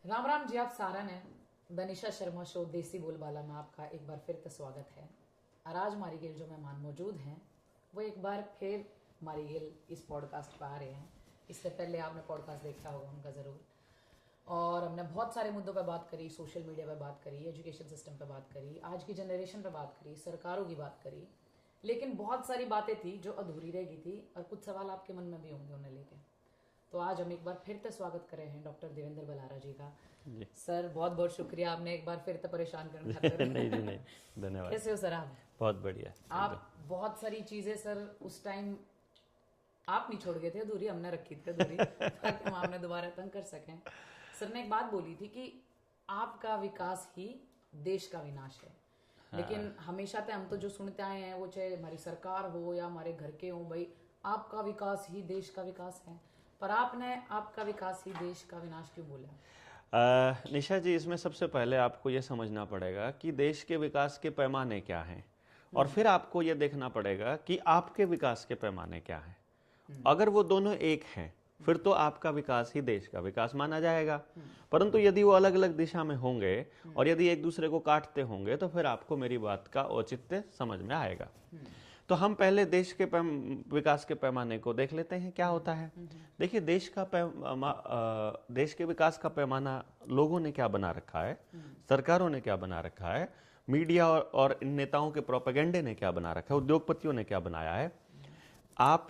राम राम जी, आप सारा ने द निशा शर्मा शो देसी बोलबाला में आपका एक बार फिर से स्वागत है। और आज हमारी गेल जो मेहमान मौजूद हैं वो एक बार फिर हमारी गेल इस पॉडकास्ट पर आ रहे हैं। इससे पहले आपने पॉडकास्ट देखा होगा उनका ज़रूर, और हमने बहुत सारे मुद्दों पर बात करी, सोशल मीडिया पर बात करी, एजुकेशन सिस्टम पर बात करी, आज की जनरेशन पर बात करी, सरकारों की बात करी, लेकिन बहुत सारी बातें थी जो अधूरी रह गई थी और कुछ सवाल आपके मन में भी होंगे उन्हें लेके। तो आज हम एक बार फिर से स्वागत कर रहे हैं डॉक्टर देवेंद्र बलारा जी का। जी। सर बहुत बहुत शुक्रिया, आपने एक बार फिर से परेशान करने खातिर। नहीं जी नहीं, धन्यवाद। कैसे हो सर आप? बहुत बढ़िया। आप बहुत सारी चीजें सर उस टाइम आप नहीं छोड़ गए थे अधूरी, हमने रखी थी अधूरी ताकि हम आपने दोबारा तंग कर सकें। सर ने एक बात बोली थी कि आपका विकास ही देश का विनाश है। लेकिन हमेशा तो हम तो जो सुनते आए हैं वो चाहे हमारी सरकार हो या हमारे घर के हो, भाई आपका विकास ही देश का विकास है, पर आपने आपका विकास ही देश का विनाश क्यों बोला? निशा जी, इसमें सबसे पहले आपको ये समझना पड़ेगा कि देश के विकास के पैमाने क्या हैं, और फिर आपको ये देखना पड़ेगा कि आपके विकास के पैमाने क्या हैं। अगर वो दोनों एक हैं फिर तो आपका विकास ही देश का विकास माना जाएगा। परंतु यदि वो अलग अलग दिशा में होंगे और यदि एक दूसरे को काटते होंगे तो फिर आपको मेरी बात का औचित्य समझ में आएगा। तो हम पहले देश के विकास के पैमाने को देख लेते हैं क्या होता है। देखिए, देश के विकास का पैमाना लोगों ने क्या बना रखा है, सरकारों ने क्या बना रखा है, मीडिया और इन नेताओं के प्रोपेगेंडे ने क्या बना रखा है, उद्योगपतियों ने क्या बनाया है। आप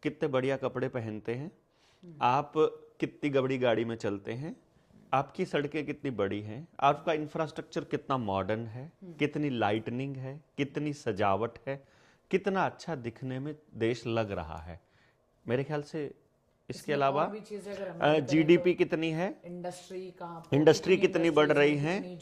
कितने बढ़िया कपड़े पहनते हैं, आप कितनी बड़ी गाड़ी में चलते हैं, आपकी सड़कें कितनी बड़ी हैं, आपका इंफ्रास्ट्रक्चर कितना मॉडर्न है, कितनी लाइटनिंग है, कितनी सजावट है, कितना अच्छा दिखने में देश लग रहा है। मेरे ख्याल से इसके अलावा जीडीपी कितनी है, इंडस्ट्री कितनी बढ़ रही है,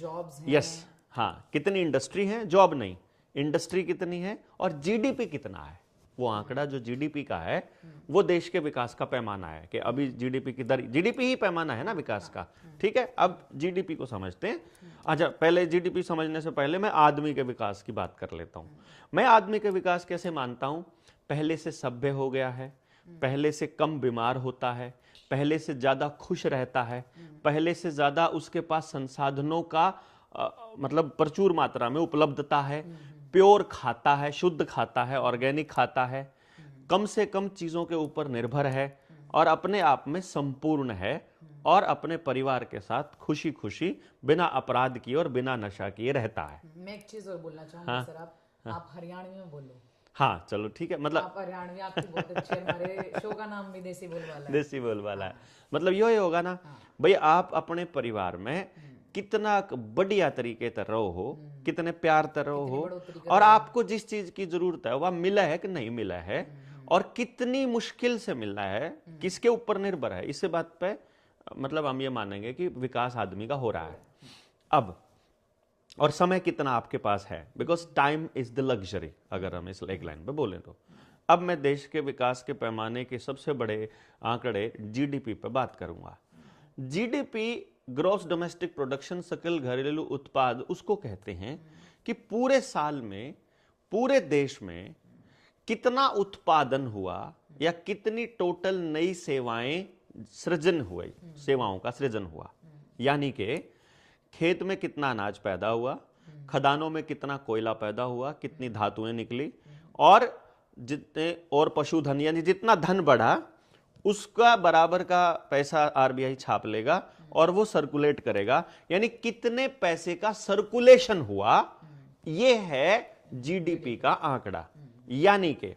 यस हाँ, कितनी इंडस्ट्री है, जॉब नहीं, इंडस्ट्री कितनी है, और जीडीपी कितना है। वो आंकड़ा जो जीडीपी का है वो देश के विकास का पैमाना है कि अभी जीडीपी की दर, जीडीपी ही पैमाना है ना विकास का। ठीक है, अब जीडीपी को समझते हैं। अच्छा, पहले जीडीपी समझने से पहले मैं आदमी के विकास की बात कर लेता हूं। मैं आदमी के विकास कैसे मानता हूं? पहले से सभ्य हो गया है, पहले से कम बीमार होता है, पहले से ज्यादा खुश रहता है, पहले से ज्यादा उसके पास संसाधनों का मतलब प्रचुर मात्रा में उपलब्धता है, प्योर खाता है, शुद्ध खाता है, ऑर्गेनिक खाता है, कम से कम चीजों के ऊपर निर्भर है और अपने आप में संपूर्ण है, और अपने परिवार के साथ खुशी खुशी बिना अपराध किए और बिना नशा किए रहता है। मैं एक चीज और बोलना चाहूंगा सर, आप हरियाणवी में बोलो। हाँ चलो ठीक है, मतलब आप हरियाणवी, आपकी बहुत अच्छी, हमारे शो का नाम भी देसी बोलबाला है। देसी बोलबाला है, मतलब यो ही होगा ना भाई, आप अपने परिवार में कितना बढ़िया तरीके से रहो हो, कितने प्यार से रहो हो, और आपको जिस चीज की जरूरत है वह मिला है कि नहीं मिला है, और कितनी मुश्किल से मिलना है, किसके ऊपर निर्भर है, इससे बात पे मतलब हम ये मानेंगे कि विकास आदमी का हो रहा है। अब और समय कितना आपके पास है, because time is the luxury, अगर हम इस एक लाइन पे बोलें तो। अब मैं देश के विकास के पैमाने के सबसे बड़े आंकड़े जीडीपी पे बात करूंगा। जीडीपी, ग्रॉस डोमेस्टिक प्रोडक्शन, सकल घरेलू उत्पाद, उसको कहते हैं कि पूरे साल में पूरे देश में कितना उत्पादन हुआ या कितनी टोटल नई सेवाएं सृजन हुई, सेवाओं का सृजन हुआ। यानी कि खेत में कितना अनाज पैदा हुआ, खदानों में कितना कोयला पैदा हुआ, कितनी धातुएं निकली, और जितने और पशुधन, यानी जितना धन बढ़ा उसका बराबर का पैसा आरबीआई छाप लेगा और वो सर्कुलेट करेगा, यानी कितने पैसे का सर्कुलेशन हुआ, ये है जीडीपी का आंकड़ा। यानी कि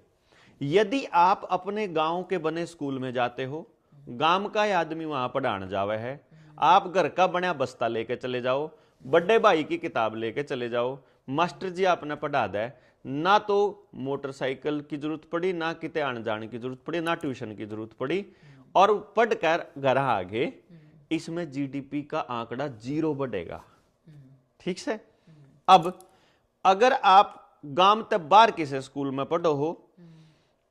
यदि आप अपने गांव के बने स्कूल में जाते हो, गांव का आदमी वहां पढ़ाने जावे है, आप घर का बना बस्ता लेके चले जाओ, बड़े भाई की किताब लेके चले जाओ, मास्टर जी आपने पढ़ा दे, ना तो मोटरसाइकिल की जरूरत पड़ी, ना किते आने जाने की जरूरत पड़ी, ना ट्यूशन की जरूरत पड़ी, और पढ़कर घर आगे, इसमें जीडीपी का आंकड़ा 0 बढ़ेगा। ठीक से? अब अगर आप गांव तक बाहर किसी स्कूल में पढ़ो हो,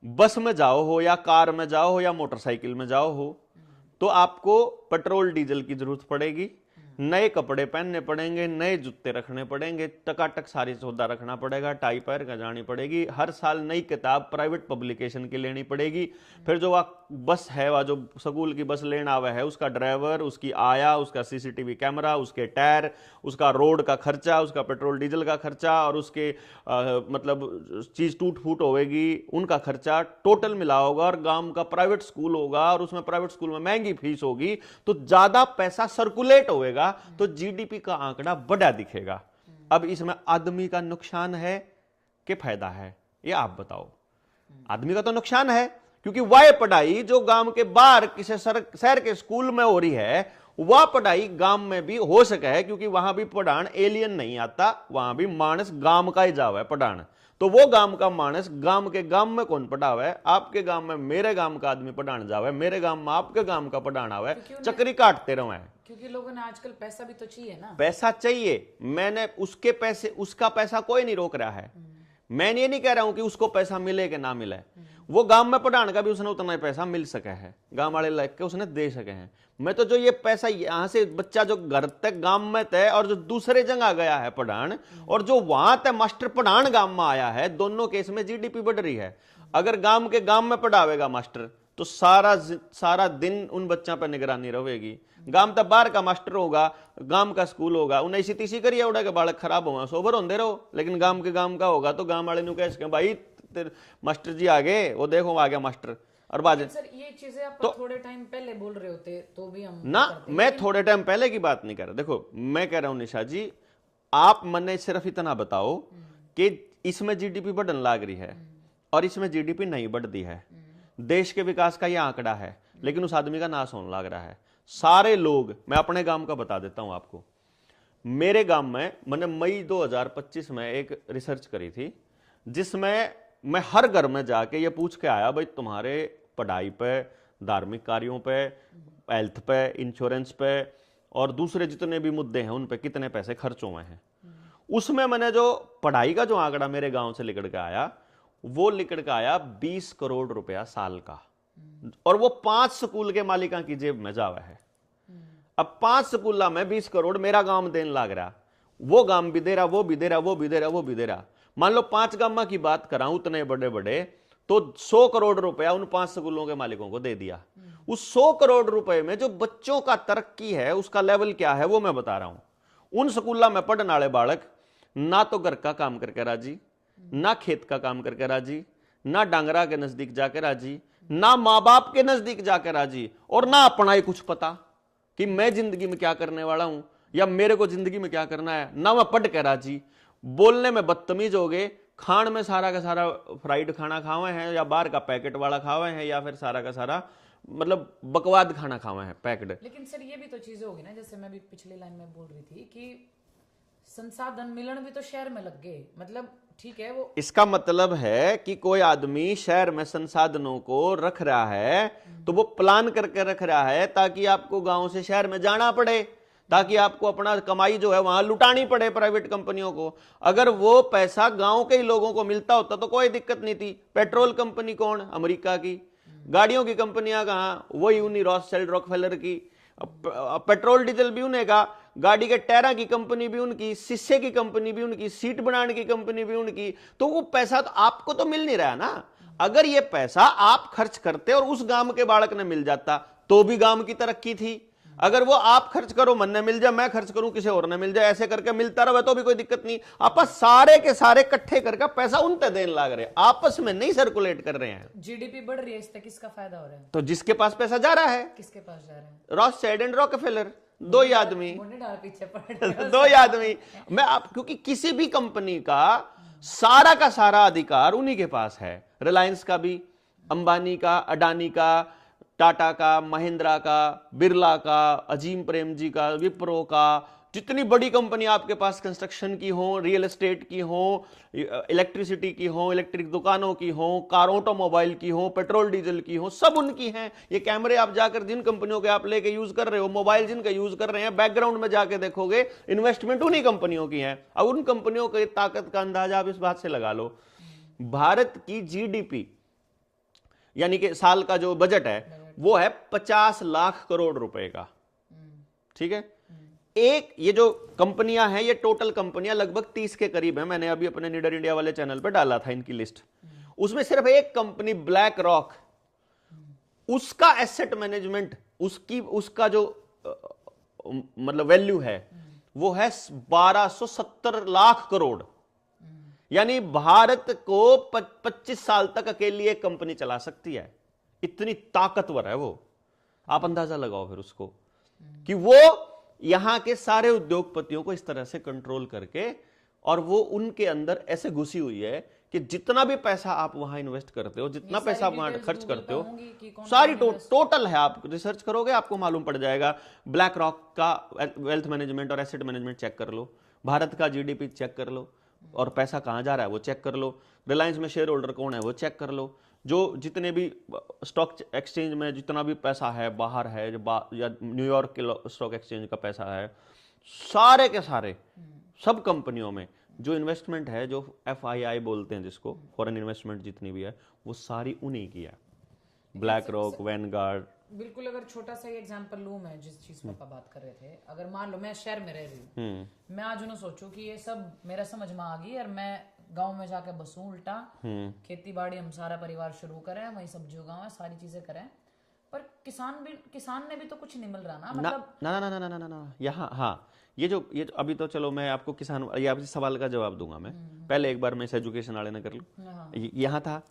बस में जाओ हो या कार में जाओ हो या मोटरसाइकिल में जाओ हो, तो आपको पेट्रोल डीजल की जरूरत पड़ेगी, नए कपड़े पहनने पड़ेंगे, नए जूते रखने पड़ेंगे, टकाटक सारी सौदा रखना पड़ेगा, टाई पैर का जानी पड़ेगी, हर साल नई किताब प्राइवेट पब्लिकेशन की लेनी पड़ेगी। फिर जो वह बस है, वह जो स्कूल की बस लेना हुआ है, उसका ड्राइवर, उसकी आया, उसका सीसीटीवी कैमरा, उसके टायर, उसका रोड का खर्चा, उसका पेट्रोल डीजल का खर्चा, और उसके मतलब चीज टूट फूट होगी उनका खर्चा टोटल मिला होगा। और गांव का प्राइवेट स्कूल होगा और उसमें प्राइवेट स्कूल में महंगी फीस होगी, तो ज्यादा पैसा सर्कुलेट होएगा, तो जीडीपी का आंकड़ा बड़ा दिखेगा। अब इसमें आदमी का नुकसान है कि फायदा है, ये आप बताओ। आदमी का तो नुकसान है, क्योंकि वह पढ़ाई जो गांव के बाहर किसी शहर के स्कूल में हो रही है, वह पढ़ाई गांव में भी हो सके है, क्योंकि वहां भी पढ़ान एलियन नहीं आता, वहां भी मानस गांव का ही जावा है पढ़ान। तो वो गांव का मानस गांव के गांव में कौन पढ़ावा है? आपके गांव में मेरे गांव का आदमी पढ़ाने जावा है, मेरे गांव में आपके गांव का पढ़ाना हुआ है, चक्री काटते रहो है। क्योंकि लोगों ने आजकल पैसा भी तो चाहिए ना। पैसा चाहिए, मैंने उसके पैसे, उसका पैसा कोई नहीं रोक रहा है। मैं ये नहीं कह रहा हूं कि उसको पैसा मिले कि ना मिले, वो गांव में पढ़ाने का भी उसने उतना ही पैसा मिल सका है, गांव वाले लग के उसने दे सके हैं। मैं तो जो ये पैसा यहां से बच्चा जो घर तक गांव में तय और जो दूसरे जगह गया है पढ़ान, और जो वहां तक मास्टर पढ़ान गांव में आया है, दोनों केस में जीडीपी बढ़ रही है। अगर गांव के गांव में पढ़ावेगा मास्टर, तो सारा दिन उन बच्चों पर निगरानी रहेगी। गांव तक बाहर का मास्टर होगा, गांव का स्कूल होगा, उन्हें इसी तीसी करिए उड़ा के बालक खराब होगा, सोबर होंदे रहो। लेकिन गांव के गांव का होगा तो गांव वाले कह सके भाई मास्टर जी आगे, वो देखो आ गया मास्टर। और बात सर ये चीजें आप तो थोड़े टाइम पहले बोल रहे होते तो भी हम ना, मैं थोड़े टाइम पहले की बात नहीं कर रहा। देखो मैं कह रहा हूं निशा जी, आप मने सिर्फ इतना बताओ कि इसमें जीडीपी बढ़ने लग रही है और इसमें जीडीपी नहीं बढ़ती है। देश के विकास का यह आंकड़ा है, लेकिन उस आदमी का नाश होने लग रहा है। सारे लोग, मैं अपने गांव का बता देता हूं आपको। मेरे गांव में मैंने मई 2025 में एक रिसर्च करी थी, जिसमें मैं हर घर में जाके ये पूछ के आया, भाई तुम्हारे पढ़ाई पे, धार्मिक कार्यों पे, हेल्थ पे, इंश्योरेंस पे और दूसरे जितने भी मुद्दे हैं उन पे कितने पैसे खर्च हुए हैं। उसमें मैंने जो पढ़ाई का जो आंकड़ा मेरे गांव से लिखड़ के आया, वो लिखड़ के आया 20 करोड़ रुपया साल का, और वो 5 स्कूल के मालिका की जेब में जावा है। अब 5 स्कूल में 20 करोड़ मेरा गांव देने लग रहा, वो गांव भी दे रहा, वो भी दे रहा, वो भी दे रहा, वो भी दे रहा। मान लो 5 गांव की बात करा उतने बड़े बड़े, तो 100 करोड़ रुपया उन 5 स्कूलों के मालिकों को दे दिया। उस 100 करोड़ रुपए में जो बच्चों का तरक्की है, उसका लेवल क्या है वो मैं बता रहा हूं। उन स्कूलों में पढ़ने वाले बालक ना तो घर का काम करके राजी, ना खेत का काम करके राजी, ना डांगरा के नजदीक जाके राजी, ना माँ बाप के नजदीक जाके राजी, और ना अपना ही कुछ पता कि मैं जिंदगी में क्या करने वाला हूं या मेरे को जिंदगी में क्या करना है। ना मैं पढ़ के राजी, बोलने में बदतमीज हो गए, खान में सारा का सारा फ्राइड खाना खावे हैं या बाहर का पैकेट वाला खावे हैं, या फिर सारा का सारा मतलब बकवाद खाना खावे हैं पैक्ड। लेकिन सर ये भी तो चीजें होगी ना, जैसे मैं भी पिछली लाइन में बोल रही थी कि संसाधन मिलन भी तो शहर में लग गए, मतलब ठीक है वो। इसका मतलब है कि कोई आदमी शहर में संसाधनों को रख रहा है, तो वो प्लान करके रख रहा है ताकि आपको गांव से शहर में जाना पड़े, ताकि आपको अपना कमाई जो है वहां लुटानी पड़े प्राइवेट कंपनियों को। अगर वो पैसा गांव के ही लोगों को मिलता होता तो कोई दिक्कत नहीं थी। पेट्रोल कंपनी कौन? अमेरिका की। गाड़ियों की कंपनियां कहां? वही उन्हीं रॉथस्चाइल्ड रॉकफेलर की। पेट्रोल डीजल भी उन्हें का, गाड़ी के टायरा की कंपनी भी उनकी, शीशे की कंपनी भी उनकी, सीट बनाने की कंपनी भी उनकी। तो वो पैसा तो आपको तो मिल नहीं रहा ना। अगर ये पैसा आप खर्च करते और उस गांव के बालक ने मिल जाता तो भी गांव की तरक्की थी। अगर वो आप खर्च करो, मन ने मिल जाए, मैं खर्च करूं किसी और ने मिल जाए, ऐसे करके मिलता रहे तो भी कोई दिक्कत नहीं। आप सारे के सारे इकट्ठे करके पैसा उन पे देने लग रहे, आपस में नहीं सर्कुलेट कर रहे हैं। जीडीपी बढ़ रही है, इससे किसका फायदा हो रहा है? तो जिसके पास पैसा जा रहा है। किसके पास जा रहा है? रॉथस्चाइल्ड एंड रॉकफेलर, दो ही आदमी, पीछे पड़ दो ही आदमी। मैं आप, क्योंकि किसी भी कंपनी का सारा अधिकार उन्हीं के पास है। रिलायंस का भी, अंबानी का, अडानी का, टाटा का, महिंद्रा का, बिरला का, अजीम प्रेम जी का, विप्रो का, जितनी बड़ी कंपनी आपके पास कंस्ट्रक्शन की हो, रियल एस्टेट की हो, इलेक्ट्रिसिटी की हो, इलेक्ट्रिक दुकानों की हो, कार ऑटोमोबाइल की हो, पेट्रोल डीजल की हो, सब उनकी हैं। ये कैमरे आप जाकर जिन कंपनियों के आप लेके यूज कर रहे हो, मोबाइल जिनका यूज कर रहे हैं, बैकग्राउंड में जाके देखोगे इन्वेस्टमेंट उन्हीं कंपनियों की है। अब उन कंपनियों की ताकत का अंदाजा आप इस बात से लगा लो, भारत की जीडीपी यानी कि साल का जो बजट है वो है 50 लाख करोड़ रुपए का। ठीक है, एक ये जो कंपनियां हैं, ये टोटल कंपनियां लगभग 30 के करीब हैं। मैंने अभी अपने नीडर इंडिया वाले चैनल पर डाला था इनकी लिस्ट। उसमें सिर्फ एक कंपनी ब्लैक रॉक, उसका एसेट मैनेजमेंट, उसका जो मतलब वैल्यू है वो है 1270 लाख करोड़। यानी भारत को 25 साल तक अकेली एक कंपनी चला सकती है, इतनी ताकतवर है वो। आप अंदाजा लगाओ फिर उसको कि वो यहां के सारे उद्योगपतियों को इस तरह से कंट्रोल करके, और वो उनके अंदर ऐसे घुसी हुई है कि जितना भी पैसा आप वहां इन्वेस्ट करते हो, जितना पैसा आप वहां खर्च करते हो, सारी टोटल है। आप रिसर्च करोगे आपको मालूम पड़ जाएगा। ब्लैक रॉक का वेल्थ मैनेजमेंट और एसेट मैनेजमेंट चेक कर लो, भारत का जीडीपी चेक कर लो, और पैसा कहां जा रहा है वो चेक कर लो, रिलायंस में शेयर होल्डर कौन है वो चेक कर लो, जो जितने भी स्टॉक एक्सचेंज में जितना भी पैसा है बाहर है, या न्यूयॉर्क के स्टॉक एक्सचेंज का पैसा है, सारे के सारे सब कंपनियों में जो इन्वेस्टमेंट है, जो FII बोलते हैं जिसको, फॉरेन इन्वेस्टमेंट जितनी भी है, वो सारी उन्हीं की है। Black rock, Vanguard. बिल्कुल। अगर छोटा सा एग्जांपल लूं, मैं जिस चीज पर आप बात कर रहे थे, अगर मान लो मैं शहर में रह रही हूँ, मैं आज उन्हें सोचूं कि ये सब मेरा समझ में आ गई और मैं गांव में जाके बसूं, उल्टा खेती बाड़ी हम सारा परिवार शुरू करें, वही सब्जी उगाएं, सारी चीजें करें, पर किसान ने भी तो कुछ नहीं मिल रहा ना। मतलब ना ना ना ना ना ना ना यहाँ, हाँ, ये जो अभी तो चलो मैं आपको किसान, ये आपके सवाल का जवाब दूंगा मैं। पहले एक बार मैं इस एजुकेशन वाले ने कर लूं। यहाँ था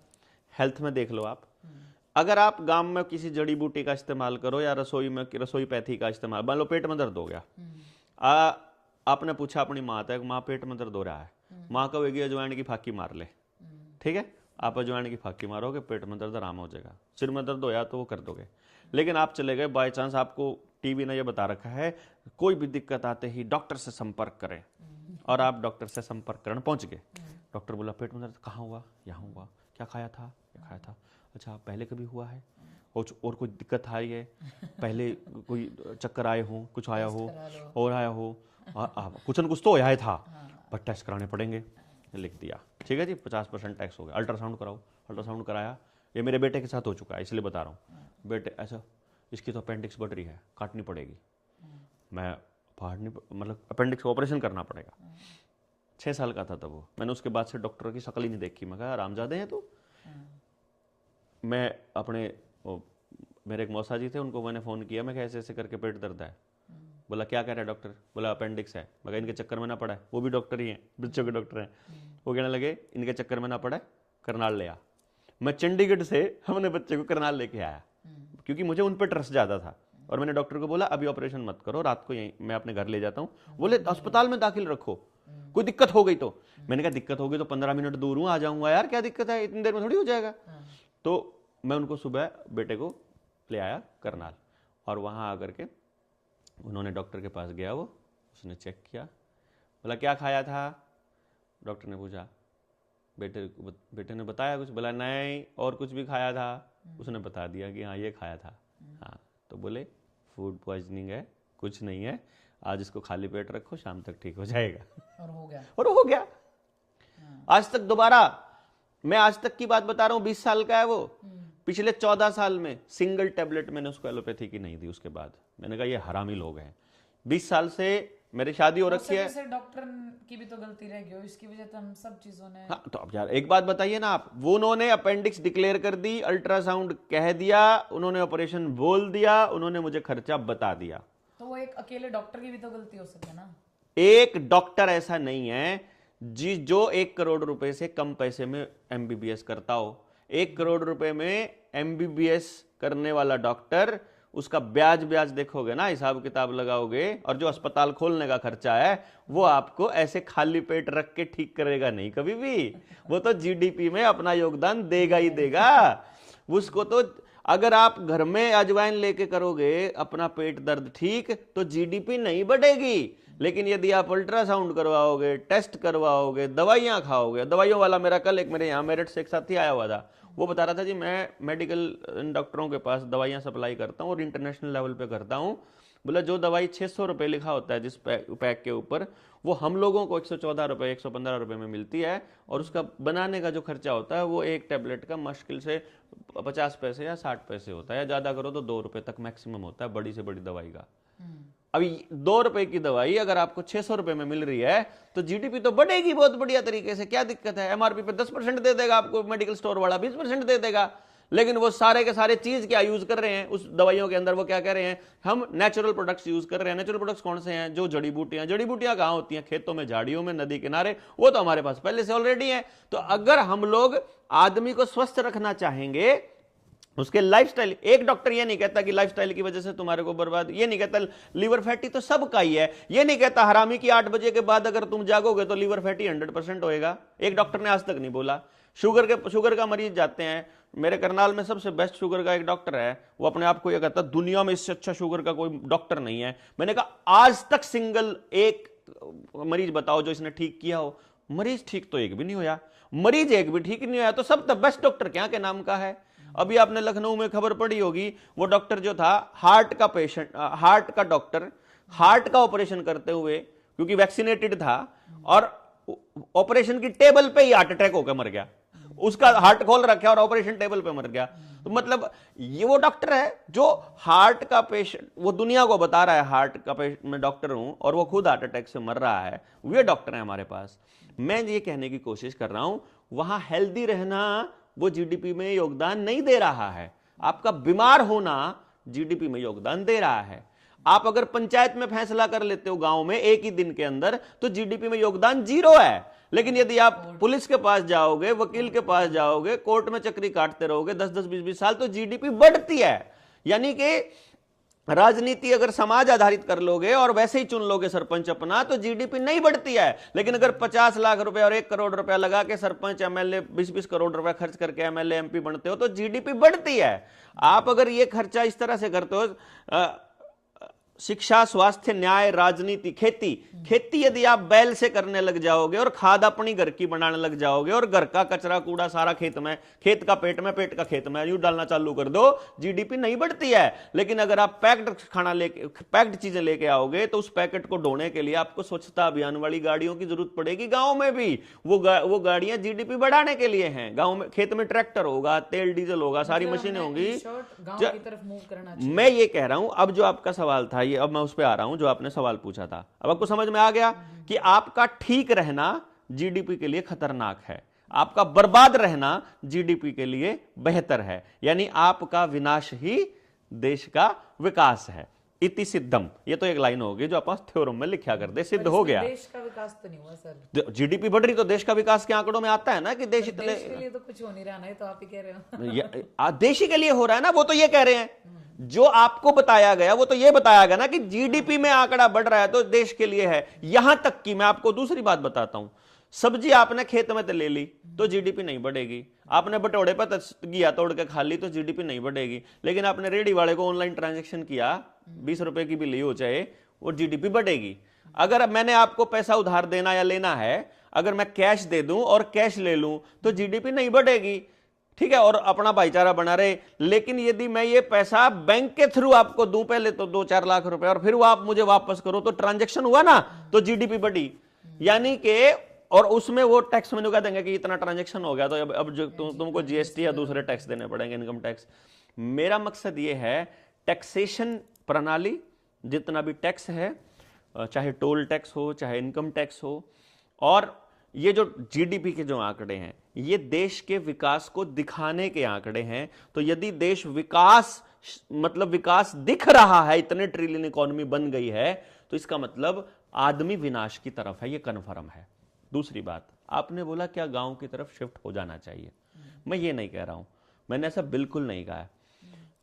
हेल्थ में, देख लो आप, अगर आप गांव में किसी जड़ी बूटी का इस्तेमाल करो या रसोई पैथी का इस्तेमाल, मान लो पेट में दर्द हो गया, आपने पूछा अपनी माँ तक, माँ पेट में दर्द हो रहा है, माँ कहेगी अजवाइन की फाकी मार ले, ठीक है, आप अजवाइन की फाकी मारोगे, पेट में दर्द आराम हो जाएगा। सिर में दर्द होया तो वो कर दोगे। लेकिन आप चले गए, बाई चांस आपको टीवी ने ये बता रखा है कोई भी दिक्कत आते ही डॉक्टर से संपर्क करें, और आप डॉक्टर से संपर्क करने पहुंच गए। डॉक्टर बोला पेट में दर्द कहाँ हुआ, यहाँ हुआ, क्या खाया था, क्या खाया था, अच्छा पहले कभी हुआ है, और कोई दिक्कत आई है, पहले कोई चक्कर आए हो, कुछ आया हो, और आया हो, कुछ न कुछ तो आया था, पर टेस्ट कराने पड़ेंगे, लिख दिया, ठीक है जी, 50% टैक्स हो गया, अल्ट्रासाउंड कराओ, अल्ट्रासाउंड कराया। ये मेरे बेटे के साथ हो चुका है, इसलिए बता रहा हूँ। बेटे ऐसा, इसकी तो अपेंडिक्स बढ़ रही है, काटनी पड़ेगी, मैं फाड़नी, मतलब अपेंडिक्स का ऑपरेशन करना पड़ेगा। 6 साल का था तब वो। मैंने उसके बाद से डॉक्टर की शक्ल ही नहीं देखी। मैं कहा आरामजादे हैं तो। मैं अपने मेरे एक मौसा जी थे, उनको मैंने फ़ोन किया, मैं ऐसे ऐसे करके पेट दर्द है। बोला क्या कह रहा है डॉक्टर? बोला अपेंडिक्स है। मैं इनके चक्कर में ना पड़ा है, वो भी डॉक्टर ही हैं, बच्चों के डॉक्टर हैं। वो कहने लगे इनके चक्कर में ना पड़ा है, करनाल ले आ। मैं चंडीगढ़ से हमने बच्चे को करनाल लेके आया, क्योंकि मुझे उन पर ट्रस्ट ज़्यादा था। और मैंने डॉक्टर को बोला अभी ऑपरेशन मत करो, रात को यहीं मैं अपने घर ले जाता हूँ। बोले अस्पताल में दाखिल रखो, कोई दिक्कत हो गई तो। मैंने कहा दिक्कत हो गई तो 15 मिनट दूर हूँ, आ जाऊंगा यार, क्या दिक्कत है, इतनी देर में थोड़ी हो जाएगा। तो मैं उनको सुबह बेटे को ले आया करनाल, और वहाँ आकर के उन्होंने डॉक्टर के पास गया, वो उसने चेक किया, बोला क्या खाया था? डॉक्टर ने पूछा, बेटे ने बताया कुछ? बोला नहीं, और कुछ भी खाया था? उसने बता दिया कि हाँ ये खाया था। हाँ, तो बोले फूड पॉइजनिंग है, कुछ नहीं है, आज इसको खाली पेट रखो, शाम तक ठीक हो जाएगा। और हो गया। आज तक दोबारा, मैं आज तक की बात बता रहा हूँ, 20 साल का है वो, पिछले 14 साल में सिंगल टेबलेट मैंने उसको एलोपैथी की नहीं दी। उसके बाद मैंने कहा ये हरामी लोग हैं। 20 साल से मेरी शादी हो रखी है। डॉक्टर की भी तो गलती रह गई, इसकी वजह से हम सब चीजों ने। हाँ, तो अब यार एक बात बताइए ना आप, वो उन्होंने अपेंडिक्स डिक्लेयर कर दी, अल्ट्रासाउंड कह दिया, उन्होंने ऑपरेशन बोल दिया, उन्होंने मुझे खर्चा बता दिया, तो वो एक अकेले डॉक्टर की भी तो गलती हो सकती है ना। एक डॉक्टर ऐसा नहीं है जो 1 करोड़ रुपए से कम पैसे में MBBS करता हो। 1 करोड़ रुपए में MBBS करने वाला डॉक्टर, उसका ब्याज देखोगे ना, हिसाब किताब लगाओगे, और जो अस्पताल खोलने का खर्चा है वो आपको ऐसे खाली पेट रख के ठीक करेगा नहीं कभी भी। वो तो GDP में अपना योगदान देगा ही देगा। उसको तो अगर आप घर में अजवाइन लेके करोगे अपना पेट दर्द ठीक, तो GDP नहीं बढ़ेगी। लेकिन यदि आप अल्ट्रासाउंड करवाओगे, टेस्ट करवाओगे, दवाइयां खाओगे, दवाइयों वाला मेरा कल एक मेरे यहाँ मेरठ से एक साथी आया हुआ था, वो बता रहा था जी मैं मेडिकल डॉक्टरों के पास दवाइयां सप्लाई करता हूँ और इंटरनेशनल लेवल पे करता हूँ। बोला जो दवाई 600 रुपये लिखा होता है जिस पैक के ऊपर, वो हम लोगों को 114 रुपये 115 रुपये में मिलती है, और उसका बनाने का जो खर्चा होता है वो एक टेबलेट का मुश्किल से 50 पैसे या 60 पैसे होता है, या ज़्यादा करो तो 2 रुपये तक मैक्सिमम होता है बड़ी से बड़ी दवाई का। अभी 2 रुपए की दवाई अगर आपको 600 रुपए में मिल रही है तो जीडीपी तो बढ़ेगी बहुत बढ़िया तरीके से, क्या दिक्कत है? एमआरपी पे 10% दे देगा आपको मेडिकल स्टोर वाला, 20% दे देगा, लेकिन वो सारे के सारे चीज क्या यूज कर रहे हैं उस दवाइयों के अंदर? वो क्या कह रहे हैं, हम नेचुरल प्रोडक्ट्स यूज कर रहे हैं। नेचुरल प्रोडक्ट्स कौन से हैं? जो जड़ी बूटियां कहाँ होती हैं? खेतों में, झाड़ियों में, नदी किनारे, वो तो हमारे पास पहले से ऑलरेडी है। तो अगर हम लोग आदमी को स्वस्थ रखना चाहेंगे, उसके लाइफस्टाइल, एक डॉक्टर ये नहीं कहता कि लाइफस्टाइल की वजह से तुम्हारे को बर्बाद, ये नहीं कहता लीवर फैटी तो सबका ही है, ये नहीं कहता हरामी की 8 बजे के बाद अगर तुम जागोगे तो लीवर फैटी 100% होएगा, एक डॉक्टर ने आज तक नहीं बोला। शुगर का मरीज जाते हैं, मेरे करनाल में सबसे बेस्ट शुगर का एक डॉक्टर है, वो अपने आप को ये कहता दुनिया में इससे अच्छा शुगर का कोई डॉक्टर नहीं है। मैंने कहा आज तक सिंगल एक मरीज बताओ जो इसने ठीक किया हो। मरीज ठीक तो एक भी नहीं होया, मरीज एक भी ठीक नहीं होया, तो सब द बेस्ट डॉक्टर क्या के नाम का है? अभी आपने लखनऊ में खबर पड़ी होगी, वो डॉक्टर जो था हार्ट का पेशेंट, हार्ट का डॉक्टर, हार्ट का ऑपरेशन करते हुए क्योंकि वैक्सीनेटेड था और ऑपरेशन की टेबल पे ही हार्ट अटैक होकर मर गया, उसका हार्ट खोल रखा और ऑपरेशन टेबल पे मर गया। तो मतलब ये वो डॉक्टर है जो हार्ट का पेशेंट, वो दुनिया को बता रहा है हार्ट का पेशेंट मैं डॉक्टर हूं, और वो खुद हार्ट अटैक से मर रहा है, वे डॉक्टर है हमारे पास। मैं ये कहने की कोशिश कर रहा हूं वहां हेल्दी रहना वो जीडीपी में योगदान नहीं दे रहा है, आपका बीमार होना जीडीपी में योगदान दे रहा है। आप अगर पंचायत में फैसला कर लेते हो गांव में एक ही दिन के अंदर तो जीडीपी में योगदान 0 है, लेकिन यदि आप पुलिस के पास जाओगे, वकील के पास जाओगे, कोर्ट में चक्री काटते रहोगे 10-10, 20-20 साल तो जीडीपी बढ़ती है। यानी कि राजनीति अगर समाज आधारित कर लोगे और वैसे ही चुन लोगे सरपंच अपना तो जीडीपी नहीं बढ़ती है, लेकिन अगर 50 लाख रुपए और 1 करोड़ रुपया लगा के सरपंच एमएलए 20-20 करोड़ रुपया खर्च करके एमएलए एमपी बनते हो तो जीडीपी बढ़ती है। आप अगर ये खर्चा इस तरह से करते हो, शिक्षा, स्वास्थ्य, न्याय, राजनीति, खेती यदि आप बैल से करने लग जाओगे और खाद अपनी घर की बनाने लग जाओगे और घर का कचरा कूड़ा सारा खेत में, खेत का पेट में, पेट का खेत में यूं डालना चालू कर दो, जीडीपी नहीं बढ़ती है। लेकिन अगर आप पैक्ड खाना लेके, पैक्ड चीजें लेके आओगे तो उस पैकेट को ढोने के लिए आपको स्वच्छता अभियान वाली गाड़ियों की जरूरत पड़ेगी। गांव में भी वो गाड़ियां जीडीपी बढ़ाने के लिए हैं। गांव में खेत में ट्रैक्टर होगा, तेल डीजल होगा, सारी मशीनें होंगी। मैं ये कह रहा हूं, अब जो आपका सवाल था, अब मैं उस पे आ रहा हूं जो आपने सवाल पूछा था। अब आपको समझ में आ गया कि आपका ठीक रहना जीडीपी के लिए खतरनाक है, आपका बर्बाद रहना जीडीपी के लिए बेहतर है, यानी आपका विनाश ही देश का विकास है। इति सिद्धम, ये तो एक लाइन होगी जो आप थ्योरम में लिखा कर दे, सिद्ध हो गया। देश का विकास तो नहीं हुआ सर, जीडीपी बढ़ रही तो देश का विकास के आंकड़ों में आता है ना कि देश इतने, देश के लिए तो कुछ हो नहीं रहा ना, तो आप ही कह रहे हो देश ही के लिए हो रहा है ना, वो तो ये कह रहे हैं। जो आपको बताया गया वो तो ये बताया गया ना कि जीडीपी में आंकड़ा बढ़ रहा है तो देश के लिए है। यहां तक कि मैं आपको दूसरी बात बताता हूं, सब्जी आपने खेत में तो ले ली तो जीडीपी नहीं बढ़ेगी, आपने बटोड़े पर घिया तोड़ के खा ली तो जीडीपी नहीं बढ़ेगी, लेकिन आपने रेडी वाले को ऑनलाइन ट्रांजेक्शन किया, 20 रुपए की भी ली हो चाहे, वो जीडीपी बढ़ेगी। अगर मैंने आपको पैसा उधार देना या लेना है, अगर मैं कैश दे दूं और कैश ले लूं तो जीडीपी नहीं बढ़ेगी, ठीक है, और अपना भाईचारा बना रहे। लेकिन यदि मैं ये पैसा बैंक के थ्रू आपको दूं, पहले तो 2-4 लाख रुपए और फिर वो आप मुझे वापस करो, तो ट्रांजैक्शन हुआ ना, तो जीडीपी बढ़ी। यानी कि और उसमें वो टैक्स मेन्यू कह देंगे कि इतना ट्रांजैक्शन हो गया तो अब जो तुमको जीएसटी या दूसरे टैक्स देने पड़ेंगे, इनकम टैक्स। मेरा मकसद ये है टैक्सेशन प्रणाली, जितना भी टैक्स है, चाहे टोल टैक्स हो, चाहे इनकम टैक्स हो, और ये जो जीडीपी के जो आंकड़े हैं ये देश के विकास को दिखाने के आंकड़े हैं। तो यदि देश विकास, मतलब विकास दिख रहा है, इतने ट्रिलियन इकोनॉमी बन गई है, तो इसका मतलब आदमी विनाश की तरफ है, ये कन्फर्म है। दूसरी बात, आपने बोला क्या गांव की तरफ शिफ्ट हो जाना चाहिए, मैं ये नहीं कह रहा हूं, मैंने ऐसा बिल्कुल नहीं कहा।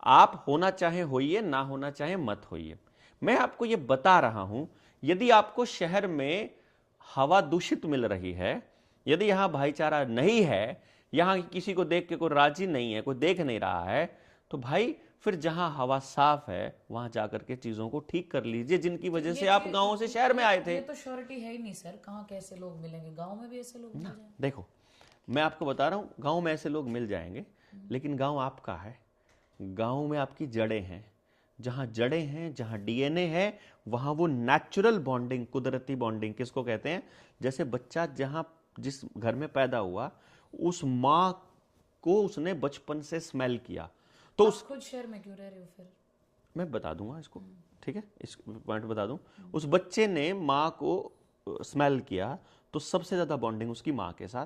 आप होना चाहे होइए, ना होना चाहे मत होइए। मैं आपको ये बता रहा हूं, यदि आपको शहर में हवा दूषित मिल रही है, यदि यहां भाईचारा नहीं है, यहां किसी को देख के कोई राजी नहीं है, कोई देख नहीं रहा है, तो भाई फिर जहां हवा साफ है वहां जाकर के चीजों को ठीक कर लीजिए, जिनकी वजह से आप गांवों से शहर में आए थे। ये तो श्योरिटी है ही नहीं सर, कहां कैसे लोग मिलेंगे, गांव में भी ऐसे लोग मिल जाएंगे। देखो मैं आपको बता रहा हूं, गांव में ऐसे लोग मिल जाएंगे, लेकिन गांव आपका है, गांव में आपकी जड़ें हैं, जहां जड़ें हैं, जहां डीएनए है, वहां वो नेचुरल बॉन्डिंग, कुदरती बॉन्डिंग किसको कहते हैं, जैसे बच्चा जहां जिस घर में पैदा हुआ उस मां को उसने बचपन से स्मेल किया, तो उस खुद शहर में क्यों रह रहे हो फिर? मैं बता दूंगा इसको, ठीक है, इस पॉइंट बता दूं, उस बच्चे ने माँ को स्मेल किया तो सबसे ज्यादा बॉन्डिंग उसकी माँ के साथ,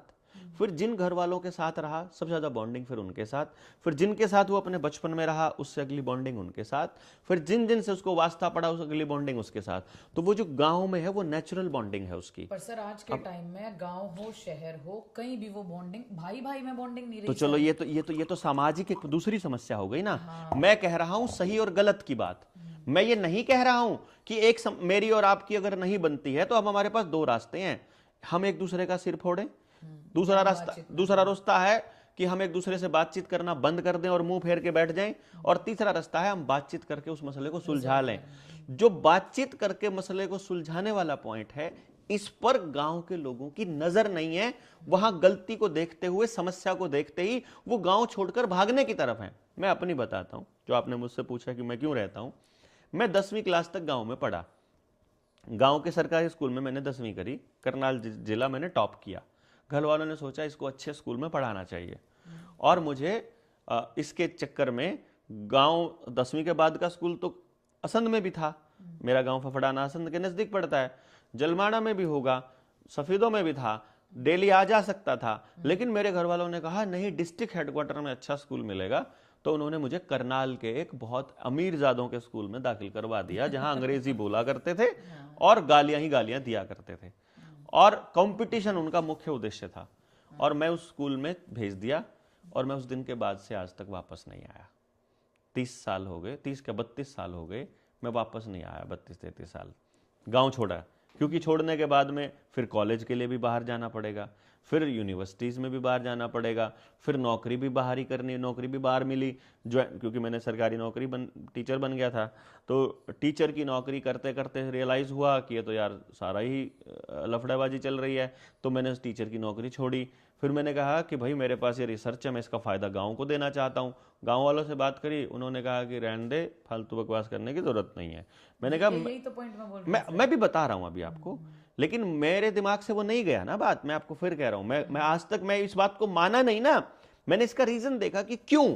फिर जिन घर वालों के साथ रहा सबसे ज्यादा बॉन्डिंग फिर उनके साथ, फिर जिनके साथ वो अपने बचपन में रहा उससे अगली बॉन्डिंग उनके साथ, फिर जिन जिन से उसको वास्ता पड़ा उस अगली बॉन्डिंग उसके साथ। तो वो जो गांव में है वो नेचुरल बॉन्डिंग है उसकी। पर सर आज के टाइम में गांव हो शहर हो कहीं भी वो बॉन्डिंग भाई भाई में बॉन्डिंग नहीं रही। तो चलो ये तो सामाजिक एक दूसरी समस्या हो गई ना। मैं कह रहा हूं सही और गलत की बात। मैं ये नहीं कह रहा हूं कि मेरी और आपकी अगर नहीं बनती है तो अब हमारे पास दो रास्ते हैं, हम एक दूसरे का सिर फोड़ें, दूसरा रास्ता है कि हम एक दूसरे से बातचीत करना बंद कर दें और मुंह फेर के बैठ जाएं, और तीसरा रास्ता है हम बातचीत करके उस मसले को सुलझा लें। जो बातचीत करके मसले को सुलझाने वाला पॉइंट है, इस पर गांव के लोगों की नजर नहीं है। वहां गलती को देखते हुए, समस्या को देखते ही वो गांव छोड़कर भागने की तरफ है। मैं अपनी बताता हूं, जो आपने मुझसे पूछा कि मैं क्यों रहता हूं। मैं 10वीं क्लास तक गांव में पढ़ा, गांव के सरकारी स्कूल में मैंने 10वीं करी, करनाल जिला मैंने टॉप किया। घर वालों ने सोचा इसको अच्छे स्कूल में पढ़ाना चाहिए, और मुझे इसके चक्कर में गांव 10वीं के बाद का स्कूल तो असंध में भी था, मेरा गांव फफड़ाना असंध के नजदीक पड़ता है, जलमाड़ा में भी होगा, सफेदों में भी था, डेली आ जा सकता था। लेकिन मेरे घर वालों ने कहा नहीं, डिस्ट्रिक्ट हेडक्वार्टर में अच्छा स्कूल मिलेगा, तो उन्होंने मुझे करनाल के एक बहुत अमीर जादों के स्कूल में दाखिल करवा दिया, जहां अंग्रेजी बोला करते थे और गालियां ही गालियां दिया करते थे, और कंपटीशन उनका मुख्य उद्देश्य था। और मैं उस स्कूल में भेज दिया, और मैं उस दिन के बाद से आज तक वापस नहीं आया। 30 साल हो गए, 30 के 32 साल हो गए, मैं वापस नहीं आया। 32-33 साल गांव छोड़ा, क्योंकि छोड़ने के बाद में फिर कॉलेज के लिए भी बाहर जाना पड़ेगा, फिर यूनिवर्सिटीज़ में भी बाहर जाना पड़ेगा, फिर नौकरी भी बाहर ही करनी है। नौकरी भी बाहर मिली, जो क्योंकि मैंने सरकारी नौकरी टीचर बन गया था, तो टीचर की नौकरी करते करते रियलाइज़ हुआ कि ये तो यार सारा ही लफड़ेबाजी चल रही है, तो मैंने उस टीचर की नौकरी छोड़ी। फिर मैंने कहा कि भाई मेरे पास ये रिसर्च है, मैं इसका फ़ायदा गाँव को देना चाहता हूँ। गाँव वालों से बात करी, उन्होंने कहा कि रहने दे, फालतू बकवास करने की ज़रूरत नहीं है। मैंने कहा यही तो पॉइंट मैं भी बता रहा हूँ अभी आपको, लेकिन मेरे दिमाग से वो नहीं गया ना बात। मैं आपको फिर कह रहा हूं, मैं आज तक मैं इस बात को माना नहीं ना। मैंने इसका रीजन देखा कि क्यों,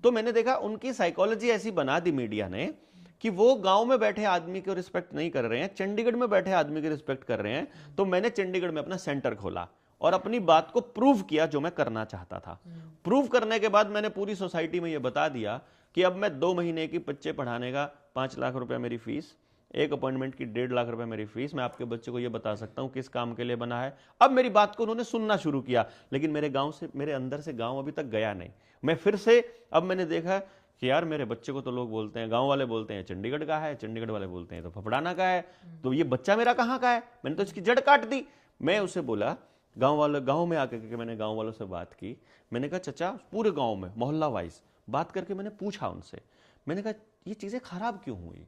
तो मैंने देखा उनकी साइकोलॉजी ऐसी बना दी मीडिया ने कि वो गांव में बैठे आदमी को रिस्पेक्ट नहीं कर रहे हैं, चंडीगढ़ में बैठे आदमी की रिस्पेक्ट कर रहे हैं। तो मैंने चंडीगढ़ में अपना सेंटर खोला और अपनी बात को प्रूव किया, जो मैं करना चाहता था। प्रूव करने के बाद मैंने पूरी सोसाइटी में यह बता दिया कि अब मैं 2 महीने की बच्चे पढ़ाने का 5 लाख रुपया मेरी फीस, एक अपॉइंटमेंट की 1.5 लाख रुपए मेरी फीस, मैं आपके बच्चे को ये बता सकता हूं किस काम के लिए बना है। अब मेरी बात को उन्होंने सुनना शुरू किया, लेकिन मेरे अंदर से गांव अभी तक गया नहीं। मैं फिर से अब मैंने देखा कि यार मेरे बच्चे को तो लोग बोलते हैं, गांव वाले बोलते हैं चंडीगढ़ का है, चंडीगढ़ वाले बोलते हैं तो फफड़ाना का है, तो ये बच्चा मेरा कहाँ का है? मैंने तो इसकी जड़ काट दी। मैं उसे बोला, गाँव में आकर मैंने गाँव वालों से बात की। मैंने कहा चाचा, पूरे गाँव में मोहल्ला वाइज बात करके मैंने पूछा उनसे, मैंने कहा ये चीज़ें खराब क्यों हुई,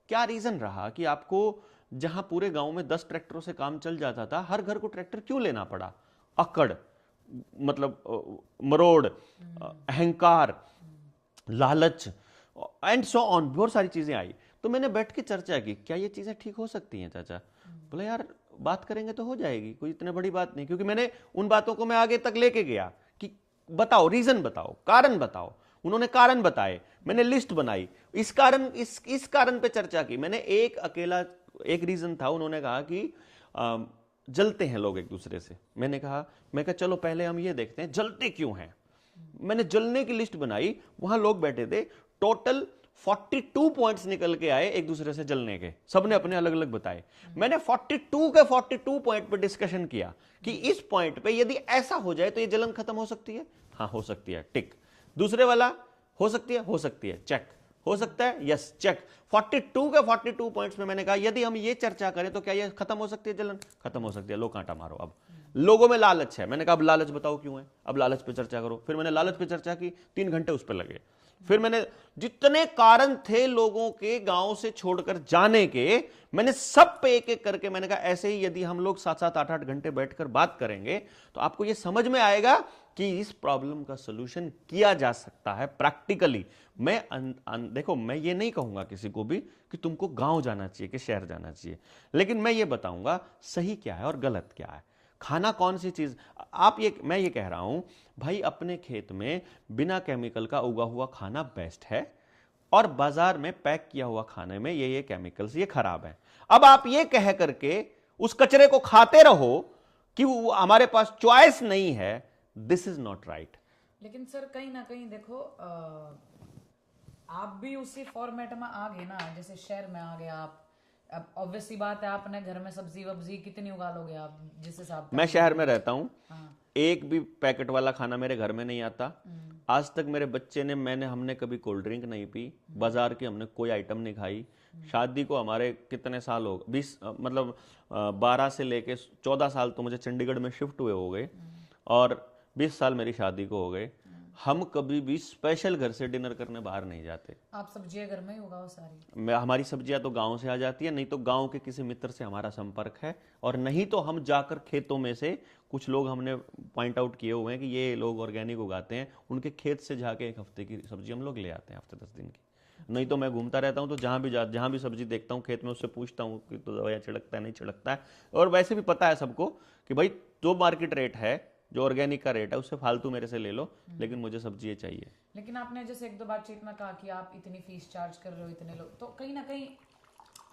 क्या रीजन रहा कि आपको जहां पूरे गांव में 10 ट्रैक्टरों से काम चल जाता था, हर घर को ट्रैक्टर क्यों लेना पड़ा? अकड़, मतलब मरोड़, अहंकार, लालच एंड सो ऑन, बहुत सारी चीजें आई। तो मैंने बैठ के चर्चा की, क्या ये चीजें ठीक हो सकती हैं चाचा? बोले यार बात करेंगे तो हो जाएगी, कोई इतनी बड़ी बात नहीं। क्योंकि मैंने उन बातों को मैं आगे तक लेके गया कि बताओ, रीजन बताओ, कारण बताओ। उन्होंने कारण बताए, मैंने लिस्ट बनाई, इस कारण पे चर्चा की। मैंने एक रीजन था, उन्होंने कहा कि जलते हैं लोग एक दूसरे से। मैं कहा चलो पहले हम ये देखते हैं जलते क्यों हैं। मैंने जलने की लिस्ट बनाई, वहां लोग बैठे थे, टोटल 42 पॉइंट्स निकल के आए एक दूसरे से जलने के, सबने अपने अलग अलग बताए। मैंने 42 के 42 पॉइंट पे डिस्कशन किया कि इस पॉइंट पे यदि ऐसा हो जाए तो ये जलन खत्म हो सकती है। हाँ हो सकती है, टिक। दूसरे वाला हो सकती है, चेक। हो सकता है, यस, चेक। 42 के 42 पॉइंट्स में मैंने कहा यदि हम ये चर्चा करें तो क्या ये खत्म हो सकती है, जलन खत्म हो सकती है, लो कांटा मारो। अब लोगों में लालच है, मैंने कहा अब लालच बताओ क्यों है, अब लालच पे चर्चा करो। फिर मैंने लालच पे चर्चा की, 3 घंटे उस पर लगे। फिर मैंने जितने कारण थे लोगों के गांव से छोड़कर जाने के, मैंने सब पे एक एक करके मैंने कहा ऐसे ही यदि हम लोग 7-7, 8-8 घंटे बैठकर बात करेंगे तो आपको यह समझ में आएगा कि इस प्रॉब्लम का सॉल्यूशन किया जा सकता है प्रैक्टिकली। देखो, मैं ये नहीं कहूंगा किसी को भी कि तुमको गांव जाना चाहिए कि शहर जाना चाहिए, लेकिन मैं ये बताऊंगा सही क्या है और गलत क्या है, खाना कौन सी चीज। मैं ये कह रहा हूं भाई, अपने खेत में बिना केमिकल का उगा हुआ खाना बेस्ट है, और बाजार में पैक किया हुआ खाने में ये केमिकल्स, ये खराब है। अब आप ये कह करके उस कचरे को खाते रहो कि हमारे पास चॉइस नहीं है, दिस इज नॉट राइट। लेकिन सर कहीं ना कहीं देखो, आप भी उसी फॉर्मेट में आ गए ना, जैसे शहर में आ गए आप। अब ऑब्वियसली बात है, आपने घर में सब्जी वब्जी कितनी उगा लोगे आप, जिस हिसाब मैं शहर में रहता हूं, हाँ। एक भी पैकेट वाला खाना मेरे घर में नहीं आता। आज तक मेरे बच्चे ने, हमने कभी कोल्ड ड्रिंक नहीं पी, बाजार की हमने कोई आइटम नहीं खाई। शादी को हमारे कितने साल हो, 20 मतलब 12 से लेके 14 साल तो मुझे चंडीगढ़ में शिफ्ट हुए हो गए, और 20 साल मेरी शादी को हो गए। हम कभी भी स्पेशल घर से डिनर करने बाहर नहीं जाते। आप सब्जियां घर में ही उगाओ सारी? हमारी सब्जियां तो गांव से आ जाती है, नहीं तो गांव के किसी मित्र से हमारा संपर्क है, और नहीं तो हम जाकर खेतों में से, कुछ लोग हमने पॉइंट आउट किए हुए हैं कि ये लोग ऑर्गेनिक उगाते हैं, उनके खेत से जाके एक हफ्ते की सब्जी हम लोग ले आते हैं, हफ्ते 10 दिन की। नहीं तो मैं घूमता रहता हूँ, तो जहाँ भी सब्जी देखता हूँ खेत में, उससे पूछता हूँ कि तो दवाइयाँ छिड़कता है नहीं छिड़कता है। और वैसे भी पता है सबको कि भाई जो मार्केट रेट है, जो ऑर्गेनिक का रेट है, उससे फालतू मेरे से ले लो, लेकिन मुझे सब्जी ये चाहिए। लेकिन आपने जैसे एक दो बातचीत में कहा कि आप इतनी फीस चार्ज कर रहे हो, इतने लोग, तो कहीं ना कहीं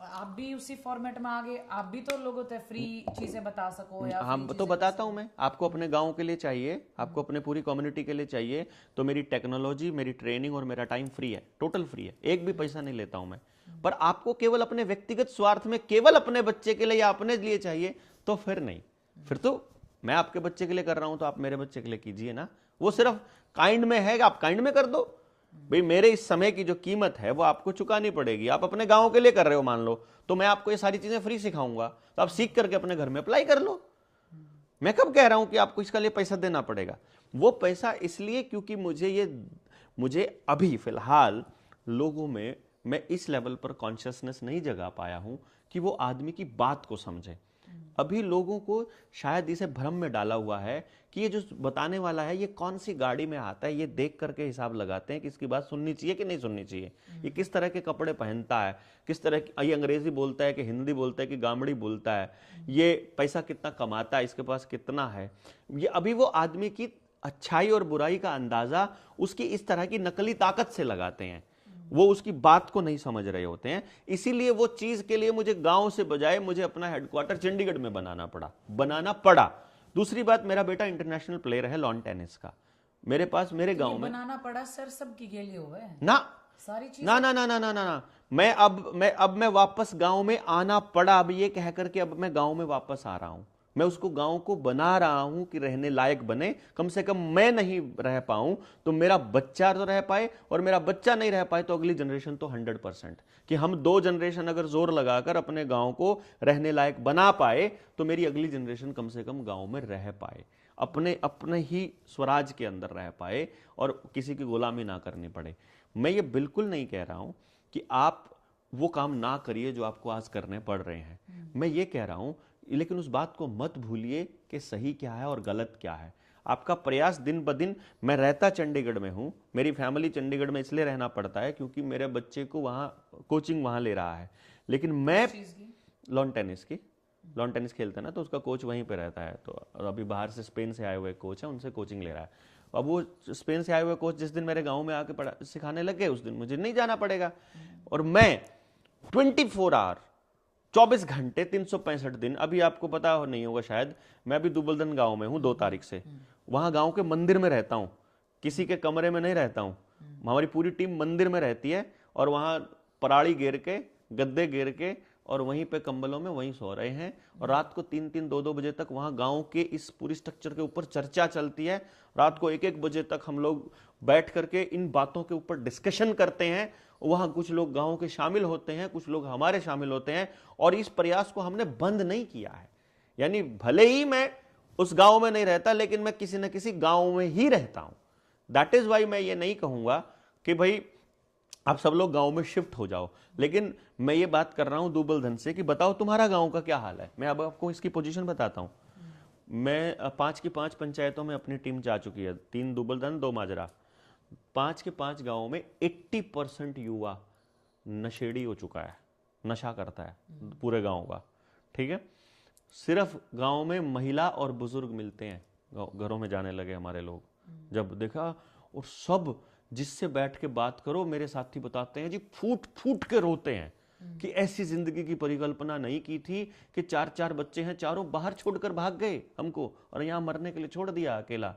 आप भी उसी फॉर्मेट में आगे, आप भी तो लोगों को फ्री चीजें बता सको, या हम तो बताता हूं मैं आपको, अपने गांव के लिए चाहिए, आपको अपने पूरी कम्युनिटी के लिए चाहिए, तो मेरी टेक्नोलॉजी, मेरी ट्रेनिंग और मेरा टाइम फ्री है, टोटल फ्री है, एक भी पैसा नहीं लेता हूं मैं। पर आपको केवल अपने व्यक्तिगत स्वार्थ में, केवल अपने बच्चे के लिए या अपने लिए चाहिए, तो फिर नहीं। फिर तो मैं आपके बच्चे के लिए कर रहा हूं, तो आप मेरे बच्चे के लिए कीजिए ना। वो सिर्फ काइंड में है, आप काइंड में कर दो भाई, मेरे इस समय की जो कीमत है वो आपको चुकानी पड़ेगी। आप अपने गांव के लिए कर रहे हो मान लो, तो मैं आपको ये सारी चीजें फ्री सिखाऊंगा, तो आप सीख करके अपने घर में अप्लाई कर लो। मैं कब कह रहा हूं कि आपको इसका लिए पैसा देना पड़ेगा? वो पैसा इसलिए क्योंकि मुझे अभी फिलहाल लोगों में मैं इस लेवल पर कॉन्शियसनेस नहीं जगा पाया हूं कि वो आदमी की बात को समझे। अभी लोगों को शायद इसे भ्रम में डाला हुआ है कि ये जो बताने वाला है ये कौन सी गाड़ी में आता है, ये देख करके हिसाब लगाते हैं कि इसकी बात सुननी चाहिए कि नहीं सुननी चाहिए, ये किस तरह के कपड़े पहनता है, किस तरह की, ये अंग्रेजी बोलता है कि हिंदी बोलता है कि गामड़ी बोलता है, ये पैसा कितना कमाता है, इसके पास कितना है। ये अभी वो आदमी की अच्छाई और बुराई का अंदाजा उसकी इस तरह की नकली ताकत से लगाते हैं, वो उसकी बात को नहीं समझ रहे होते हैं। इसीलिए वो चीज के लिए मुझे गांव से बजाय मुझे अपना हेडक्वार्टर चंडीगढ़ में बनाना पड़ा। दूसरी बात, मेरा बेटा इंटरनेशनल प्लेयर है लॉन टेनिस का, मेरे पास मेरे गांव में बनाना पड़ा सर, सबकी गेली हुआ है ना, सारी चीज ना ना ना ना ना ना। मैं वापस गांव में आना पड़ा, अब ये कह करके अब मैं गांव में वापस आ रहा हूं। मैं उसको गांव को बना रहा हूं कि रहने लायक बने, कम से कम मैं नहीं रह पाऊं तो मेरा बच्चा तो रह पाए, और मेरा बच्चा नहीं रह पाए तो अगली जनरेशन तो 100%, कि हम 2 जनरेशन अगर जोर लगाकर अपने गांव को रहने लायक बना पाए तो मेरी अगली जनरेशन कम से कम गांव में रह पाए, अपने ही स्वराज के अंदर रह पाए और किसी की गुलामी ना करनी पड़े। मैं ये बिल्कुल नहीं कह रहा हूं कि आप वो काम ना करिए जो आपको आज करने पड़ रहे हैं, मैं ये कह रहा हूं, लेकिन उस बात को मत भूलिए कि सही क्या है और गलत क्या है। आपका प्रयास दिन ब दिन, मैं रहता चंडीगढ़ में हूं, मेरी फैमिली चंडीगढ़ में इसलिए रहना पड़ता है क्योंकि मेरे बच्चे को वहां कोचिंग वहां ले रहा है, लेकिन मैं लॉन टेनिस खेलता है ना, तो उसका कोच वहीं पे रहता है। तो अभी बाहर से स्पेन से आए हुए कोच है, उनसे कोचिंग ले रहा है। अब वो स्पेन से आए हुए कोच जिस दिन मेरे गांव में आके सिखाने लगे, उस दिन मुझे नहीं जाना पड़ेगा, और मैं 24 आवर 24 घंटे 365 दिन, अभी आपको पता नहीं होगा शायद, मैं अभी दुबलदन गांव में हूं 2 तारीख से, वहां गांव के मंदिर में रहता हूं, किसी के कमरे में नहीं रहता हूं। हमारी पूरी टीम मंदिर में रहती है, और वहां पराड़ी घेर के, गद्दे घेर के, और वहीं पे कंबलों में वहीं सो रहे हैं, और रात को 3-3 2-2 बजे तक वहां गांव के इस पूरी स्ट्रक्चर के ऊपर चर्चा चलती है। रात को 1-1 बजे तक हम लोग बैठ करके इन बातों के ऊपर डिस्कशन करते हैं। वहां कुछ लोग गांव के शामिल होते हैं, कुछ लोग हमारे शामिल होते हैं, और इस प्रयास को हमने बंद नहीं किया है। यानी भले ही मैं उस गांव में नहीं रहता, लेकिन मैं किसी न किसी गांव में ही रहता हूं। दैट इज वाई मैं ये नहीं कहूंगा कि भाई आप सब लोग गांव में शिफ्ट हो जाओ, लेकिन मैं ये बात कर रहा हूं दुबलधन से कि बताओ तुम्हारा गांव का क्या हाल है। मैं अब आपको इसकी पोजीशन बताता हूं। मैं 5 की 5 पंचायतों में अपनी टीम जा चुकी है, 3 दुबलधन 2 माजरा। 5 के 5 गांवों में 80% युवा नशेड़ी हो चुका है, नशा करता है पूरे गांव का, ठीक है। सिर्फ गांव में महिला और बुजुर्ग मिलते हैं, घरों में जाने लगे हमारे लोग, जब देखा, और सब जिससे बैठ के बात करो, मेरे साथी बताते हैं जी फूट फूट के रोते हैं कि ऐसी जिंदगी की परिकल्पना नहीं की थी कि 4-4 बच्चे हैं, चारों बाहर छोड़कर भाग गए हमको और यहां मरने के लिए छोड़ दिया अकेला,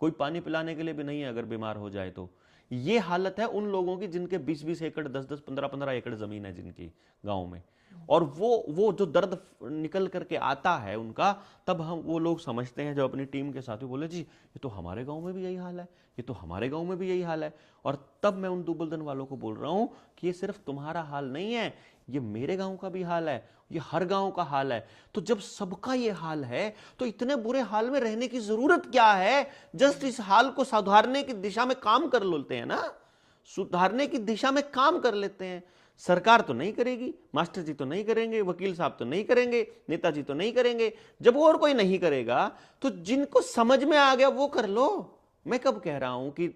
कोई पानी पिलाने के लिए भी नहीं है अगर बीमार हो जाए तो। ये हालत है उन लोगों की जिनके 20-20 एकड़ 10-10 15-15 एकड़ जमीन है जिनकी गांव में, और वो जो दर्द निकल करके आता है उनका, तब हम वो लोग समझते हैं जब अपनी टीम के साथ बोले जी ये तो हमारे गांव में भी यही हाल है, ये तो हमारे गांव में भी यही हाल है। और तब मैं उन दुबलदन वालों को बोल रहा हूं कि ये सिर्फ तुम्हारा हाल नहीं है, ये मेरे गांव का भी हाल है, ये हर गांव का हाल है। तो जब सबका ये हाल है तो इतने बुरे हाल में रहने की जरूरत क्या है? जस्ट इस हाल को सुधारने की दिशा में काम कर लेते हैं ना, सुधारने की दिशा में काम कर लेते हैं। सरकार तो नहीं करेगी, मास्टर जी तो नहीं करेंगे, वकील साहब तो नहीं करेंगे, नेताजी तो नहीं करेंगे। जब और कोई नहीं करेगा तो जिनको समझ में आ गया वो कर लो। मैं कब कह रहा हूं कि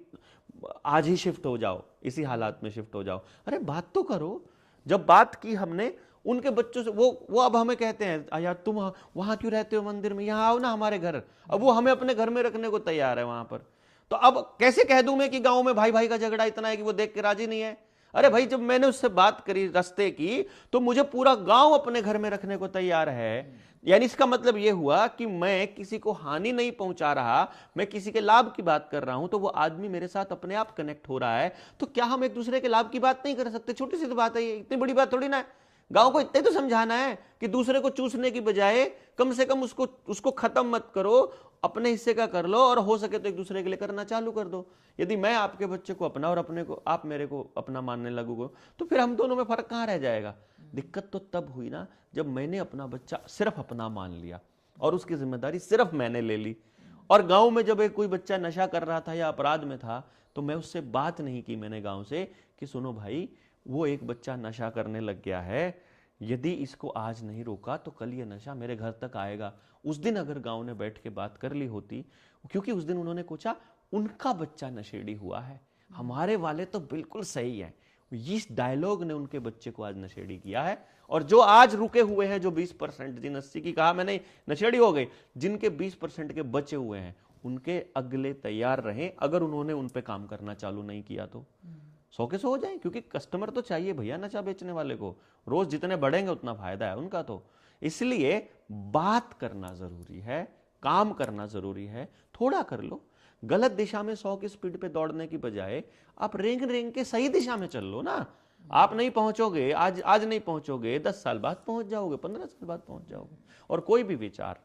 आज ही शिफ्ट हो जाओ, इसी हालात में शिफ्ट हो जाओ? अरे बात तो करो। जब बात की हमने उनके बच्चों से, वो अब हमें कहते हैं यार तुम वहां क्यों रहते हो मंदिर में, यहां आओ ना हमारे घर। अब वो हमें अपने घर में रखने को तैयार है वहां पर। तो अब कैसे कह दूं मैं कि गांव में भाई भाई का झगड़ा इतना है कि वो देख के राजी नहीं है? अरे भाई जब मैंने उससे बात करी रास्ते की तो मुझे पूरा गांव अपने घर में रखने को तैयार है। यानी इसका मतलब यह हुआ कि मैं किसी को हानि नहीं पहुंचा रहा, मैं किसी के लाभ की बात कर रहा हूं, तो वो आदमी मेरे साथ अपने आप कनेक्ट हो रहा है। तो क्या हम एक दूसरे के लाभ की बात नहीं कर सकते? छोटी सी तो बात है ये, इतनी बड़ी बात थोड़ी ना है। गांव को इतने तो समझाना है कि दूसरे को चूसने की बजाय कम से कम उसको खत्म मत करो, अपने हिस्से का कर लो, और हो सके तो एक दूसरे के लिए करना चालू कर दो। यदि मैं आपके बच्चे को अपना और अपने को आप मेरे को अपना मानने लगोगे तो फिर हम दोनों में फर्क कहां रह जाएगा? दिक्कत तो तब हुई ना जब मैंने अपना बच्चा सिर्फ अपना मान लिया और उसकी जिम्मेदारी सिर्फ मैंने ले ली। और गांव में जब एक कोई बच्चा नशा कर रहा था या अपराध में था तो मैं उससे बात नहीं की मैंने गांव से कि सुनो भाई वो एक बच्चा नशा करने लग गया है, यदि इसको आज नहीं रोका तो कल ये नशा मेरे घर तक आएगा। उस दिन अगर गांव ने बैठ के बात कर ली होती, क्योंकि उस दिन उन्होंने पूछा उनका बच्चा नशेड़ी हुआ है, हमारे वाले तो बिल्कुल सही है। इस डायलॉग ने उनके बच्चे को आज नशेड़ी किया है। और जो आज रुके हुए हैं, जो 20%, जिन 80 की कहा मैंने नशेड़ी हो गई, जिनके 20% के बचे हुए हैं उनके अगले तैयार रहें अगर उन्होंने उन पे काम करना चालू नहीं किया तो 100 के 100 हो जाए। क्योंकि कस्टमर तो चाहिए भैया नशा बेचने वाले को, रोज जितने बढ़ेंगे उतना फायदा है उनका। तो इसलिए बात करना जरूरी है, काम करना जरूरी है। थोड़ा कर लो, गलत दिशा में 100 की स्पीड पे दौड़ने की बजाय आप रेंग रेंग के सही दिशा में चल लो ना। आप नहीं पहुंचोगे आज नहीं पहुंचोगे, 10 साल बाद पहुंच जाओगे, 15 साल बाद पहुंच जाओगे। और कोई भी विचार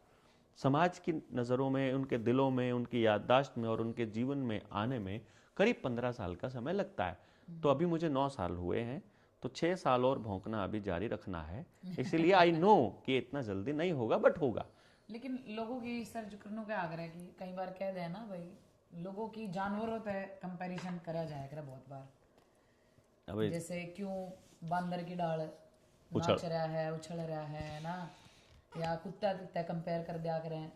समाज की नजरों में, उनके दिलों में, उनकी याददाश्त में और उनके जीवन में आने में करीब 15 साल का समय लगता है। तो अभी मुझे 9 साल हुए हैं, तो 6 साल और भौंकना अभी जारी रखना है। इसीलिए आई नो कि इतना जल्दी नहीं होगा, बट होगा। लेकिन लोगों की सर्च करने का आग्रह की कई बार कह दे ना भाई, लोगों की जानवरों पे कंपैरिजन करा जाया करे बहुत बार। जैसे क्यों बांदर की डाल नाच रहा है, उछल रहा है ना, या कुत्ता कुत्ता कंपेयर कर दिया करें।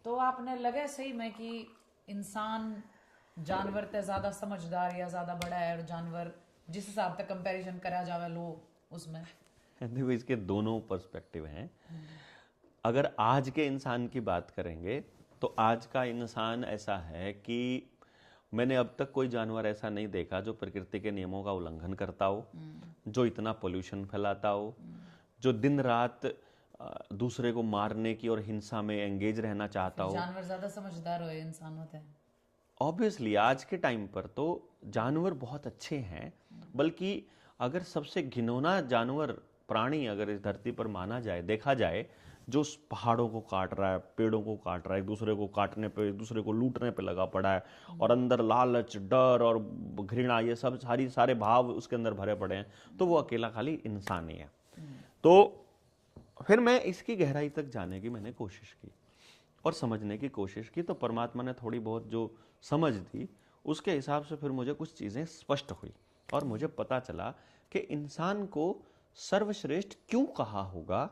तो आपने लगे सही में कि इंसान जानवर ते ज्यादा समझदार या ज्यादा बड़ा है, और जानवर जिस हिसाब से कंपैरिजन करा जावे लो उसमें? देखो इसके दोनों पर्सपेक्टिव हैं। अगर आज के इंसान की बात करेंगे तो आज का इंसान ऐसा है कि मैंने अब तक कोई जानवर ऐसा नहीं देखा जो प्रकृति के नियमों का उल्लंघन करता हो, जो इतना पोल्यूशन फैलाता हो, जो दिन रात दूसरे को मारने की और हिंसा में एंगेज रहना चाहता हो। जानवर ज्यादा समझदार हो इंसान होते हैं। ऑब्वियसली आज के टाइम पर तो जानवर बहुत अच्छे हैं, बल्कि अगर सबसे घिनौना जानवर प्राणी अगर इस धरती पर माना जाए, देखा जाए, जो पहाड़ों को काट रहा है, पेड़ों को काट रहा है, एक दूसरे को काटने पे, एक दूसरे को लूटने पे लगा पड़ा है, और अंदर लालच, डर और घृणा, ये सब सारे भाव उसके अंदर भरे पड़े हैं, तो वो अकेला खाली इंसान ही है। तो फिर मैं इसकी गहराई तक जाने की मैंने कोशिश की और समझने की कोशिश की, तो परमात्मा ने थोड़ी बहुत जो समझ दी उसके हिसाब से फिर मुझे कुछ चीज़ें स्पष्ट हुई और मुझे पता चला कि इंसान को सर्वश्रेष्ठ क्यों कहा होगा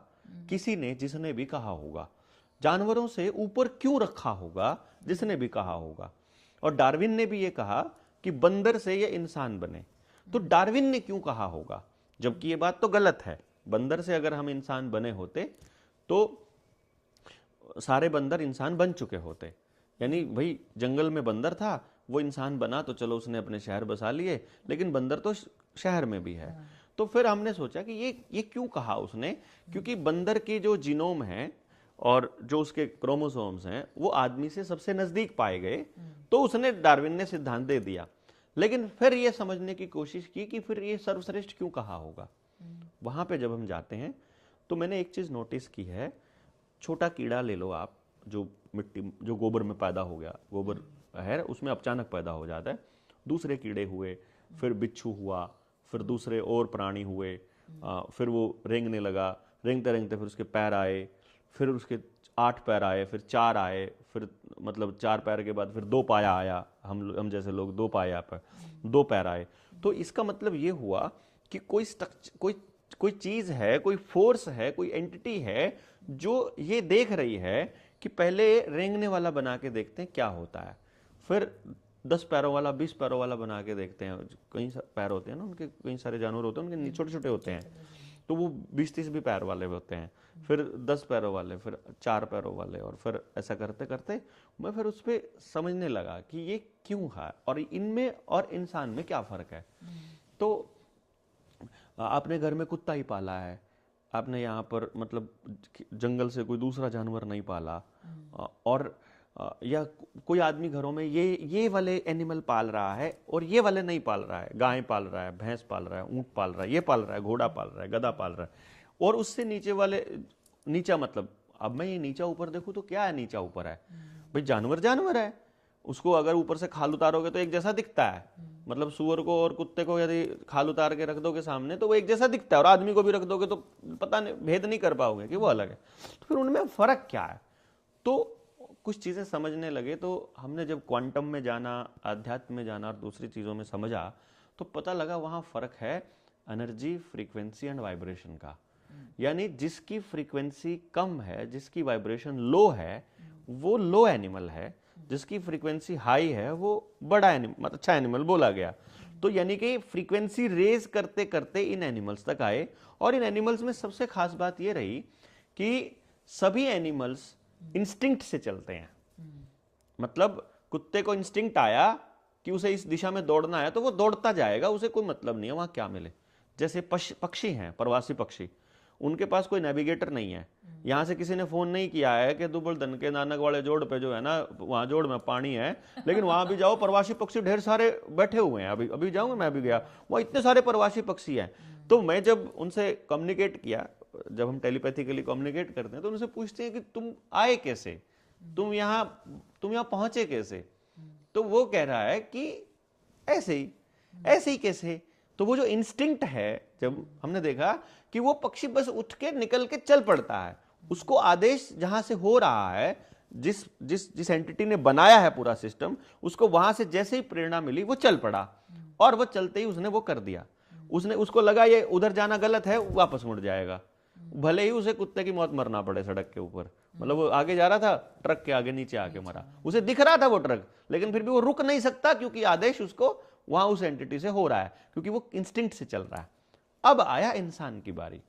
किसी ने, जिसने भी कहा होगा। जानवरों से ऊपर क्यों रखा होगा जिसने भी कहा होगा। और डार्विन ने भी ये कहा कि बंदर से ये इंसान बने, तो डार्विन ने क्यों कहा होगा, जबकि ये बात तो गलत है। बंदर से अगर हम इंसान बने होते तो सारे बंदर इंसान बन चुके होते। यानी भाई जंगल में बंदर था, वो इंसान बना तो चलो उसने अपने शहर बसा लिए, लेकिन बंदर तो शहर में भी है। तो फिर हमने सोचा कि ये क्यों कहा उसने, क्योंकि बंदर की जो जीनोम है और जो उसके क्रोमोसोम्स हैं वो आदमी से सबसे नजदीक पाए गए, तो उसने, डार्विन ने सिद्धांत दे दिया। लेकिन फिर ये समझने की कोशिश की कि फिर ये सर्वश्रेष्ठ क्यों कहा होगा। वहां पे जब हम जाते हैं तो मैंने एक चीज नोटिस की है, छोटा कीड़ा ले लो आप, जो मिट्टी, जो गोबर में पैदा हो गया, गोबर है उसमें अचानक पैदा हो जाता है, दूसरे कीड़े हुए, फिर बिच्छू हुआ, फिर दूसरे और प्राणी हुए, फिर वो रेंगने लगा, रेंगते रेंगते फिर उसके पैर आए, फिर उसके 8 पैर आए, फिर 4 आए, फिर मतलब 4 पैर के बाद फिर 2 पाया आया, हम जैसे लोग 2 पाया पर 2 पैर आए। तो इसका मतलब ये हुआ कि कोई चीज है, कोई फोर्स है, कोई एंटिटी है जो ये देख रही है कि पहले रेंगने वाला बना के देखते हैं क्या होता है, फिर 10 पैरों वाला, 20 पैरों वाला बना के देखते हैं। कई पैर होते हैं ना उनके, कई सारे जानवर होते हैं उनके छोटे छोटे होते हैं, तो वो 20-30 भी पैर वाले होते हैं, फिर 10 पैरों वाले, फिर 4 पैरों वाले, और फिर ऐसा करते करते मैं फिर उस पर समझने लगा कि ये क्यों है और इनमें और इंसान में क्या फर्क है। तो आपने घर में कुत्ता ही पाला है, आपने यहाँ पर मतलब जंगल से कोई दूसरा जानवर नहीं पाला, और या कोई आदमी घरों में ये वाले एनिमल पाल रहा है और ये वाले नहीं पाल रहा है, गाय पाल रहा है, भैंस पाल रहा है, ऊंट पाल रहा है, ये पाल रहा है, घोड़ा पाल रहा है, गधा पाल रहा है, और उससे नीचे वाले, नीचा मतलब अब मैं ये नीचा ऊपर देखूं तो क्या है, नीचा ऊपर है भाई, जानवर जानवर है, उसको अगर ऊपर से खाल उतारोगे तो एक जैसा दिखता है, मतलब सुअर को और कुत्ते को यदि खाल उतार के रख दोगे सामने तो वो एक जैसा दिखता है, और आदमी को भी रख दोगे तो पता नहीं, भेद नहीं कर पाओगे कि वो अलग है। तो फिर उनमें फर्क क्या है, तो कुछ चीजें समझने लगे। तो हमने जब क्वांटम में जाना, आध्यात्म में जाना और दूसरी चीजों में समझा, तो पता लगा वहां फर्क है एनर्जी, फ्रीक्वेंसी एंड वाइब्रेशन का। यानी जिसकी फ्रीक्वेंसी कम है, जिसकी वाइब्रेशन लो है, वो लो एनिमल है, जिसकी फ्रीक्वेंसी हाई है वो बड़ा एनिमल, मतलब अच्छा एनिमल बोला गया। तो यानी कि फ्रीक्वेंसी रेज करते करते इन एनिमल्स तक आए, और इन एनिमल्स में सबसे खास बात ये रही कि सभी एनिमल्स इंस्टिंक्ट से चलते हैं। मतलब कुत्ते को इंस्टिंक्ट आया कि उसे इस दिशा में दौड़ना है तो वो दौड़ता जाएगा, उसे कोई मतलब नहीं है वहां क्या मिले। जैसे पक्षी हैं, प्रवासी पक्षी, उनके पास कोई नेविगेटर नहीं है, यहां से किसी ने फोन नहीं किया है कि दुबल के नानक वाले जोड़ पे जो है ना, वहां जोड़ में पानी है, लेकिन वहां भी जाओ प्रवासी पक्षी ढेर सारे बैठे हुए हैं। अभी अभी जाऊंगा, मैं भी गया, वहां इतने सारे प्रवासी पक्षी हैं। तो मैं जब उनसे कम्युनिकेट किया, जब हम टेलीपैथिकली कम्युनिकेट करते हैं तो उनसे पूछते हैं कि तुम आए कैसे, तुम यहाँ पहुंचे कैसे, तो वो कह रहा है कि ऐसे ही कैसे। तो वो जो इंस्टिंक्ट है, जब हमने देखा कि वो पक्षी बस उठ के निकल के चल पड़ता है, उसको आदेश जहां से हो रहा है, जिस एंटिटी ने बनाया है पूरा सिस्टम, उसको वहां से जैसे ही प्रेरणा मिली वो चल पड़ा, और वो चलते ही उसने वो कर दिया। उसको लगा ये उधर जाना गलत है, वापस मुड़ जाएगा, भले ही उसे कुत्ते की मौत मरना पड़े सड़क के ऊपर। मतलब वो आगे जा रहा था, ट्रक के आगे नीचे आके मरा, उसे दिख रहा था वो ट्रक, लेकिन फिर भी वो रुक नहीं सकता क्योंकि आदेश उसको वहां उस एंटिटी से हो रहा है, क्योंकि वो इंस्टिंक्ट से चल रहा है। अब आया इंसान की बारी।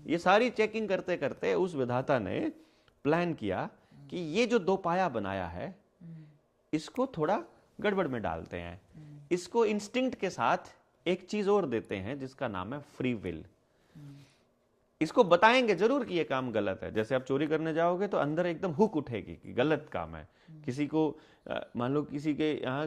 ये सारी चेकिंग करते करते उस विधाता ने प्लान किया कि ये जो 2 पाया बनाया है, इसको थोड़ा गड़बड़ में डालते हैं, इसको इंस्टिंक्ट के साथ एक चीज और देते हैं जिसका नाम है फ्री विल। इसको बताएंगे जरूर कि ये काम गलत है। जैसे आप चोरी करने जाओगे तो अंदर एकदम हुक उठेगी कि गलत काम है। किसी को मान लो किसी के यहाँ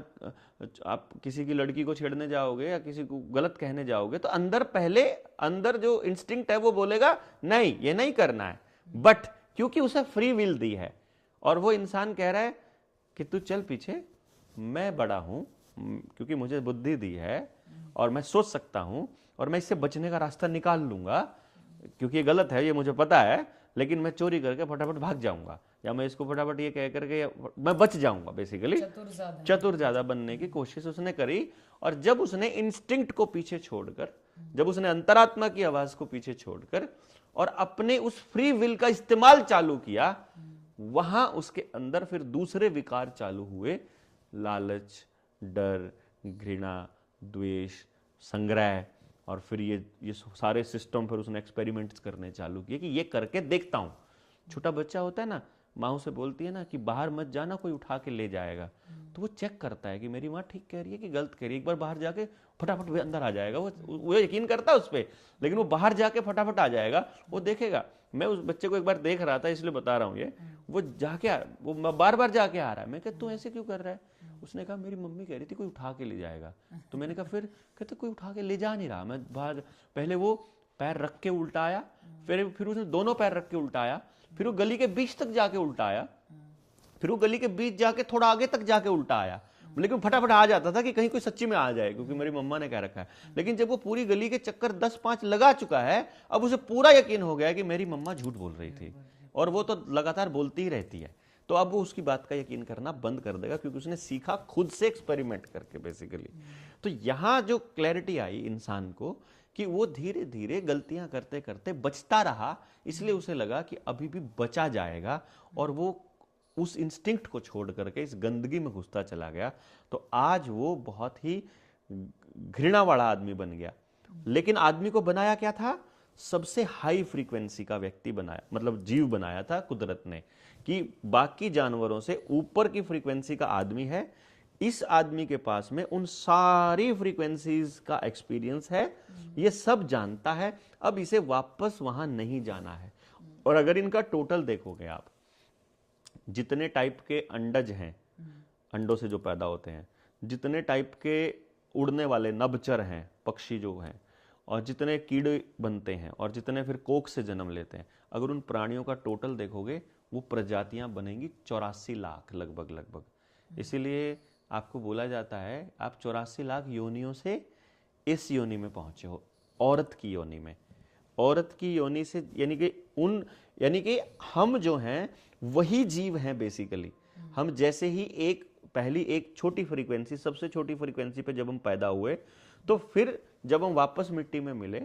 आप किसी की लड़की को छेड़ने जाओगे या किसी को गलत कहने जाओगे तो अंदर जो इंस्टिंक्ट है वो बोलेगा नहीं, ये नहीं करना है, बट क्योंकि उसे फ्री विल दी है और वो इंसान कह रहा है कि तू चल पीछे, मैं बड़ा हूं क्योंकि मुझे बुद्धि दी है और मैं सोच सकता हूं और मैं इससे बचने का रास्ता निकाल लूंगा, क्योंकि ये गलत है, ये मुझे पता है, लेकिन मैं चोरी करके फटाफट भाग जाऊंगा, या मैं इसको फटाफट ये कह करके मैं बच जाऊंगा। बेसिकली चतुर ज्यादा बनने की कोशिश उसने करी। और जब उसने इंस्टिंक्ट को पीछे छोड़कर, जब उसने अंतरात्मा की आवाज को पीछे छोड़कर और अपने उस फ्री विल का इस्तेमाल चालू किया, वहां उसके अंदर फिर दूसरे विकार चालू हुए, लालच, डर, घृणा, द्वेष, संग्रह, और फिर ये सारे सिस्टम फिर उसने एक्सपेरिमेंट्स करने चालू किए कि ये करके देखता हूं। छोटा बच्चा होता है ना, माँ से बोलती है ना कि बाहर मत जाना, कोई उठा के ले जाएगा, तो वो चेक करता है कि मेरी माँ ठीक कह रही है कि गलत कह रही है। एक बार बाहर जाके फटाफट वो अंदर आ जाएगा, वो यकीन करता है उस पर, लेकिन वो बाहर जाके फटाफट आ जाएगा, वो देखेगा। मैं उस बच्चे को एक बार देख रहा था, इसलिए बता रहा हूँ ये, वो जाके वो बार बार जाके आ रहा है। मैं कहता तू ऐसे क्यों कर रहा है? उसने कहा मेरी मम्मी कह रही थी कोई उठा के ले जाएगा। तो मैंने कहा फिर? कहते कोई उठा के ले जा नहीं रहा। मैं बाहर, पहले वो पैर रख के उल्टा आया, फिर उसने दोनों पैर रख के उल्टा आया, फिर वो गली के बीच तक जाके उल्टा आया, फिर वो गली के बीच जाके थोड़ा आगे तक जाके उल्टा आया। लेकिन फटाफट आ जाता था कि कहीं कोई सच्ची में आ जाए, क्योंकि मेरी मम्मा ने कह रखा है। लेकिन जब वो पूरी गली के चक्कर 10-5 लगा चुका है, अब उसे पूरा यकीन हो गया है कि मेरी मम्मा झूठ बोल रही थी, और वो तो लगातार बोलती ही रहती है। तो अब वो उसकी बात का यकीन करना बंद कर देगा, क्योंकि उसने सीखा खुद से एक्सपेरिमेंट करके बेसिकली। तो यहां जो क्लैरिटी आई इंसान को कि वो धीरे धीरे गलतियां करते करते बचता रहा, इसलिए उसे लगा कि अभी भी बचा जाएगा, और वो उस इंस्टिंक्ट को छोड़ करके इस गंदगी में घुसता चला गया। तो आज वो बहुत ही घृणा वाला आदमी बन गया। लेकिन आदमी को बनाया क्या था? सबसे हाई फ्रीक्वेंसी का व्यक्ति बनाया, मतलब जीव बनाया था कुदरत ने, कि बाकी जानवरों से ऊपर की फ्रीक्वेंसी का आदमी है। इस आदमी के पास में उन सारी फ्रीक्वेंसीज का एक्सपीरियंस है, ये सब जानता है। अब इसे वापस वहां नहीं जाना है। और अगर इनका टोटल देखोगे आप, जितने टाइप के अंडज हैं, अंडों से जो पैदा होते हैं, जितने टाइप के उड़ने वाले नभचर हैं, पक्षी जो हैं, और जितने कीड़े बनते हैं, और जितने फिर कोख से जन्म लेते हैं, अगर उन प्राणियों का टोटल देखोगे, वो प्रजातियां बनेंगी 84 लाख लगभग। इसीलिए आपको बोला जाता है आप 84 लाख योनियों से इस योनि में पहुंचे हो, औरत की योनि में। औरत की योनि से यानी कि हम जो हैं वही जीव हैं बेसिकली। हम जैसे ही पहली एक छोटी फ्रीक्वेंसी, सबसे छोटी फ्रीक्वेंसी पे जब हम पैदा हुए, तो फिर जब हम वापस मिट्टी में मिले,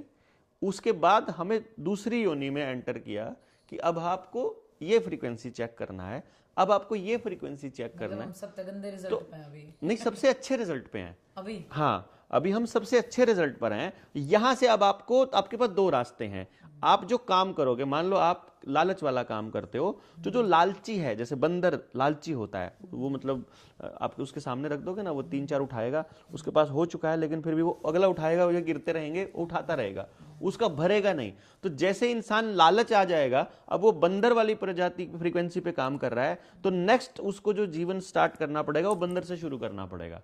उसके बाद हमें दूसरी योनि में एंटर किया कि अब आपको ये फ्रीक्वेंसी चेक करना है, अब आपको ये फ्रीक्वेंसी चेक करना है। सब गंदे रिजल्ट पे हैं अभी। नहीं, सबसे अच्छे रिजल्ट पे हैं अभी। हाँ, अभी हम सबसे अच्छे रिजल्ट पर हैं। यहां से अब आपके पास 2 रास्ते हैं। आप जो काम करोगे, मान लो आप लालच वाला काम करते हो, तो जो लालची है, जैसे बंदर लालची होता है, वो मतलब आप उसके सामने रख दोगे ना, वो 3-4 उठाएगा, उसके पास हो चुका है, लेकिन फिर भी वो अगला उठाएगा, वो गिरते रहेंगे, वो उठाता रहेगा, उसका भरेगा नहीं। तो जैसे इंसान लालच आ जाएगा, अब वो बंदर वाली प्रजाति की फ्रीक्वेंसी पे काम कर रहा है, तो नेक्स्ट उसको जो जीवन स्टार्ट करना पड़ेगा, वो बंदर से शुरू करना पड़ेगा।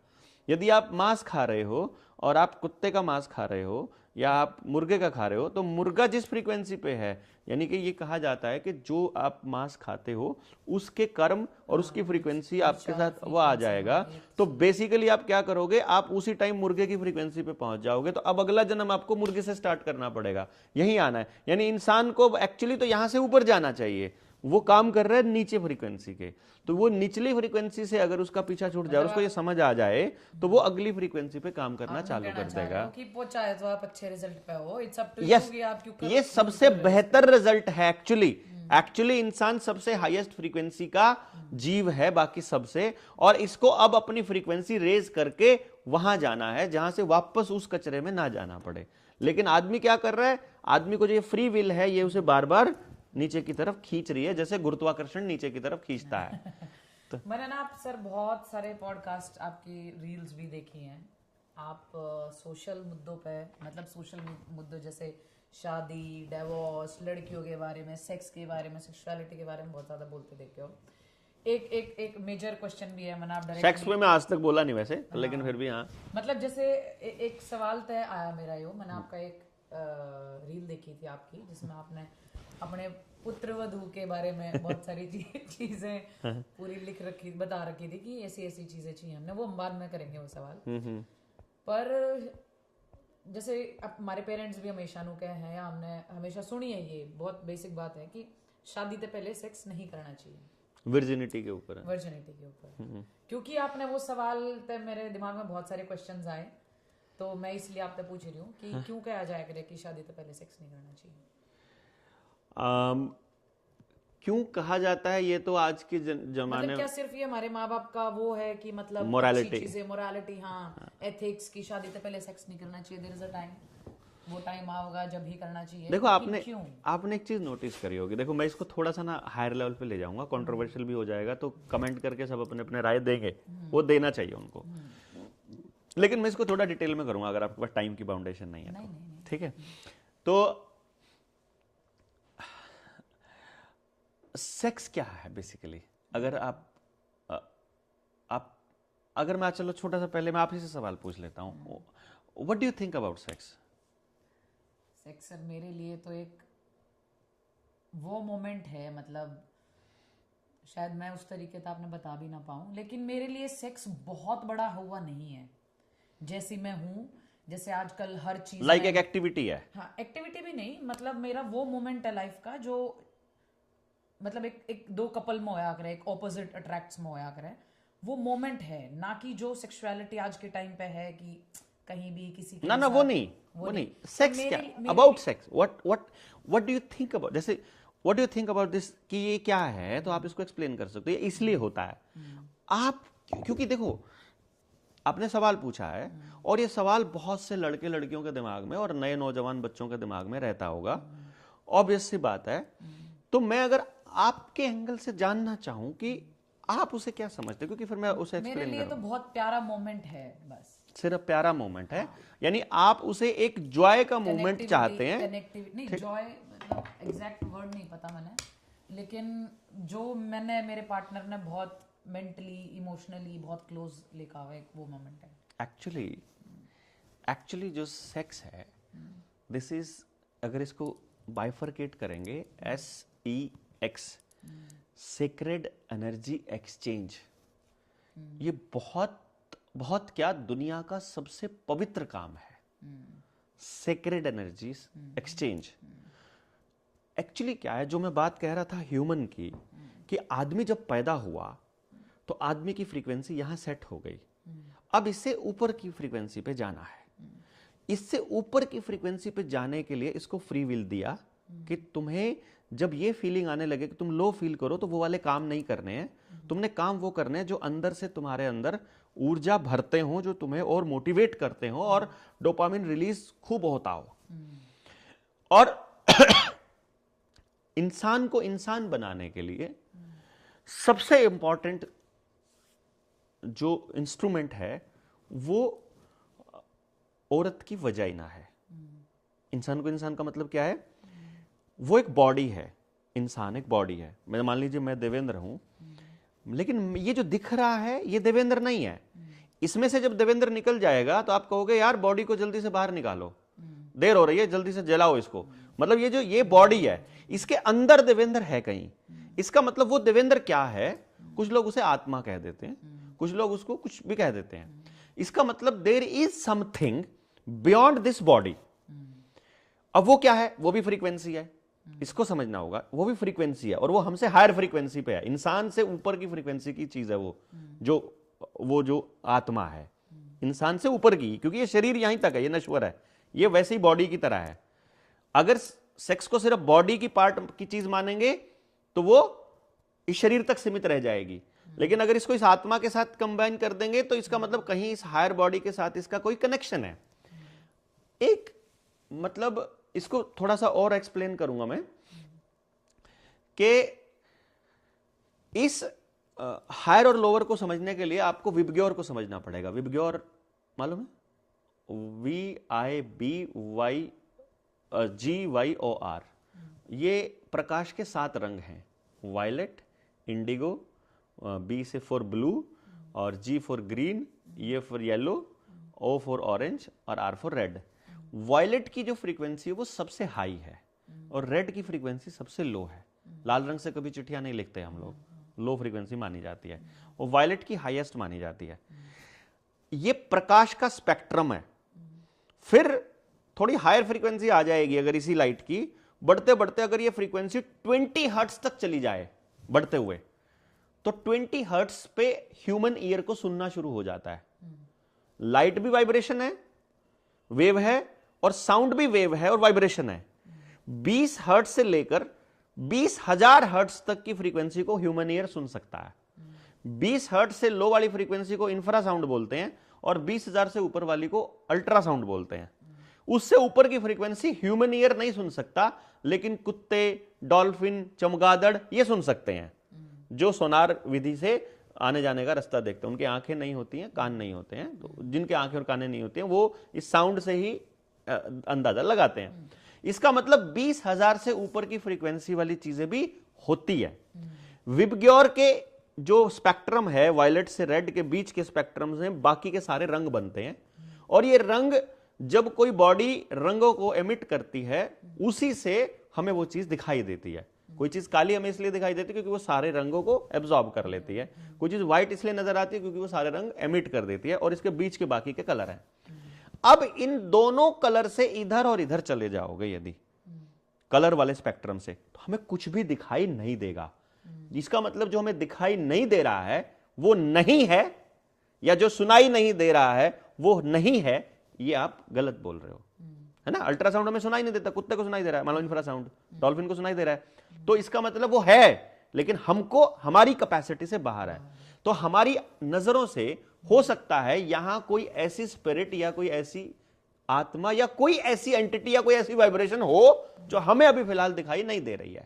यदि आप मांस खा रहे हो और आप कुत्ते का मांस खा रहे हो या आप मुर्गे का खा रहे हो, तो मुर्गा जिस फ्रीक्वेंसी पे है, यानी कि ये कहा जाता है कि जो आप मांस खाते हो उसके कर्म और उसकी फ्रीक्वेंसी आपके साथ वो आ जाएगा। तो बेसिकली आप क्या करोगे, आप उसी टाइम मुर्गे की फ्रीक्वेंसी पे पहुंच जाओगे। तो अब अगला जन्म आपको मुर्गे से स्टार्ट करना पड़ेगा, यही आना है। यानी इंसान को एक्चुअली तो यहां से ऊपर जाना चाहिए, वो काम कर रहा है नीचे फ्रीक्वेंसी के। तो वो निचली फ्रीक्वेंसी से अगर उसका पीछा छूट जाए, उसको ये समझ आ जाए, तो वो अगली फ्रीक्वेंसी पे काम करना चालू कर देगा। कि पहुंचाए तो आप अच्छे रिजल्ट पे हो, it's up to yes, you कि आप क्यों ये सबसे बेहतर रिजल्ट है एक्चुअली इंसान सबसे हाईएस्ट फ्रीक्वेंसी का जीव है बाकी सबसे, और इसको अब अपनी फ्रीक्वेंसी रेज करके वहां जाना है जहां से वापस उस कचरे में ना जाना पड़े। लेकिन आदमी क्या कर रहा है, आदमी को जो ये फ्री विल है, ये उसे बार बार नीचे की तरफ खींच रही है, जैसे गुरुत्वाकर्षण नीचे की तरफ खींचता है। तो मैंने ना आप सर बहुत सारे पॉडकास्ट, आपकी रील्स भी देखी हैं। आप सोशल मुद्दों पे, मतलब सोशल मुद्दों जैसे शादी, डिवोर्स, लड़कियों के बारे में, सेक्स के बारे में, सेक्सुअलिटी के बारे में बहुत ज्यादा बोलते देखते हो। एक मेजर क्वेश्चन भी है, मैंने आप डायरेक्ट सेक्स में मैं आज तक बोला नहीं वैसे, लेकिन फिर भी हाँ, मतलब जैसे एक सवाल तय आया मेरा, यो मैंने आपका एक रील देखी थी आपकी, जिसमें आपने अपने पुत्र वधू के बारे में बहुत सारी चीजें पूरी बता रखी थी कि ऐसी ऐसी चीजें चाहिए हमने, वो हम बाद में करेंगे वो सवाल। पर जैसे अब हमारे पेरेंट्स भी हमेशा नु कहे हैं, या हमने हमेशा सुनी है, ये बहुत बेसिक बात है कि शादी से पहले सेक्स नहीं करना चाहिए, वर्जिनिटी के ऊपर, वर्जिनिटी के ऊपर। क्योंकि आपने वो सवाल पे मेरे दिमाग में बहुत सारे क्वेश्चंस आए, तो मैं इसलिए आपसे पूछ रही हूँ कि क्यों कहा जाया करे कि शादी से पहले सेक्स नहीं करना चाहिए। क्यों कहा जाता है, ये तो आज के जमाने मतलब क्या सिर्फ ये हमारे माँ बाप का वो है कि मतलब मोरालिटी, मोरालिटी, हाँ, एथिक्स की शादी से पहले सेक्स नहीं करना चाहिए, देयर इज अ टाइम। वो टाइम आएगा जब ही करना चाहिए। देखो लेकिन क्यों? आपने एक चीज नोटिस करी होगी, देखो मैं इसको थोड़ा सा ना हायर लेवल पे ले जाऊंगा, कंट्रोवर्शियल भी हो जाएगा, तो कमेंट करके सब अपने अपने राय देंगे, वो देना चाहिए उनको, लेकिन मैं इसको थोड़ा डिटेल में करूंगा अगर आपके पास टाइम की बाउंडेशन नहीं है तो, ठीक है। तो सेक्स क्या है बेसिकली, अगर आप अगर मैं चलो छोटा सा पहले मैं आप ही से सवाल पूछ लेता हूँ, what do you think about sex? Sex sir मेरे लिए तो एक वो मोमेंट है, मतलब शायद मैं उस तरीके से आपने बता भी ना पाऊँ, लेकिन मेरे लिए सेक्स बहुत बड़ा हुआ नहीं है। जैसी मैं हूँ, जैसे आजकल हर चीज लाइक एक एक्टिविटी है। हाँ, एक्टिविटी भी नहीं, मतलब मेरा वो मोमेंट है लाइफ का जो मतलब एक दो कपल में होया करे, एक ऑपोजिट अट्रैक्ट्स में होया करे, वो मोमेंट है, ना कि जो सेक्सुअलिटी आज के टाइम पे है कि कहीं भी किसी के ना वो नहीं सेक्स क्या, about sex, what do you think about, जैसे what do you think about this कि ये क्या है, तो आप इसको एक्सप्लेन कर सकते हो, ये इसलिए होता है आप, क्योंकि देखो आपने सवाल पूछा है और ये सवाल बहुत से लड़के लड़कियों के दिमाग में और नए नौजवान बच्चों के दिमाग में रहता होगा, ऑब्वियस सी बात है। तो मैं अगर आपके एंगल से जानना चाहूं कि आप उसे क्या समझते हैं, क्योंकि फिर मैं उसे एक्सप्लेन मेरे लिए तो बहुत प्यारा मोमेंट है, बस सिर्फ प्यारा मोमेंट है, यानी आप उसे एक जॉय का मोमेंट चाहते हैं। नहीं, जॉय मतलब एग्जैक्ट वर्ड नहीं पता मैंने, लेकिन जो मैंने मेरे पार्टनर ने बहुत मेंटली इमोशनली बहुत क्लोज लिखा हुआ एक वो मोमेंट है। एक्चुअली जो सेक्स है, दिस इज, अगर इसको बाइफरकेट करेंगे, SEX, सेक्रेड एनर्जी एक्सचेंज, ये बहुत बहुत क्या दुनिया का सबसे पवित्र काम है, सेक्रेड एनर्जी एक्सचेंज। एक्चुअली क्या है, जो मैं बात कह रहा था ह्यूमन की, कि आदमी जब पैदा हुआ तो आदमी की फ्रीक्वेंसी यहां सेट हो गई, अब इससे ऊपर की फ्रीक्वेंसी पे जाना है। इससे ऊपर की फ्रीक्वेंसी पे जाने के लिए इसको फ्री विल दिया कि तुम्हें जब ये फीलिंग आने लगे कि तुम लो फील करो, तो वो वाले काम नहीं करने हैं, तुमने काम वो करने हैं जो अंदर से तुम्हारे अंदर ऊर्जा भरते हो, जो तुम्हें और मोटिवेट करते हो और डोपामिन रिलीज खूब होता हो। और इंसान को इंसान बनाने के लिए सबसे इंपॉर्टेंट जो इंस्ट्रूमेंट है वो औरत की वजाइना है। इंसान को इंसान का मतलब क्या है, वो एक बॉडी है, इंसान एक बॉडी है। मैं मान लीजिए मैं देवेंद्र हूं, लेकिन ये जो दिख रहा है ये देवेंद्र नहीं है। इसमें से जब देवेंद्र निकल जाएगा तो आप कहोगे यार बॉडी को जल्दी से बाहर निकालो, देर हो रही है, जल्दी से जलाओ इसको। मतलब ये जो ये बॉडी है, इसके अंदर देवेंद्र है कहीं। इसका मतलब वो देवेंद्र क्या है, कुछ लोग उसे आत्मा कह देते हैं, कुछ लोग उसको कुछ भी कह देते हैं। इसका मतलब there is something beyond this body. अब वो क्या है, वो भी फ्रीक्वेंसी है, इसको समझना होगा। वो भी फ्रीक्वेंसी है और वो हमसे हायर फ्रीक्वेंसी पे है, इंसान से ऊपर की फ्रीक्वेंसी की चीज है वो जो आत्मा है, इंसान से ऊपर की, क्योंकि ये शरीर यहीं तक है, ये नश्वर है, ये वैसे ही बॉडी की तरह है। अगर सेक्स को सिर्फ बॉडी की पार्ट की चीज मानेंगे तो वो इस शरीर तक सीमित रह जाएगी, लेकिन अगर इसको इस आत्मा के साथ कंबाइन कर देंगे तो इसका मतलब कहीं इस हायर बॉडी के साथ इसका कोई कनेक्शन है। एक मतलब इसको थोड़ा सा और एक्सप्लेन करूंगा मैं कि इस हायर और लोअर को समझने के लिए आपको विबग्योर को समझना पड़ेगा। विबग्योर मालूम है, VIBGYOR। ये प्रकाश के 7 रंग हैं, वायलेट, इंडिगो, B से फॉर ब्लू और G for green, E for yellow, O for orange और R फॉर रेड। वायलेट की जो फ्रीक्वेंसी है वो सबसे हाई है और रेड की फ्रीक्वेंसी सबसे लो है। लाल रंग से कभी चिट्ठियां नहीं लिखते हम लोग, लो फ्रीक्वेंसी मानी जाती है, और वायलेट की हाईएस्ट मानी जाती है। ये प्रकाश का स्पेक्ट्रम है। फिर थोड़ी हायर फ्रीक्वेंसी आ जाएगी अगर इसी लाइट की, बढ़ते बढ़ते अगर ये फ्रीक्वेंसी 20 हर्ट्ज तक चली जाए बढ़ते हुए, तो 20 हर्ट्ज पे ह्यूमन ईयर को सुनना शुरू हो जाता है। लाइट भी वाइब्रेशन है, वेव है, और साउंड भी वेव है और वाइब्रेशन है। 20 हर्ट्ज से लेकर 20,000 हर्ट्ज तक की फ्रीक्वेंसी को ह्यूमन ईयर सुन सकता है। 20 हर्ट्ज से लो वाली फ्रीक्वेंसी को इंफ्रासाउंड बोलते हैं और 20,000 से ऊपर वाली को अल्ट्रासाउंड बोलते हैं। उससे ऊपर की फ्रीक्वेंसी ह्यूमन ईयर नहीं सुन सकता, लेकिन कुत्ते, डॉल्फिन, चमगादड़ ये सुन सकते हैं, जो सोनार विधि से आने जाने का रास्ता देखते हैं। उनकी आंखें नहीं होती हैं, कान नहीं होते हैं, तो जिनके आंखें और कानें नहीं होती हैं वो इस साउंड से ही अंदाजा लगाते हैं। इसका मतलब 20,000 से ऊपर की फ्रीक्वेंसी वाली चीजें भी होती है। विबग्योर के जो स्पेक्ट्रम है, वायलेट से रेड के बीच के स्पेक्ट्रम से बाकी के सारे रंग बनते हैं, और ये रंग जब कोई बॉडी रंगों को एमिट करती है, उसी से हमें वो चीज दिखाई देती है। कोई चीज काली हमें इसलिए दिखाई देती है क्योंकि वो सारे रंगों को एब्जॉर्ब कर लेती है। कोई चीज व्हाइट इसलिए नजर आती है क्योंकि वो सारे रंग एमिट कर देती है, और इसके बीच के बाकी के कलर हैं। अब इन दोनों कलर से इधर और इधर चले जाओगे यदि कलर वाले स्पेक्ट्रम से, तो हमें कुछ भी दिखाई नहीं देगा। इसका मतलब जो हमें दिखाई नहीं दे रहा है वो नहीं है, या जो सुनाई नहीं दे रहा है वो नहीं है, ये आप गलत बोल रहे हो, है ना। अल्ट्रासाउंड हमें सुनाई नहीं देता, कुत्ते को सुनाई दे रहा है, मान लो इंफ्रासाउंड डॉल्फिन को सुनाई दे रहा है, तो इसका मतलब वो है, लेकिन हमको हमारी कैपेसिटी से बाहर है। तो हमारी नजरों से हो सकता है यहां कोई ऐसी स्पिरिट या कोई ऐसी आत्मा या कोई ऐसी एंटिटी या कोई ऐसी वाइब्रेशन हो जो हमें अभी फिलहाल दिखाई नहीं दे रही है।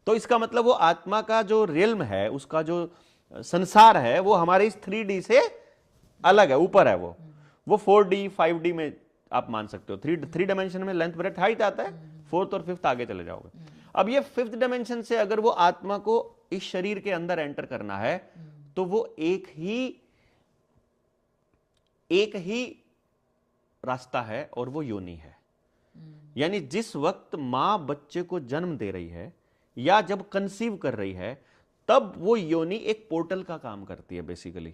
तो इसका मतलब वो आत्मा का जो रियल्म है, उसका जो संसार है, वो हमारे इस 3D से अलग है, ऊपर है। वो 4D 5D में आप मान सकते हो। थ्री डायमेंशन में लेंथ ब्रेथ हाइट आता है, 4th और 5th आगे चले जाओगे। अब ये 5th डायमेंशन से अगर वो आत्मा को इस शरीर के अंदर एंटर करना है, तो वो एक ही रास्ता है, और वो योनि है। यानी जिस वक्त मां बच्चे को जन्म दे रही है या जब कंसीव कर रही है, तब वो योनि एक पोर्टल का काम करती है बेसिकली।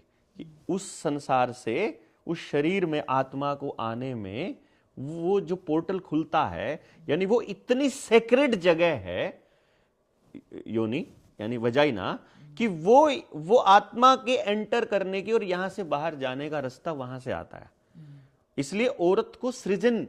उस संसार से उस शरीर में आत्मा को आने में वो जो पोर्टल खुलता है, यानी वो इतनी सेक्रेड जगह है योनि यानी वजाइना, कि वो आत्मा के एंटर करने की और यहां से बाहर जाने का रास्ता वहां से आता है। इसलिए औरत को सृजन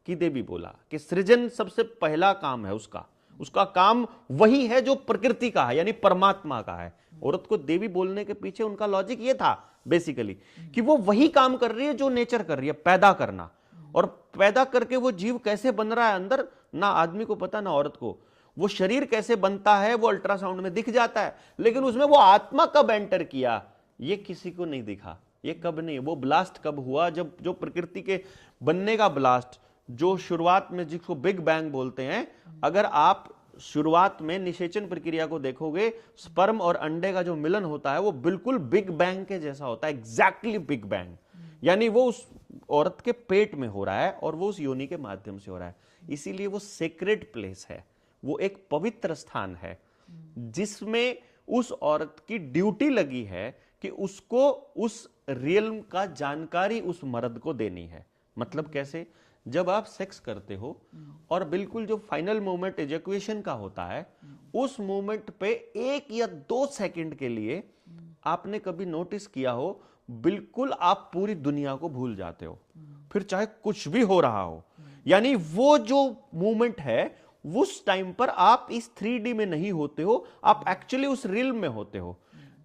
की देवी बोला कि सृजन सबसे पहला काम है उसका काम वही है जो प्रकृति का है, यानी परमात्मा का है। औरत को देवी बोलने के पीछे उनका लॉजिक ये था बेसिकली कि वो वही काम कर रही है जो नेचर कर रही है, पैदा करना। और पैदा करके वो जीव कैसे बन रहा है अंदर, ना आदमी को पता ना औरत को। वो शरीर कैसे बनता है वो अल्ट्रासाउंड में दिख जाता है, लेकिन उसमें वो आत्मा कब एंटर किया ये किसी को नहीं दिखा। ये कब नहीं, वो ब्लास्ट कब हुआ, जब जो प्रकृति के बनने का ब्लास्ट, जो शुरुआत में जिसको बिग बैंग बोलते हैं, अगर आप शुरुआत में निषेचन प्रक्रिया को देखोगे, स्पर्म और अंडे का जो मिलन होता है वो बिल्कुल बिग बैंग के जैसा होता है, एग्जैक्टली बिग बैंग। यानी वो उस औरत के पेट में हो रहा है और वो उस योनि के माध्यम से हो रहा है। इसीलिए वो सेक्रेड प्लेस है, वो एक पवित्र स्थान है जिसमें उस औरत की ड्यूटी लगी है कि उसको उस रियल्म का जानकारी उस मर्द को देनी है। मतलब कैसे, जब आप सेक्स करते हो और बिल्कुल जो फाइनल मोमेंट इजैक्यूएशन का होता है, उस मोमेंट पे 1 या 2 सेकंड के लिए आपने कभी नोटिस किया हो, बिल्कुल आप पूरी दुनिया को भूल जाते हो, फिर चाहे कुछ भी हो रहा हो। यानी वो जो मोमेंट है, उस टाइम पर आप इस 3D में नहीं होते हो, आप एक्चुअली उस रियल्म में होते हो।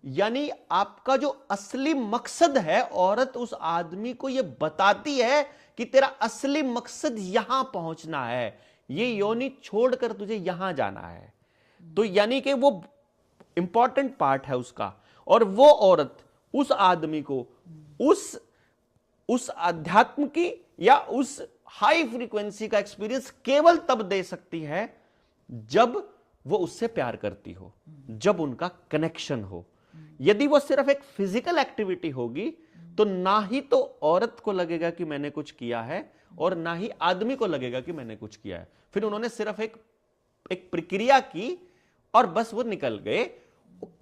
यानी आपका जो असली मकसद है, औरत उस आदमी को यह बताती है कि तेरा असली मकसद यहां पहुंचना है, ये योनि छोड़कर तुझे यहां जाना है। तो यानी कि वो इंपॉर्टेंट पार्ट है उसका। और वो औरत उस आदमी को उस अध्यात्म की या उस हाई फ्रीक्वेंसी का एक्सपीरियंस केवल तब दे सकती है जब वो उससे प्यार करती हो, जब उनका कनेक्शन हो। यदि वो सिर्फ एक फिजिकल एक्टिविटी होगी तो ना ही तो औरत को लगेगा कि मैंने कुछ किया है और ना ही आदमी को लगेगा कि मैंने कुछ किया है। फिर उन्होंने सिर्फ एक प्रक्रिया की और बस वो निकल गए।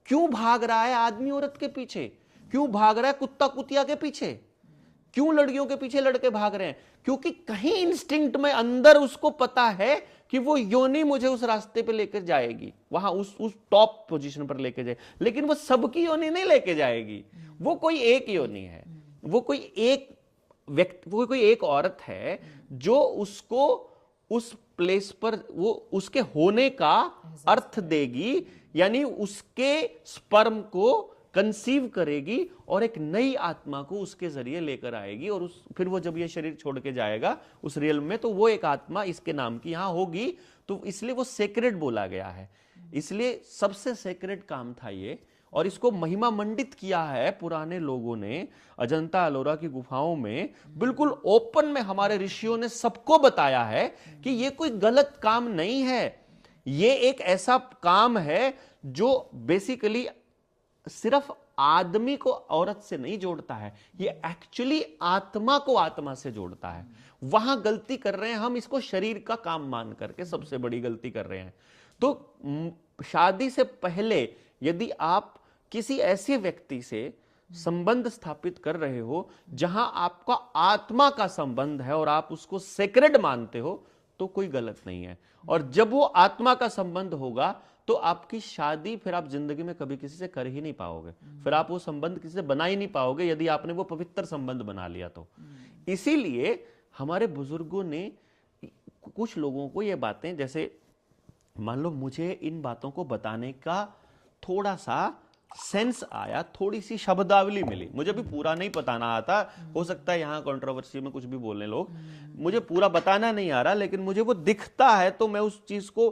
क्यों भाग रहा है आदमी औरत के पीछे? क्यों भाग रहा है कुत्ता कुतिया के पीछे? क्यों लड़कियों के पीछे लड़के भाग रहे हैं? क्योंकि कहीं इंस्टिंक्ट में अंदर उसको पता है कि वो योनि मुझे उस रास्ते पे लेकर जाएगी, वहां उस टॉप पोजीशन पर लेके जाए। लेकिन वो सबकी योनि नहीं लेके जाएगी, वो कोई एक योनि है, वो कोई एक व्यक्ति, वो कोई एक औरत है जो उसको उस प्लेस पर वो उसके होने का अर्थ देगी। यानी उसके स्पर्म को कंसीव करेगी और एक नई आत्मा को उसके जरिए लेकर आएगी, और फिर वो जब ये शरीर छोड़ के जाएगा उस रियल में, तो वो एक आत्मा इसके नाम की यहां होगी। तो इसलिए वो सेक्रेड बोला गया है, इसलिए सबसे सेक्रेड काम था ये। और इसको महिमा मंडित किया है पुराने लोगों ने अजंता अलोरा की गुफाओं में, बिल्कुल ओपन में हमारे ऋषियों ने सबको बताया है कि ये कोई गलत काम नहीं है, ये एक ऐसा काम है जो बेसिकली सिर्फ आदमी को औरत से नहीं जोड़ता है, ये एक्चुअली आत्मा को आत्मा से जोड़ता है। वहां गलती कर रहे हैं हम, इसको शरीर का काम मान करके सबसे बड़ी गलती कर रहे हैं। तो शादी से पहले यदि आप किसी ऐसे व्यक्ति से संबंध स्थापित कर रहे हो जहां आपका आत्मा का संबंध है और आप उसको सेक्रेड मानते हो, तो कोई गलत नहीं है। और जब वो आत्मा का संबंध होगा तो आपकी शादी फिर आप जिंदगी में कभी किसी से कर ही नहीं पाओगे, फिर आप वो संबंध किसी से बना ही नहीं पाओगे यदि आपने वो पवित्र संबंध बना लिया तो। इसीलिए हमारे बुजुर्गों ने कुछ लोगों को ये बातें, जैसे मान लो मुझे इन बातों को बताने का थोड़ा सा सेंस आया, थोड़ी सी शब्दावली मिली, मुझे भी पूरा नहीं बताना आता, हो सकता है यहाँ कंट्रोवर्सी में कुछ भी बोलने लोग, मुझे पूरा बताना नहीं आ रहा, लेकिन मुझे वो दिखता है तो मैं उस चीज को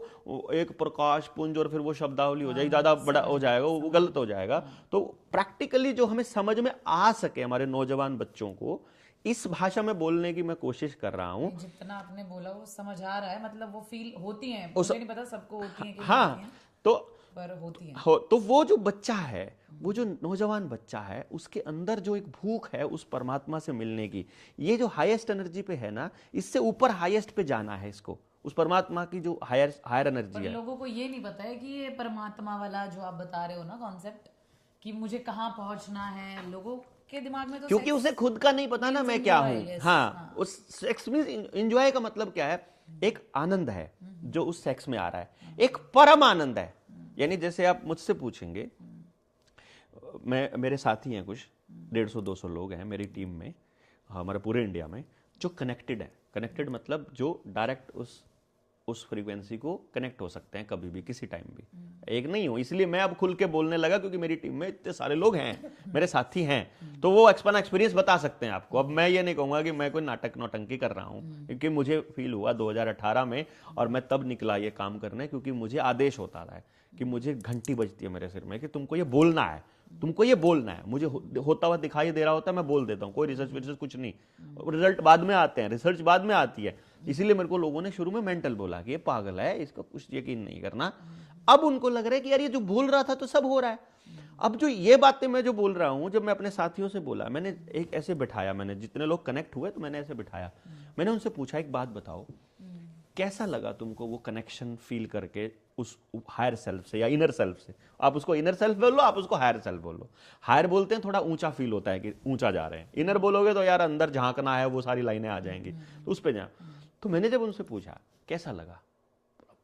एक प्रकाश पुंज और फिर वो शब्दावली हो जाएगी, ज्यादा बड़ा हो जाएगा, वो गलत हो जाएगा। तो प्रैक्टिकली जो हमें समझ में आ सके हमारे नौजवान बच्चों को, इस भाषा में बोलने की मैं कोशिश कर रहा हूँ। जितना आपने बोला वो समझ आ रहा है, मतलब वो फील होती है, मुझे नहीं पता सबको होती है कि हाँ, तो पर होती है। तो वो जो बच्चा है, वो जो नौजवान बच्चा है, उसके अंदर जो एक भूख है उस परमात्मा से मिलने की, ये जो हाईएस्ट एनर्जी पे है ना, इससे ऊपर हाईएस्ट पे जाना है इसको, उस परमात्मा की जो हायर एनर्जी है। लोगों को ये नहीं पता है कि ये परमात्मा वाला जो आप बता रहे हो ना कॉन्सेप्ट, कि मुझे कहाँ पहुंचना है, लोगों के दिमाग में तो क्योंकि उसे खुद का नहीं पता ना मैं क्या हूं। हाँ, उस सेक्स में एंजॉय का मतलब क्या है, एक आनंद है जो उस सेक्स में आ रहा है, एक परम आनंद है। यानी जैसे आप मुझसे पूछेंगे, मेरे साथी हैं कुछ 150-200 लोग हैं मेरी टीम में, हमारे पूरे इंडिया में, जो कनेक्टेड है। कनेक्टेड मतलब जो डायरेक्ट उस फ्रीक्वेंसी को कनेक्ट हो सकते हैं कभी भी, किसी टाइम भी। एक नहीं हो, इसलिए मैं अब खुल के बोलने लगा क्योंकि मेरी टीम में इतने सारे लोग हैं, मेरे साथी हैं, तो वो अपना एक्सपीरियंस बता सकते हैं आपको। अब मैं ये नहीं कहूंगा कि मैं कोई नाटक नौटंकी कर रहा हूं, क्योंकि मुझे फील हुआ 2018 में, और मैं तब निकला ये काम करने, क्योंकि मुझे आदेश होता है कि मुझे घंटी बजती है मेरे सिर में कि तुमको ये बोलना है, तुमको ये बोलना है। मुझे होता हुआ दिखाई दे रहा होता है, मैं बोल देता हूँ, कोई रिसर्च कुछ नहीं, रिजल्ट बाद में आते हैं, रिसर्च बाद में आती है। इसीलिए मेरे को लोगों ने शुरू में मेंटल बोला कि ये पागल है, इसका कुछ यकीन नहीं करना। अब उनको लग रहा है कि यार ये जो बोल रहा था तो सब हो रहा है। अब जो ये बातें मैं जो बोल रहा हूं, जब मैं अपने साथियों से बोला, मैंने एक ऐसे बिठाया, मैंने जितने लोग कनेक्ट हुए तो मैंने ऐसे बिठाया, मैंने उनसे पूछा एक बात बताओ, कैसा लगा तुमको वो कनेक्शन फील करके उस हायर सेल्फ से या इनर सेल्फ से? आप उसको इनर सेल्फ बोल लो, आप उसको हायर सेल्फ बोल लो। हायर बोलते हैं थोड़ा ऊंचा फील होता है कि ऊंचा जा रहे हैं, इनर बोलोगे तो यार अंदर झांकना है, वो सारी लाइनें आ जाएंगी, तो उस पे जा। तो मैंने जब उनसे पूछा कैसा लगा,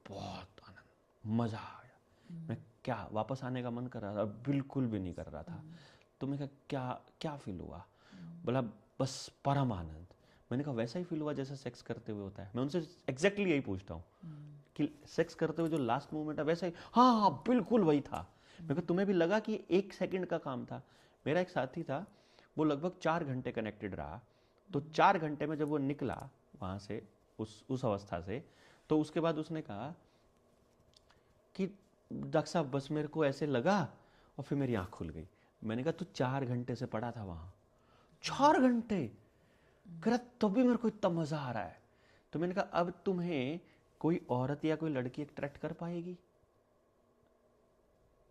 बहुत आनंद, मजा आया, मैं क्या वापस आने का मन कर रहा था? बिल्कुल भी नहीं कर रहा था। तो मैं कहा क्या फील हुआ? बोला बस परम आनंद। मैंने कहा वैसा ही फील हुआ जैसा सेक्स करते हुए होता है? मैं उनसे एग्जैक्टली यही पूछता हूँ कि सेक्स करते हुए जो लास्ट मोमेंट है वैसा ही? हाँ हाँ बिल्कुल वही था। मैं कहा तुम्हें भी लगा कि 1 सेकंड का काम था? मेरा एक साथी था, वो लगभग 4 घंटे कनेक्टेड रहा। तो 4 घंटे में जब वो निकला वहां से, उस अवस्था से, तो उसके बाद उसने कहा कि डॉक्टर साहब बस मेरे को ऐसे लगा और फिर मेरी आंख खुल गई। मैंने कहा तू 4 घंटे से पड़ा था वहां? 4 घंटे? कह रहा तो भी मेरे को इतना मजा आ रहा है। तो मैंने कहा अब तुम्हें कोई औरत या कोई लड़की अट्रैक्ट कर पाएगी?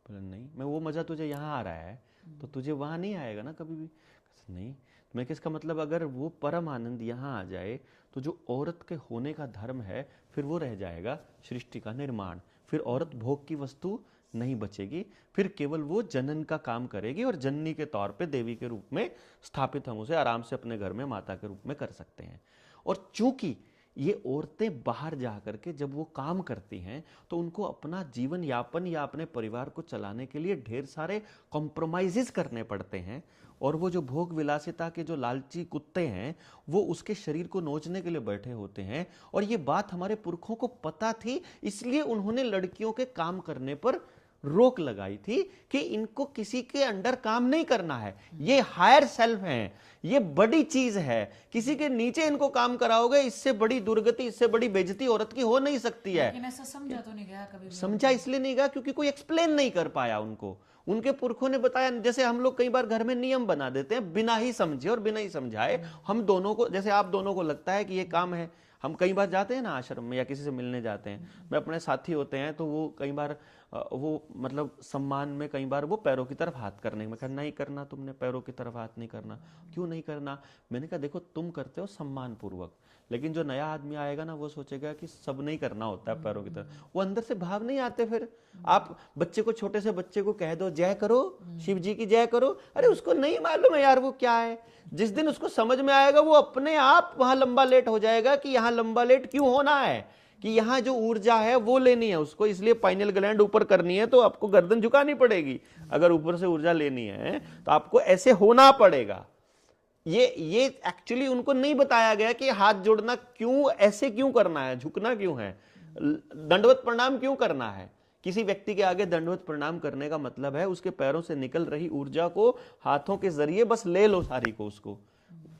बोला नहीं, मैं वो मजा तुझे यहाँ आ रहा है तो तुझे वहां नहीं आएगा ना कभी भी? नहीं। मैं किसका मतलब अगर वो परम आनंद यहाँ आ जाए तो जो औरत के होने का धर्म है फिर वो रह जाएगा, सृष्टि का निर्माण। फिर औरत भोग की वस्तु नहीं बचेगी, फिर केवल वो जनन का काम करेगी और जननी के तौर पे देवी के रूप में स्थापित हम उसे आराम से अपने घर में माता के रूप में कर सकते हैं। और चूंकि ये औरतें बाहर जा करके जब वो काम करती हैं तो उनको अपना जीवन यापन या अपने परिवार को चलाने के लिए ढेर सारे कॉम्प्रोमाइजेस करने पड़ते हैं, और वो जो भोग विलासिता के जो लालची कुत्ते हैं वो उसके शरीर को नोचने के लिए बैठे होते हैं। और ये बात हमारे पुरखों को पता थी, इसलिए उन्होंने लड़कियों के काम करने पर रोक लगाई थी कि इनको किसी के अंडर काम नहीं करना है, ये हायर सेल्फ है, ये बड़ी चीज है, किसी के नीचे इनको काम कराओगे, इससे बड़ी दुर्गति, इससे बड़ी बेइज्जती औरत की हो नहीं सकती है। लेकिन ऐसा समझा तो नहीं गया कभी भी। समझा इसलिए नहीं गया क्योंकि कोई एक्सप्लेन नहीं कर पाया उनको, उनके पुरखों ने बताया। जैसे हम लोग कई बार घर में नियम बना देते हैं बिना ही समझे और बिना ही समझाए। हम दोनों को, जैसे आप दोनों को लगता है कि ये काम है, हम कई बार जाते हैं ना आश्रम में या किसी से मिलने जाते हैं, मैं अपने साथी होते हैं तो वो कई बार वो मतलब सम्मान में कई बार वो पैरों की तरफ हाथ करने में, नहीं करना, तुमने पैरों की तरफ हाथ नहीं करना। क्यों नहीं करना? मैंने कहा देखो तुम करते हो सम्मान पूर्वक, लेकिन जो नया आदमी आएगा ना वो सोचेगा कि सब नहीं करना होता है पैरों की तरफ, वो अंदर से भाव नहीं आते। फिर आप बच्चे को, छोटे से बच्चे को कह दो जय करो, शिव जी की जय करो, अरे उसको नहीं मालूम है यार वो क्या है। जिस दिन उसको समझ में आएगा वो अपने आप वहां लंबा लेट हो जाएगा कि यहां लंबा लेट क्यों होना है, कि यहां जो ऊर्जा है वो लेनी है उसको, इसलिए पाइनियल ग्लैंड ऊपर करनी है तो आपको गर्दन झुकानी पड़ेगी। अगर ऊपर से ऊर्जा लेनी है तो आपको ऐसे होना पड़ेगा। ये एक्चुअली उनको नहीं बताया गया कि हाथ जोड़ना क्यों, ऐसे क्यों करना है, झुकना क्यों है, दंडवत प्रणाम क्यों करना है। किसी व्यक्ति के आगे दंडवत प्रणाम करने का मतलब है उसके पैरों से निकल रही ऊर्जा को हाथों के जरिए बस ले लो सारी को, उसको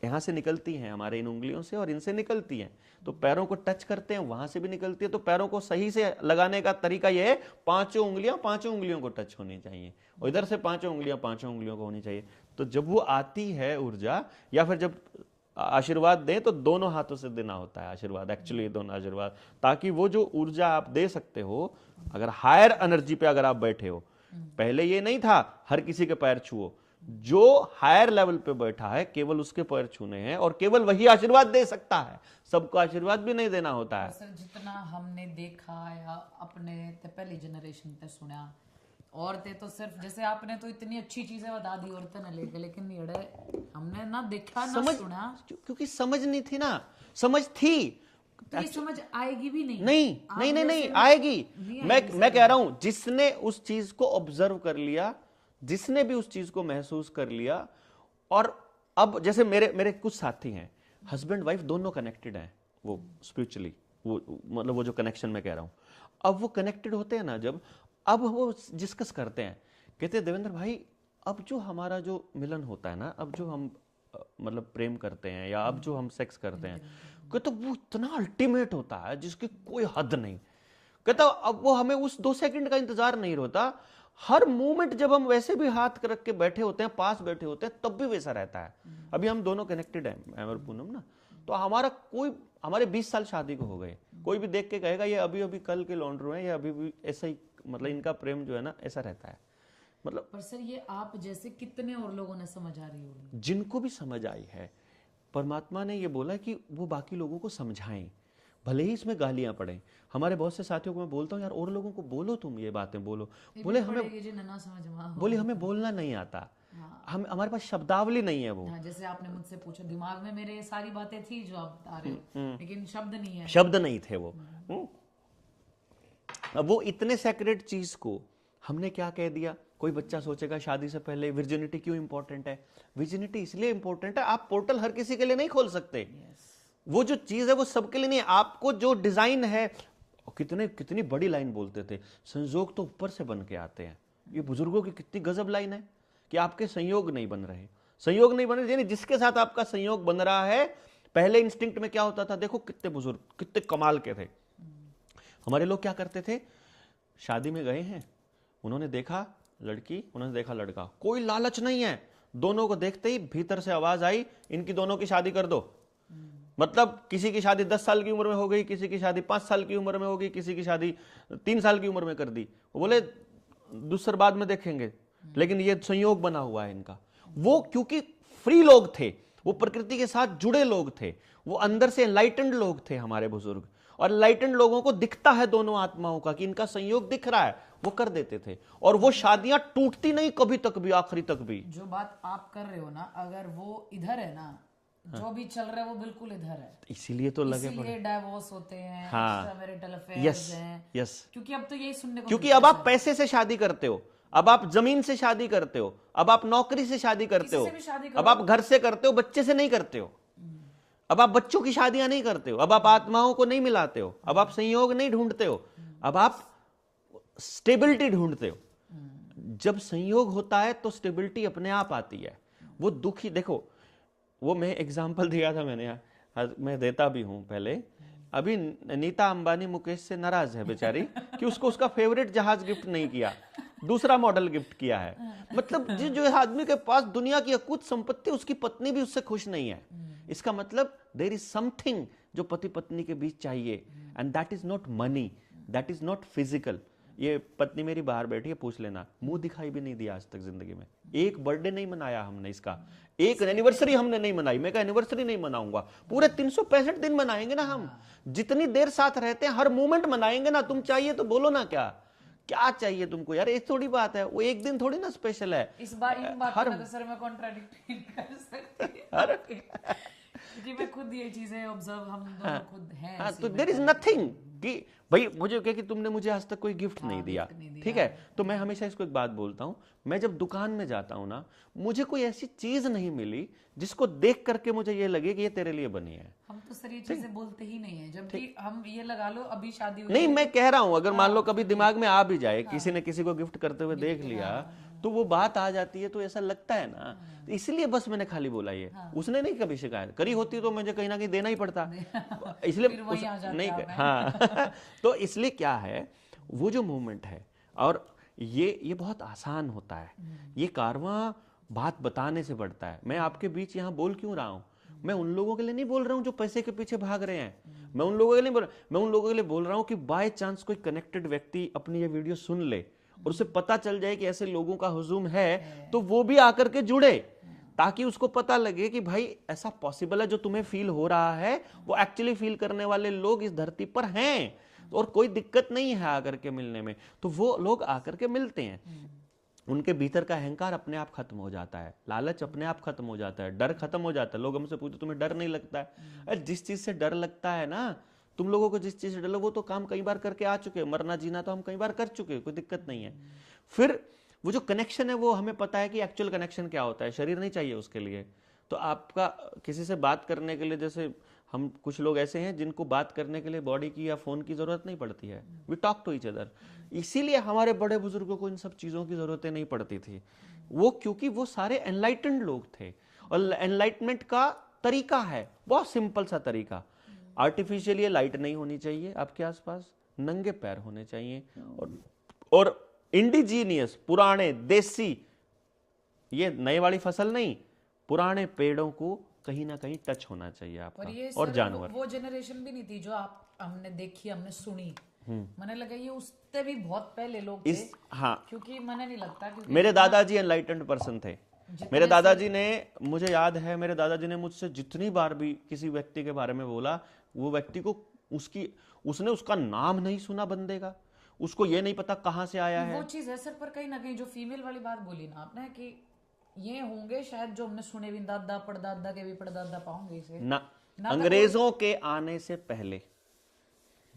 यहां से निकलती हैं हमारे इन उंगलियों से और इनसे निकलती हैं, तो पैरों को टच करते हैं वहां से भी निकलती है। तो पैरों को सही से लगाने का तरीका यह है, पांचों उंगलियों को टच होनी चाहिए और इधर से पांचों उंगलियों को होनी चाहिए। तो जब वो आती है ऊर्जा, या फिर जब आशीर्वाद दें तो दोनों हाथों से देना होता है आशीर्वाद, एक्चुअली दोनों आशीर्वाद, ताकि वो जो ऊर्जा आप दे सकते हो, अगर हायर एनर्जी पे अगर आप बैठे हो, पहले ये नहीं था हर किसी के पैर छुओ, जो हायर लेवल पे बैठा है केवल उसके पैर छूने हैं और केवल वही आशीर्वाद दे सकता है, सबको आशीर्वाद भी नहीं देना होता है। सर जितना हमने देखा या अपने पहली जनरेशन पे सुना, औरतें तो सिर्फ, जैसे आपने तो इतनी अच्छी चीजें बता दी औरतें न लेके, लेकिन ये हमने ना देखा ना सुना, क्योंकि समझ नहीं थी ना, समझ थी तो ये समझ आएगी भी नहीं। नहीं आएगी। मैं कह रहा हूं जिसने उस चीज को ऑब्जर्व कर लिया, जिसने भी उस चीज को महसूस कर लिया, और अब जैसे मेरे कुछ साथी हैं, हस्बैंड वाइफ दोनों कनेक्टेड हैं, वो स्पिरिचुअली, वो मतलब वो जो कनेक्शन मैं कह रहा हूं, अब वो कनेक्टेड होते हैं ना, जब अब वो डिस्कस करते हैं, कहते हैं देवेंद्र भाई अब जो हमारा जो मिलन होता है ना, अब जो हम मतलब प्रेम करते हैं या अब जो हम सेक्स करते हैं, कहते वो इतना अल्टीमेट होता है जिसकी कोई हद नहीं। कहता अब वो हमें उस 2 सेकंड का इंतजार नहीं होता, हर मोमेंट जब हम वैसे भी हाथ रख के बैठे होते हैं, पास बैठे होते हैं, तब भी वैसा रहता है। अभी हम दोनों कनेक्टेड हैं, मैं और पूनम ना, तो हमारे 20 साल शादी को हो गए, कोई भी देख के कहेगा ये अभी अभी कल के लौंडरू हैं, ये अभी भी ऐसा ही, मतलब इनका प्रेम जो है ना ऐसा रहता है। मतलब पर सर ये आप जैसे कितने और लोगों ने समझ आ रही होगी, जिनको भी समझ आई है, परमात्मा ने ये बोला कि वो बाकी लोगों को समझाएं, भले ही इसमें गालियां पड़े। हमारे बहुत से साथियों को मैं बोलता हूँ यार और लोगों को बोलो, तुम ये बातें बोलो, बोले हमें बोलना नहीं आता, हम हमारे पास शब्दावली नहीं है वो। जैसे आपने मुझसे पूछा, दिमाग में मेरे सारी बातें थी जो आप बता रहे हो, लेकिन शब्द नहीं है, शब्द नहीं थे वो। अब वो इतने सेक्रेट चीज को हमने क्या कह दिया। कोई बच्चा सोचेगा शादी से पहले विर्जिनिटी क्यों इंपॉर्टेंट है। विर्जिनिटी इसलिए इंपॉर्टेंट है, आप पोर्टल हर किसी के लिए नहीं खोल सकते, वो जो चीज है वो सबके लिए नहीं है। आपको जो डिजाइन है, कितनी बड़ी लाइन बोलते थे, संयोग तो ऊपर से बन के आते हैं। ये बुजुर्गों की कितनी गजब लाइन है कि आपके संयोग नहीं बन रहे, संयोग नहीं बन रहे, यानी जिसके साथ आपका संयोग बन रहा है। पहले इंस्टिंक्ट में क्या होता था, देखो कितने बुजुर्ग कितने कमाल के थे। हमारे लोग क्या करते थे, शादी में गए हैं, उन्होंने देखा लड़की, उन्होंने देखा लड़का, कोई लालच नहीं है, दोनों को देखते ही भीतर से आवाज आई, इनकी दोनों की शादी कर दो। मतलब किसी की शादी 10 साल की उम्र में हो गई, किसी की शादी 5 साल की उम्र में होगी, किसी की शादी 3 साल की उम्र में कर दी। वो बोले दूसरे बाद में देखेंगे, लेकिन ये संयोग बना हुआ है इनका। वो क्योंकि फ्री लोग थे, वो प्रकृति के साथ जुड़े लोग थे, वो अंदर से एनलाइटेंड लोग थे हमारे बुजुर्ग। और एनलाइटेंड लोगों को दिखता है दोनों आत्माओं का कि इनका संयोग दिख रहा है, वो कर देते थे। और वो शादियां टूटती नहीं कभी तक भी, आखिरी तक भी। जो बात आप कर रहे हो ना, अगर वो इधर है ना, जो भी चल रहा है वो बिल्कुल इधर है, इसीलिए तो लगे पड़े, डाइवोर्स होते हैं, एक्स्ट्रामैरिटल अफेयर्स, यस, क्योंकि अब तो यही सुनने को, क्योंकि अब आप पैसे से शादी करते हो, अब आप जमीन से शादी करते हो, अब आप नौकरी से शादी करते हो, अब आप घर से करते हो, बच्चे से नहीं करते हो, अब आप बच्चों की शादियां नहीं करते हो, अब आप आत्माओं को नहीं मिलाते हो, अब आप संयोग नहीं ढूंढते हो, अब आप स्टेबिलिटी ढूंढते हो। जब संयोग होता है तो स्टेबिलिटी अपने आप आती है। वो दुखी, देखो वो मैं एग्जाम्पल दिया था मैंने यहाँ, मैं देता भी हूं पहले। अभी नीता अंबानी मुकेश से नाराज है बेचारी कि उसको उसका फेवरेट जहाज गिफ्ट नहीं किया, दूसरा मॉडल गिफ्ट किया है। मतलब जो आदमी के पास दुनिया की अकुत संपत्ति, उसकी पत्नी भी उससे खुश नहीं है। इसका मतलब देयर इज समथिंग जो पति पत्नी के बीच चाहिए, and that is not money, that is not physical. ये पत्नी मेरी बाहर बैठी है, पूछ लेना, मुंह दिखाई भी नहीं दिया आज तक जिंदगी में। एक बर्थडे नहीं मनाया हमने इसका, एक एनिवर्सरी हमने नहीं मनाई। मैं एनिवर्सरी नहीं मनाऊंगा, पूरे 365 दिन मनाएंगे ना हम। जितनी देर साथ रहते हैं हर मोमेंट मनाएंगे ना। तुम चाहिए तो बोलो ना, क्या क्या चाहिए तुमको यार, ये थोड़ी बात है, वो एक दिन थोड़ी ना स्पेशल है। इस बार इन बातों में तो सर मैं कॉन्ट्राडिक्ट नहीं कर सकती जी, मैं खुद ये चीजें ऑब्जर्व, हम दोनों खुद हैं। तो देयर इज नथिंग कि भाई मुझे क्या कि तुमने मुझे आज तक कोई गिफ्ट नहीं दिया, ठीक है। तो मैं हमेशा इसको एक बात बोलता हूं, मैं जब दुकान में जाता हूं ना, मुझे कोई ऐसी चीज नहीं मिली जिसको देख करके मुझे ये लगे कि ये तेरे लिए बनी है। हम तो सर ये चीजें बोलते ही नहीं है, जबकि हम ये लगा लो अभी शादी हुई नहीं, मैं कह रहा हूं अगर मान लो कभी दिमाग में आ भी जाए, किसी ने किसी को गिफ्ट करते हुए देख लिया, तो वो बात आ जाती है, तो ऐसा लगता है ना। तो इसलिए बस मैंने खाली बोला ये, उसने नहीं कभी शिकायत करी होती तो मुझे कहीं ना कहीं देना ही पड़ता, इसलिए नहीं कर, हाँ तो इसलिए क्या है, वो जो मोमेंट है, और ये बहुत आसान होता है। ये कारवां बात बताने से बढ़ता है। मैं आपके बीच यहाँ बोल क्यों रहा हूँ, मैं उन लोगों के लिए नहीं बोल रहा हूँ जो पैसे के पीछे भाग रहे हैं, मैं उन लोगों के लिए बोल रहा हूँ, मैं उन लोगों के लिए बोल रहा हूँ कि बाय चांस कोई कनेक्टेड व्यक्ति अपनी ये वीडियो सुन ले और उसे पता चल जाए कि ऐसे लोगों का हुजूम है, तो वो भी आकर के जुड़े, ताकि उसको पता लगे कि भाई ऐसा पॉसिबल है, जो तुम्हें फील हो रहा है वो एक्चुअली फील करने वाले लोग इस धरती पर हैं, और कोई दिक्कत नहीं है आकर के मिलने में। तो वो लोग आकर के मिलते हैं, उनके भीतर का अहंकार अपने आप खत्म हो जाता है, लालच अपने आप खत्म हो जाता है, डर खत्म हो जाता है। लोग हमसे पूछते तुम्हें डर नहीं लगता है? अरे जिस चीज से डर लगता है ना, तुम लोगों को जिस चीज से डर लगे, वो तो काम कई बार करके आ चुके, मरना जीना तो हम कई बार कर चुके, कोई दिक्कत नहीं है। फिर वो जो कनेक्शन है, वो हमें पता है कि एक्चुअल कनेक्शन क्या होता है, शरीर नहीं चाहिए उसके लिए। तो आपका किसी से बात करने के लिए, जैसे हम कुछ लोग ऐसे हैं जिनको बात करने के लिए बॉडी की या फोन की जरूरत नहीं पड़ती है, we talk to each other. इसीलिए हमारे बड़े बुजुर्गों को इन सब चीजों की जरूरतें नहीं पड़ती थी, वो क्योंकि वो सारे एनलाइटेंड लोग थे। और एनलाइटमेंट का तरीका है बहुत सिंपल सा तरीका, आर्टिफिशियली लाइट नहीं होनी चाहिए आपके आसपास, नंगे पैर होने चाहिए, और इंडिजीनियस पुराने देसी, ये नए वाली फसल नहीं, पुराने पेड़ों को कहीं ना कहीं टच होना चाहिए आपका। और जानवर, वो जनरेशन भी नहीं थी जो हमने देखी, हमने सुनी। मैंने लगा ये उससे भी बहुत पहले लोग थे। हाँ, क्योंकि मैंने नहीं लगता, क्योंकि मेरे दादाजी एनलाइटेंड पर्सन थे। मेरे दादाजी ने, मुझे याद है, मेरे दादाजी ने मुझसे जितनी बार भी किसी व्यक्ति के बारे में बोला, वो व्यक्ति को उसने उसका नाम नहीं सुना बंदे का, उसको ये नहीं पता कहां से आया है। वो चीज है सर, पर कहीं ना कहीं जो फीमेल वाली बात बोली ना आपने, कि ये होंगे शायद जो हमने सुने भी, दादा परदादा के भी परदादा पाओगे इसे ना अंग्रेजों के आने से पहले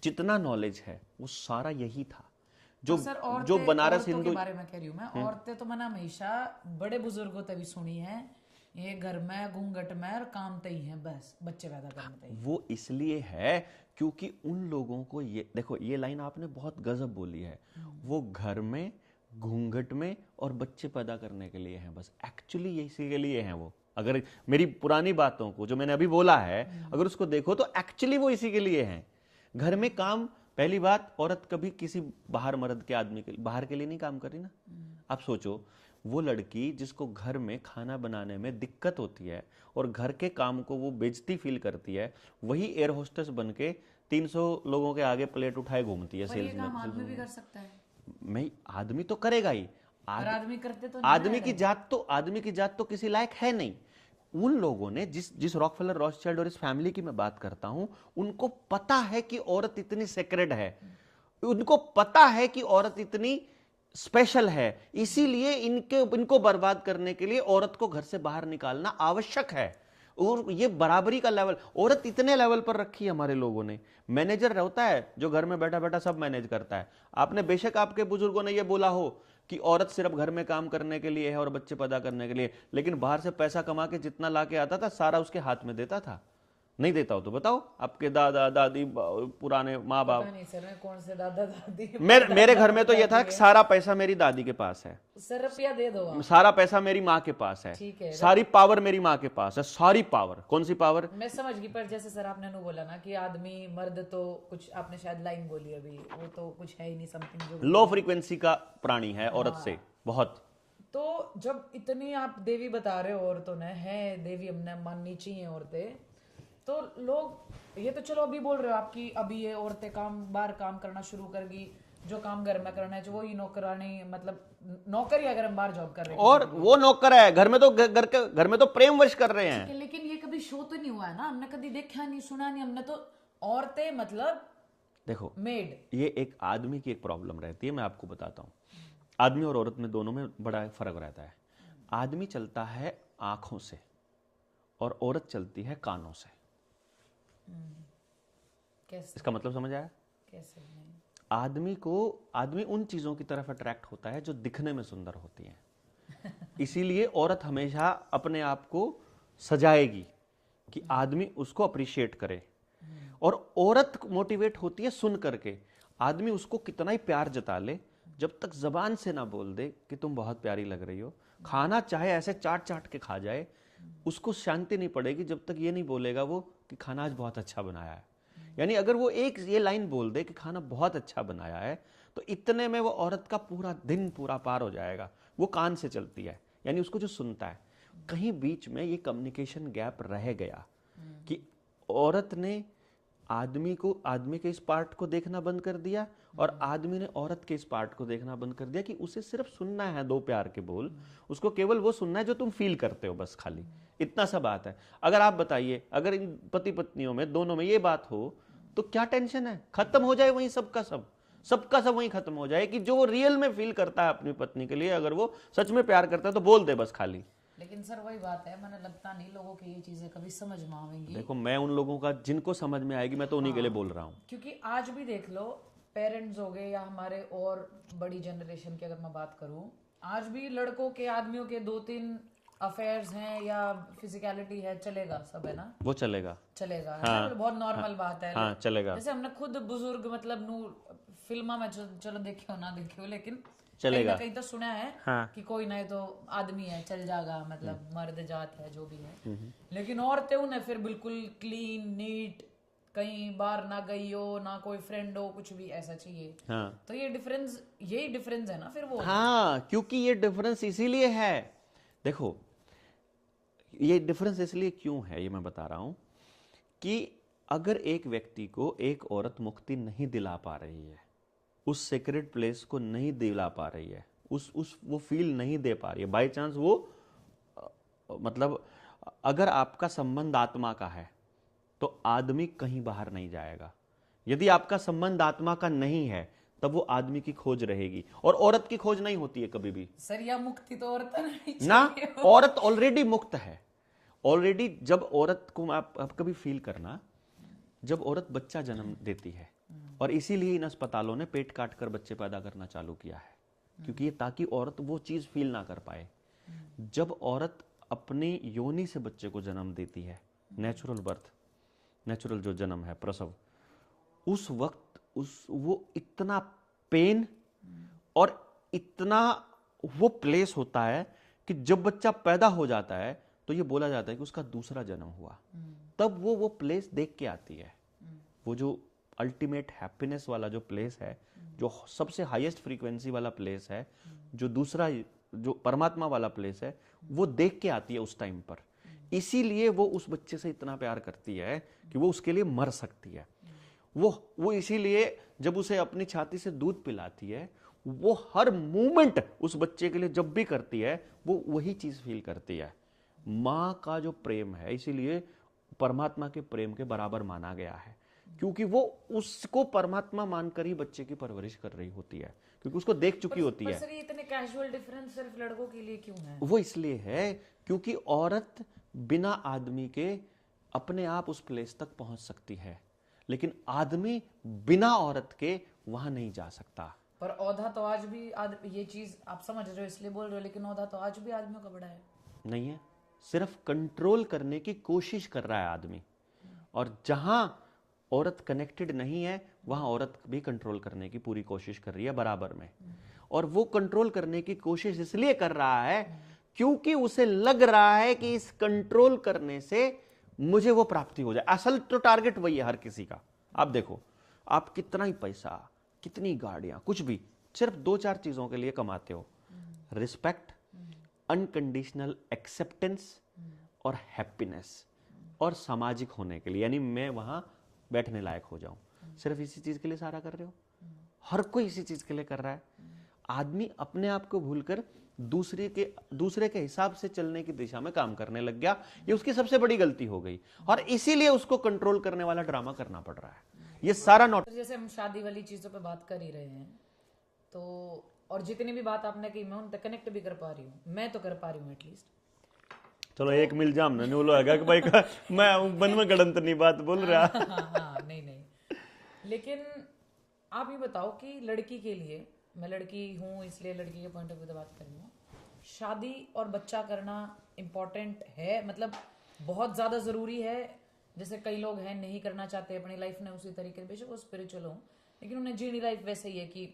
जितना नॉलेज है वो सारा यही था। जो तो सर जो बनारस हिंदू के बारे में कह रही हूँ मैं, औरतें तो मैंने हमेशा बड़े बुजुर्गों तभी सुनी है, ये घर में घूंघट में और काम तई है, बस बच्चे पैदा करने तई। वो इसलिए है क्योंकि उन लोगों को, ये देखो ये लाइन आपने बहुत गजब बोली है, वो घर में घूंघट में और बच्चे पैदा करने के लिए हैं, बस एक्चुअली ये इसी के लिए हैं वो। अगर मेरी पुरानी बातों को जो मैंने अभी बोला है अगर उसको देखो तो एक्चुअली वो इसी के लिए हैं। घर में काम, पहली बात, औरत कभी किसी बाहर मर्द के आदमी के बाहर के लिए नहीं काम कर रही ना। आप सोचो, वो लड़की जिसको घर में खाना बनाने में दिक्कत होती है और घर के काम को वो बेइज्जती फील करती है, वही एयर होस्टेस बन के 300 लोगों के आगे प्लेट उठाए घूमती है। सेल्स में आदमी भी कर सकता है। मैं आदमी तो करेगा ही, आदमी करते तो आदमी की जात तो किसी लायक है नहीं। उन लोगों ने जिस रॉकफेलर, रॉथस्चाइल्ड और इस फैमिली की मैं बात करता हूं, उनको पता है कि औरत इतनी सेक्रेड है, उनको पता है कि औरत इतनी स्पेशल है, इसीलिए इनको बर्बाद करने के लिए औरत को घर से बाहर निकालना आवश्यक है। और ये बराबरी का लेवल, औरत इतने लेवल पर रखी है हमारे लोगों ने। मैनेजर होता है जो घर में बैठा बैठा सब मैनेज करता है। आपने बेशक आपके बुजुर्गों ने ये बोला हो कि औरत सिर्फ घर में काम करने के लिए है और बच्चे पैदा करने के लिए, लेकिन बाहर से पैसा कमा के जितना ला के आता था सारा उसके हाथ में देता था। नहीं देता हो तो बताओ, आपके दादा दादी पुराने माँ बाप। पता नहीं सर, मैं कौन से दादा दादी मेरे घर में तो ये था कि सारा पैसा मेरी दादी के पास है, सर रुपया दे दो आप। सारा पैसा मेरी माँ के पास है, ठीक है, सारी पावर मेरी माँ के पास है, सारी पावर। कौन सी पावर? मैं समझ गई, पर जैसे सर आपने नु बोला ना कि आदमी मर्द तो कुछ, आपने शायद लाइन बोली अभी, वो तो कुछ है ही नहीं, समथिंग जो लो फ्रीक्वेंसी का प्राणी है औरत से बहुत। तो जब इतनी आप देवी बता रहे हो औरतों ने है देवी, हमने माननी चाहिए औरतें, तो लोग ये तो चलो अभी बोल रहे हो आपकी अभी ये औरतें बाहर काम करना शुरू करगी, जो काम घर में करना है जो वही नौकरानी, मतलब नौकरी अगर हम बाहर जॉब कर रहे हैं, और वो नौकर है, घर में तो घर में तो प्रेम वश कर रहे हैं। लेकिन ये कभी शो तो नहीं हुआ है ना, हमने कभी देखा नहीं सुना नहीं, हमने तो औरतें मतलब देखो मेड। ये एक आदमी की एक प्रॉब्लम रहती है, मैं आपको बताता हूँ। आदमी और औरत में दोनों में बड़ा फर्क रहता है। आदमी चलता है आंखों से और औरत चलती है कानों से। कैसे? इसका मतलब समझ आया? कैसे नहीं? आदमी उन चीजों की तरफ अट्रैक्ट होता है जो दिखने में सुंदर होती हैं। इसीलिए औरत हमेशा अपने आप को सजाएगी कि आदमी उसको अप्रिशिएट करे, और औरत मोटिवेट होती है सुन करके। आदमी उसको कितना ही प्यार जता ले, जब तक जबान से ना बोल दे कि तुम बहुत प्यारी लग रही हो, खाना चाहे ऐसे चाट चाट के खा जाए, उसको शांति नहीं पड़ेगी जब तक ये नहीं बोलेगा वो कि खाना आज बहुत अच्छा बनाया है। यानी अगर वो एक ये लाइन बोल दे कि खाना बहुत अच्छा बनाया है, तो इतने में वो औरत का पूरा दिन पूरा पार हो जाएगा। वो कान से चलती है, यानी उसको जो सुनता है। कहीं बीच में ये कम्युनिकेशन गैप रह गया कि औरत ने आदमी के इस पार्ट को देखना बंद कर दिया, और आदमी ने औरत के इस पार्ट को देखना बंद कर दिया कि उसे सिर्फ सुनना है दो प्यार के बोल, उसको केवल वो सुनना है जो तुम फील करते हो, बस खाली इतना सा बात है। अगर आप बताइए, अगर इन पति पत्नियों में दोनों में ये बात हो तो क्या टेंशन है? खत्म हो जाए वहीं सबका सब वहीं खत्म हो जाए कि जो वो रियल में फील करता है अपनी पत्नी के लिए, अगर वो सच में प्यार करता है तो बोल दे बस खाली। लेकिन सर वही बात है, मैंने लगता नहीं लोगों की ये चीजें कभी समझ में आवेंगी। देखो मैं उन लोगों का जिनको समझ में आएगी मैं तो उन्हीं के लिए बोल रहा हूँ। क्योंकि आज भी देख लो, पेरेंट्स हो गए या हमारे और बड़ी जनरेशन की अगर मैं बात करूं, आज भी लड़कों के आदमियों के 2-3 अफेयर्स हैं या फिजिकलिटी है, चलेगा सब, है ना? वो चलेगा है ना? बहुत नॉर्मल बात है। हाँ, चलेगा। जैसे हमने खुद बुजुर्ग मतलब फिल्मा में चलो देखे हो ना देखे हो, लेकिन चलेगा, कहीं तो सुना है कि कोई ना तो आदमी है चल जाएगा, मतलब मर्द जात है जो भी है। लेकिन औरतें उन्हें फिर बिल्कुल क्लीन नीट, कहीं बाहर ना गई हो, ना कोई फ्रेंड हो, कुछ भी ऐसा चाहिए। हाँ। तो यही डिफरेंस है ना फिर वो। हाँ, क्योंकि ये डिफरेंस इसीलिए है, देखो ये डिफरेंस इसलिए क्यों है ये मैं बता रहा हूं कि अगर एक व्यक्ति को एक औरत मुक्ति नहीं दिला पा रही है, उस सेक्रेट प्लेस को नहीं दिला पा रही है, वो फील नहीं दे पा रही है, बाय चांस वो मतलब अगर आपका संबंध आत्मा का है तो आदमी कहीं बाहर नहीं जाएगा। यदि आपका संबंध आत्मा का नहीं है तब वो आदमी की खोज रहेगी, और औरत की खोज नहीं होती है कभी भी। सर या मुक्ति तो औरत नहीं ना, औरत ऑलरेडी मुक्त है ऑलरेडी। जब औरत को आप कभी फील करना, जब औरत बच्चा जन्म देती है, और इसीलिए इन अस्पतालों ने पेट काट कर बच्चे पैदा करना चालू किया है, क्योंकि ये ताकि औरत वो चीज फील ना कर पाए। जब औरत अपनी योनि से बच्चे को जन्म देती है, नेचुरल बर्थ, नेचुरल जो जन्म है, प्रसव, उस वक्त वो इतना पेन और इतना वो प्लेस होता है कि जब बच्चा पैदा हो जाता है तो ये बोला जाता है कि उसका दूसरा जन्म हुआ। तब वो प्लेस देख के आती है, वो जो अल्टीमेट हैप्पीनेस वाला जो प्लेस है, जो सबसे हाईएस्ट फ्रीक्वेंसी वाला प्लेस है, जो दूसरा जो परमात्मा वाला प्लेस है, वो देख के आती है उस टाइम पर। इसीलिए वो उस बच्चे से इतना प्यार करती है कि वो उसके लिए मर सकती है। वो इसीलिए जब उसे अपनी छाती से दूध पिलाती है, वो हर मूवमेंट उस बच्चे के लिए जब भी करती है, वो वही चीज फील करती है। माँ का जो प्रेम है, इसीलिए परमात्मा के प्रेम के बराबर माना गया है, क्योंकि वो उसको परमात्मा मानकर ही बच्चे की परवरिश कर रही होती है, क्योंकि उसको देख चुकी होती है। सर ये इतने कैजुअल डिफरेंस सिर्फ लड़कों के लिए क्यों है? वो इसलिए है क्योंकि औरत बिना आदमी के अपने आप उस प्लेस तक पहुंच सकती है, लेकिन आदमी बिना औरत के वहां नहीं जा सकता। पर औधा तो आज भी ये चीज आप समझ रहे हो इसलिए बोल रहे हो, लेकिन औधा तो आज भी आदमियों का बड़ा है। नहीं है, सिर्फ कंट्रोल करने की कोशिश कर रहा है आदमी। और जहां औरत कनेक्टेड नहीं है वहां औरत भी कंट्रोल करने की पूरी कोशिश कर रही है बराबर में। और वो कंट्रोल करने की कोशिश इसलिए कर रहा है क्योंकि उसे लग रहा है कि इस कंट्रोल करने से मुझे वो प्राप्ति हो जाए। असल तो टारगेट वही है हर किसी का। आप देखो, आप कितना ही पैसा, कितनी गाड़ियां, कुछ भी सिर्फ 2-4 चीजों के लिए कमाते हो, रिस्पेक्ट, अनकंडीशनल एक्सेप्टेंस और हैप्पीनेस, और सामाजिक होने के लिए, यानी मैं वहां बैठने लायक हो जाऊं। सिर्फ इसी चीज के लिए सारा कर रहे हो। हर कोई इसी चीज के लिए कर रहा है। आदमी अपने आप को भूलकर दूसरे के हिसाब से चलने की दिशा में काम करने लग गया। ये उसकी सबसे बड़ी गलती हो गई और इसीलिए उसको कंट्रोल करने वाला ड्रामा करना पड़ रहा है। ये सारा नोट, जैसे हम शादी वाली चीजों पे बात कर ही रहे हैं, तो और जितनी भी बात आपने की मैं उन तक कनेक्ट भी कर पा रही हूँ, मैं तो कर पा रही हूँ एटलीस्ट। चलो एक मिल जाम ना बोलो है कि भाई का मैं मन में गड़ंत नहीं बात बोल रहा। हाँ, नहीं, लेकिन आप ये बताओ कि लड़की के लिए, मैं लड़की हूँ इसलिए लड़की के पॉइंट ऑफ व्यू से बात कर रही हूँ, शादी और बच्चा करना इम्पोर्टेंट है, मतलब बहुत ज़्यादा ज़रूरी है? जैसे कई लोग हैं नहीं करना चाहते अपनी लाइफ ने उसी तरीके, बेशक वो स्पिरिचुअल हो लेकिन उन्हें जीनी लाइफ वैसे ही है कि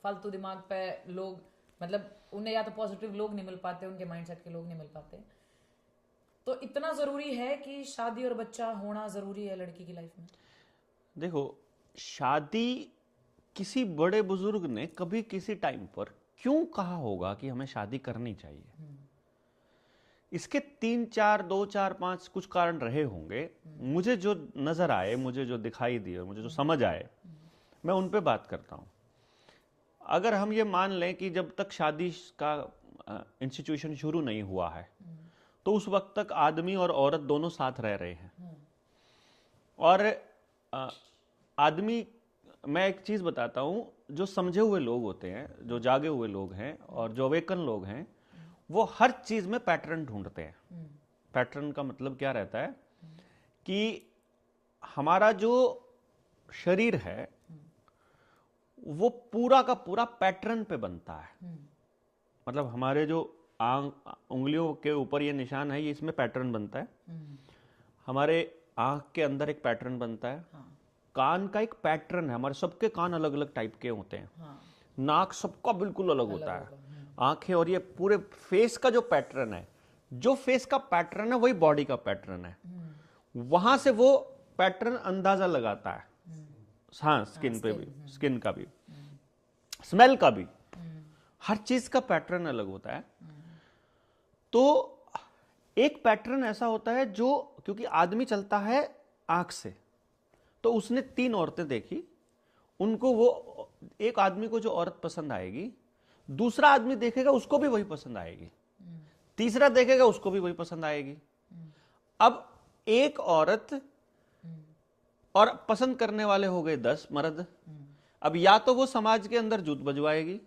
फालतू दिमाग पे लोग, मतलब उन्हें या तो पॉजिटिव लोग नहीं मिल पाते, उनके माइंडसेट के लोग नहीं मिल पाते। तो इतना ज़रूरी है कि शादी और बच्चा होना ज़रूरी है लड़की की लाइफ में? देखो, शादी किसी बड़े बुजुर्ग ने कभी किसी टाइम पर क्यों कहा होगा कि हमें शादी करनी चाहिए? इसके 3-4, 2-4, 5 कुछ कारण रहे होंगे। मुझे जो नजर आए, मुझे जो दिखाई दिए, मुझे जो समझ आए, मैं उन पे बात करता हूं। अगर हम ये मान लें कि जब तक शादी का इंस्टीट्यूशन शुरू नहीं हुआ है तो उस वक्त तक आदमी और औरत दोनों साथ रह रहे हैं। और आदमी, मैं एक चीज बताता हूं, जो समझे हुए लोग होते हैं, जो जागे हुए लोग हैं और जो अवेकन लोग हैं, वो हर चीज में पैटर्न ढूंढते हैं। पैटर्न का मतलब क्या रहता है कि हमारा जो शरीर है वो पूरा का पूरा पैटर्न पे बनता है। मतलब हमारे जो उंगलियों के ऊपर ये निशान है, ये इसमें पैटर्न बनता है। हमारे आंख के अंदर एक पैटर्न बनता है। कान का एक पैटर्न है, हमारे सबके कान अलग अलग टाइप के होते हैं। नाक सबका बिल्कुल अलग होता है। आंखें, और ये पूरे फेस का जो पैटर्न है, जो फेस का पैटर्न है वही बॉडी का पैटर्न है। वहां से वो पैटर्न अंदाजा लगाता है। हाँ, स्किन पे भी, स्किन का भी, स्मेल का भी, हर चीज का पैटर्न अलग होता है। तो एक पैटर्न ऐसा होता है जो, क्योंकि आदमी चलता है आंख से, तो उसने 3 औरतें देखी, उनको वो, एक आदमी को जो औरत पसंद आएगी, दूसरा आदमी देखेगा उसको भी वही पसंद आएगी, तीसरा देखेगा उसको भी वही पसंद आएगी। अब एक औरत और पसंद करने वाले हो गए 10 मर्द। अब या तो वो समाज के अंदर जूत बजवाएगी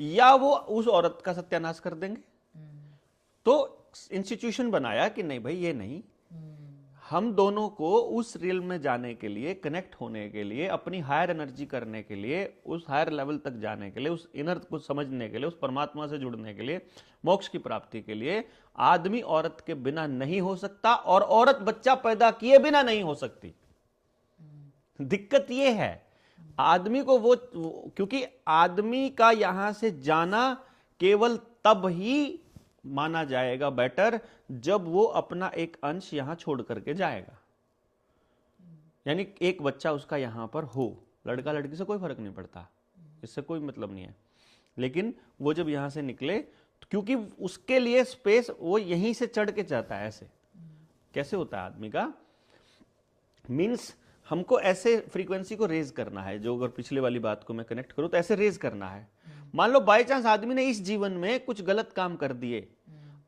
या वो उस औरत का सत्यानाश कर देंगे। तो इंस्टीट्यूशन बनाया कि नहीं भाई, ये नहीं, हम दोनों को उस रियल में जाने के लिए, कनेक्ट होने के लिए, अपनी हायर एनर्जी करने के लिए, उस हायर लेवल तक जाने के लिए, उस इनर को समझने के लिए, उस परमात्मा से जुड़ने के लिए, मोक्ष की प्राप्ति के लिए आदमी औरत के बिना नहीं हो सकता और औरत बच्चा पैदा किए बिना नहीं हो सकती। दिक्कत ये है, आदमी को वो, क्योंकि आदमी का यहां से जाना केवल तब ही माना जाएगा बेटर जब वो अपना एक अंश यहां छोड़ करके जाएगा। यानी एक बच्चा उसका यहां पर हो, लड़का लड़की से कोई फर्क नहीं पड़ता, इससे कोई मतलब नहीं है। लेकिन वो जब यहां से निकले, क्योंकि उसके लिए स्पेस वो यहीं से चढ़ के जाता है। ऐसे कैसे होता है आदमी का, मीन्स हमको ऐसे फ्रीक्वेंसी को रेज करना है। जो अगर पिछले वाली बात को मैं कनेक्ट करूं तो ऐसे रेज करना है। मान लो बाय चांस आदमी ने इस जीवन में कुछ गलत काम कर दिए,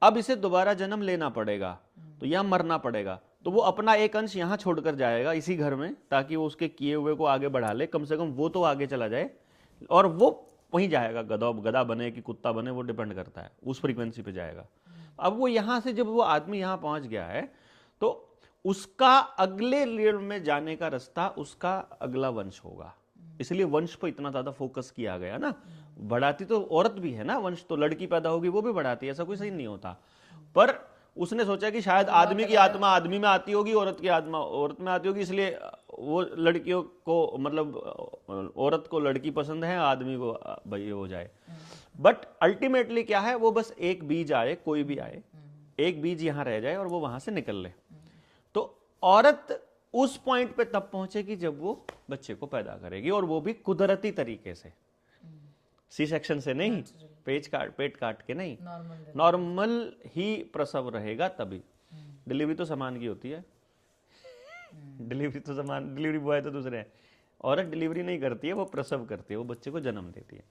अब इसे दोबारा जन्म लेना पड़ेगा, तो यहां मरना पड़ेगा, तो वो अपना एक अंश यहां छोड़कर जाएगा इसी घर में, ताकि वो उसके किए हुए को आगे बढ़ा ले, कम से कम वो तो आगे चला जाए, और वो वहीं जाएगा। गधा बने कि कुत्ता बने वो डिपेंड करता है, उस फ्रीक्वेंसी पे जाएगा। अब वो यहां से, जब वो आदमी यहां पहुंच गया है, तो उसका अगले लेवल में जाने का रास्ता उसका अगला वंश होगा। इसलिए वंश पर इतना ज्यादा फोकस किया गया ना। बढ़ाती तो औरत भी है ना वंश, तो लड़की पैदा होगी वो भी बढ़ाती है, ऐसा कोई सही नहीं होता। पर उसने सोचा कि शायद आदमी की आत्मा आदमी में आती होगी, औरत की आत्मा औरत में आती होगी, इसलिए वो लड़कियों को, मतलब औरत को लड़की पसंद है, आदमी को भाई हो जाए। बट अल्टीमेटली क्या है, वो बस एक बीज आए, कोई भी आए, एक बीज यहां रह जाए और वो वहां से निकल ले। तो औरत उस पॉइंट पे तब पहुंचेगी जब वो बच्चे को पैदा करेगी, और वो भी कुदरती तरीके से, सी सेक्शन से नहीं, पेट काट के नहीं, नॉर्मल ही प्रसव रहेगा तभी। डिलीवरी तो समान की होती है, डिलीवरी तो समान, डिलीवरी बॉय तो दूसरे हैं। औरत डिलीवरी नहीं करती है, वो प्रसव करती है, वो बच्चे को जन्म देती है।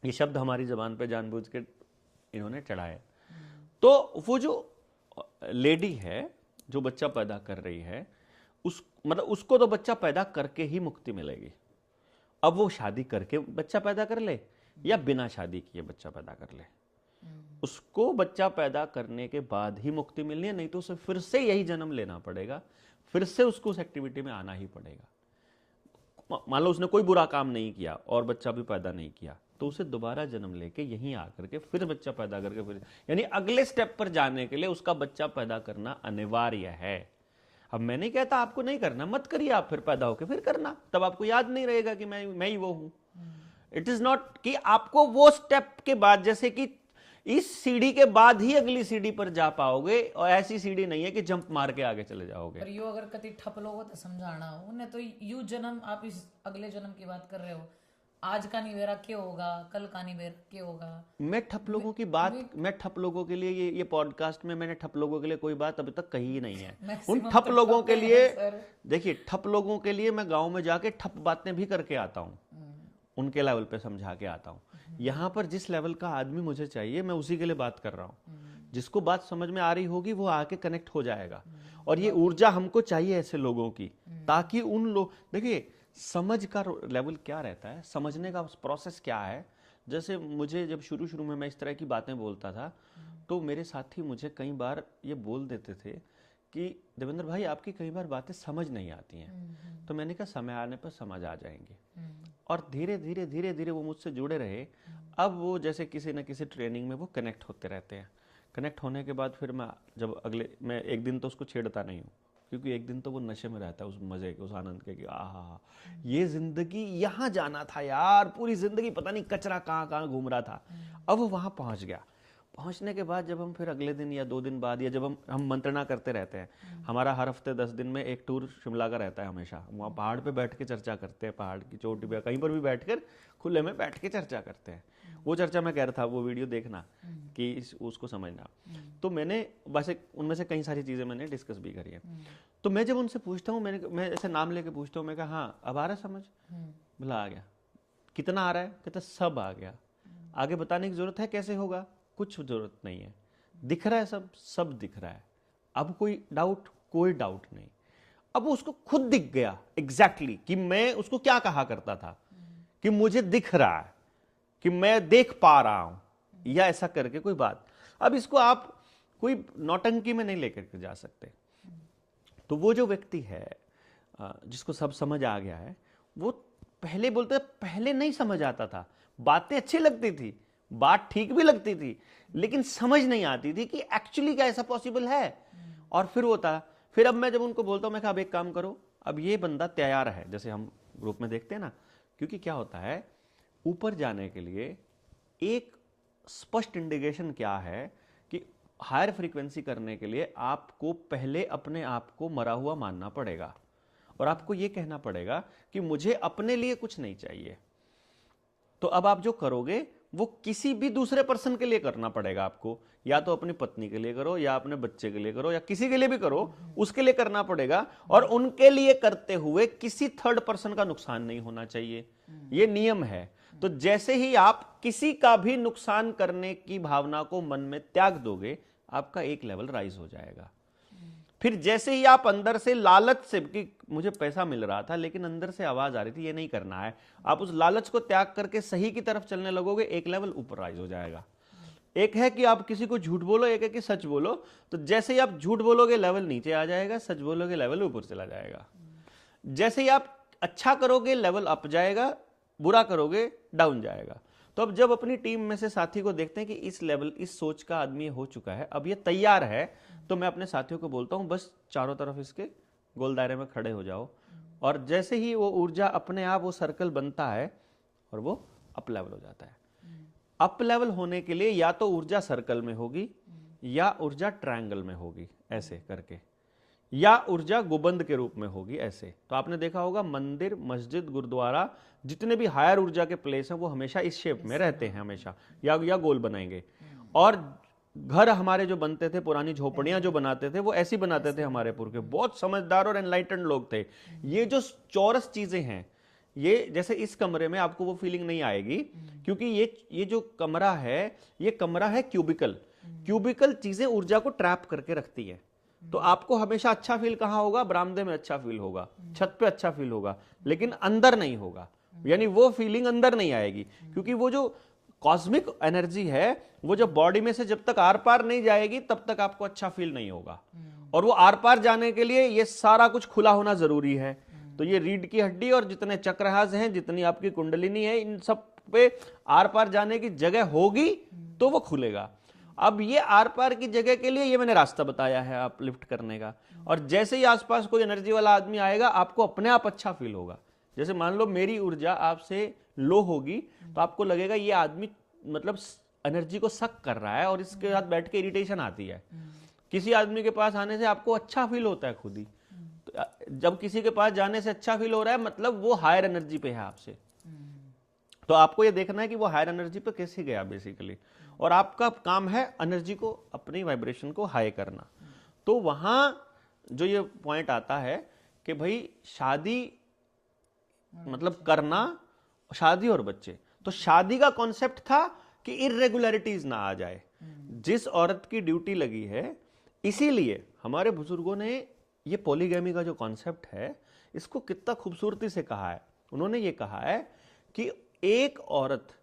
ये शब्द हमारी जबान पे जानबूझ के इन्होंने चढ़ाया। तो वो जो लेडी है जो बच्चा पैदा कर रही है, उसको तो बच्चा पैदा करके ही मुक्ति मिलेगी। अब वो शादी करके बच्चा पैदा कर ले या बिना शादी किए बच्चा पैदा कर ले, उसको बच्चा पैदा करने के बाद ही मुक्ति मिलनी है, नहीं तो उसे फिर से यही जन्म लेना पड़ेगा, फिर से उसको उस एक्टिविटी में आना ही पड़ेगा। मान लो उसने कोई बुरा काम नहीं किया और बच्चा भी पैदा नहीं किया, तो उसे दोबारा जन्म लेके यहीं आकर के फिर बच्चा पैदा करके फिर, यानी अगले स्टेप पर जाने के लिए उसका बच्चा पैदा करना अनिवार्य है। अब मैं नहीं कहता आपको नहीं करना, मत करिए, आप फिर पैदा होके फिर करना, तब आपको याद नहीं रहेगा कि मैं ही वो हूं। इट इज नॉट कि आपको वो स्टेप के बाद, जैसे कि इस सीढ़ी के बाद ही अगली सीढ़ी पर जा पाओगे, और ऐसी सीढ़ी नहीं है कि जंप मार के आगे चले जाओगे। पर यो अगर कति ठप लोगो तो समझाना हो उन्हें, तो यू जन्म, आप इस अगले जन्म की बात कर रहे हो, आज का नहीं बेरा क्या होगा, कल का नहीं बेरा क्या होगा। मैं ठप लोगों की बात, मैं ठप लोगों के लिए ये पॉडकास्ट में मैंने ठप लोगों के लिए कोई बात अभी तक कही ही नहीं है। उन ठप लोगों के लिए, देखिए ठप लोगों के लिए मैं गांव में जाके ठप बातें भी करके आता हूँ, उनके लेवल पे समझा के आता हूँ। यहाँ पर जिस लेवल का आदमी मुझे चाहिए, मैं उसी के लिए बात कर रहा हूँ। जिसको बात समझ में आ रही होगी वो आके कनेक्ट हो जाएगा। और ये ऊर्जा हमको चाहिए ऐसे लोगों की, ताकि उन लोग, देखिए समझ का लेवल क्या रहता है, समझने का प्रोसेस क्या है। जैसे मुझे जब शुरू में मैं इस तरह की बातें बोलता था, तो मेरे साथी मुझे कई बार ये बोल देते थे कि देवेंद्र भाई आपकी कई बार बातें समझ नहीं आती हैं। तो मैंने कहा समय आने पर समझ आ जाएंगे। और धीरे धीरे वो मुझसे जुड़े रहे। अब वो जैसे किसी न किसी ट्रेनिंग में वो कनेक्ट होते रहते हैं। कनेक्ट होने के बाद फिर मैं एक दिन तो उसको छेड़ता नहीं हूँ, क्योंकि एक दिन तो वो नशे में रहता है उस मजे के, उस आनंद के, कि आहा ये जिंदगी यहाँ जाना था यार, पूरी जिंदगी पता नहीं कचरा कहाँ घूम रहा था। अब वो वहाँ पहुँच गया। पहुँचने के बाद जब हम फिर अगले दिन या 2 दिन बाद, या जब हम मंत्रणा करते रहते हैं, हमारा हर हफ्ते 10 दिन में एक टूर शिमला का रहता है हमेशा। वहाँ पहाड़ पे बैठ के चर्चा करते हैं, पहाड़ की चोटी पे कहीं पर भी बैठकर खुले में बैठ के चर्चा करते हैं। वो चर्चा मैं कह रहा था, वो वीडियो देखना कि उसको समझना। तो मैंने वैसे उनमें से कई सारी चीज़ें मैंने डिस्कस भी करी है। तो मैं जब उनसे पूछता हूँ, मैं ऐसे नाम लेके पूछता हूँ, मैं कहा हाँ अब आ रहा समझ? बोला आ गया। कितना आ रहा है? कहते सब आ गया। आगे बताने की जरूरत है कैसे होगा? कुछ जरूरत नहीं है, दिख रहा है, सब दिख रहा है। अब कोई डाउट? कोई डाउट नहीं। अब उसको खुद दिख गया एग्जैक्टली कि मैं उसको क्या कहा करता था, कि मुझे दिख रहा है, कि मैं देख पा रहा हूं, या ऐसा करके कोई बात। अब इसको आप कोई नौटंकी में नहीं लेकर के जा सकते। तो वो जो व्यक्ति है जिसको सब समझ आ गया है, वो पहले बोलते, पहले नहीं समझ आता था, बातें अच्छी लगती थी, बात ठीक भी लगती थी, लेकिन समझ नहीं आती थी कि एक्चुअली क्या ऐसा पॉसिबल है। और फिर होता, फिर अब मैं जब उनको बोलता हूं, मैं कहा अब एक काम करो, अब ये बंदा तैयार है, जैसे हम ग्रुप में देखते हैं ना, क्योंकि क्या होता है, ऊपर जाने के लिए एक स्पष्ट इंडिकेशन क्या है कि हायर फ्रीक्वेंसी करने के लिए आपको पहले अपने आप को मरा हुआ मानना पड़ेगा, और आपको ये कहना पड़ेगा कि मुझे अपने लिए कुछ नहीं चाहिए। तो अब आप जो करोगे वो किसी भी दूसरे पर्सन के लिए करना पड़ेगा आपको, या तो अपनी पत्नी के लिए करो, या अपने बच्चे के लिए करो, या किसी के लिए भी करो, उसके लिए करना पड़ेगा। और उनके लिए करते हुए किसी थर्ड पर्सन का नुकसान नहीं होना चाहिए, ये नियम है। तो जैसे ही आप किसी का भी नुकसान करने की भावना को मन में त्याग दोगे, आपका एक लेवल राइज हो जाएगा। फिर जैसे ही आप अंदर से लालच से, कि मुझे पैसा मिल रहा था लेकिन अंदर से आवाज आ रही थी ये नहीं करना है, आप उस लालच को त्याग करके सही की तरफ चलने लगोगे, एक लेवल ऊपर राइज हो जाएगा। एक है कि आप किसी को झूठ बोलो, एक है कि सच बोलो। तो जैसे ही आप झूठ बोलोगे लेवल नीचे आ जाएगा, सच बोलोगे लेवल ऊपर चला जाएगा। जैसे ही आप अच्छा करोगे लेवल अप जाएगा, बुरा करोगे डाउन जाएगा। तो अब जब अपनी टीम में से साथी को देखते हैं कि इस लेवल, इस सोच का आदमी हो चुका है, अब ये तैयार है, तो मैं अपने साथियों को बोलता हूं बस चारों तरफ इसके गोल दायरे में खड़े हो जाओ, और जैसे ही वो ऊर्जा अपने आप वो सर्कल बनता है और वो अप लेवल हो जाता है। अप लेवल होने के लिए या तो ऊर्जा सर्कल में होगी या ऊर्जा ट्रायंगल में होगी ऐसे करके, या ऊर्जा गुबंद के रूप में होगी ऐसे। तो आपने देखा होगा मंदिर, मस्जिद, गुरुद्वारा, जितने भी हायर ऊर्जा के प्लेस हैं वो हमेशा इस शेप में रहते हैं हमेशा, या गोल बनाएंगे। और घर हमारे जो बनते थे, पुरानी झोपड़ियां जो बनाते थे, वो ऐसी बनाते थे हमारे पुरखे, बहुत समझदार और एनलाइटेंड लोग थे। ये जो चौरस चीजें हैं, ये जैसे इस कमरे में आपको वो फीलिंग नहीं आएगी, क्योंकि ये जो कमरा है, ये कमरा है क्यूबिकल। क्यूबिकल चीजें ऊर्जा को ट्रैप करके रखती है। तो आपको हमेशा अच्छा फील कहां होगा? बरामदे में अच्छा फील होगा, छत पे अच्छा फील होगा, लेकिन अंदर नहीं होगा। यानी वो फीलिंग अंदर नहीं आएगी, क्योंकि वो जो कॉस्मिक एनर्जी है वो जब बॉडी में से जब तक आर पार नहीं जाएगी तब तक आपको अच्छा फील नहीं होगा। और वो आर पार जाने के लिए ये सारा कुछ खुला होना जरूरी है। तो ये रीढ़ की हड्डी और जितने चक्रहास हैं, जितनी आपकी कुंडलिनी है, इन सब पे आर पार जाने की जगह होगी तो वो खुलेगा। अब ये आर पार की जगह के लिए ये मैंने रास्ता बताया है आप लिफ्ट करने का। और जैसे ही आसपास कोई एनर्जी वाला आदमी आएगा, आपको अपने आप अच्छा फील होगा। जैसे मान लो मेरी ऊर्जा आपसे लो होगी तो आपको लगेगा ये आदमी मतलब एनर्जी को सक कर रहा है और इसके साथ बैठ के इरिटेशन आती है। किसी आदमी के पास आने से आपको अच्छा फील होता है खुद ही। तो जब किसी के पास जाने से अच्छा फील हो रहा है, मतलब वो हायर एनर्जी पे है आपसे। तो आपको ये देखना है कि वो हायर एनर्जी पे कैसे गया बेसिकली, और आपका काम है एनर्जी को, अपनी वाइब्रेशन को हाई करना। तो वहां जो ये पॉइंट आता है कि भाई शादी मतलब करना, शादी और बच्चे। तो शादी का कॉन्सेप्ट था कि इर्रेगुलरिटीज ना आ जाए, जिस औरत की ड्यूटी लगी है। इसीलिए हमारे बुजुर्गों ने ये पॉलीगैमी का जो कॉन्सेप्ट है इसको कितना खूबसूरती से कहा है। उन्होंने ये कहा है कि एक औरत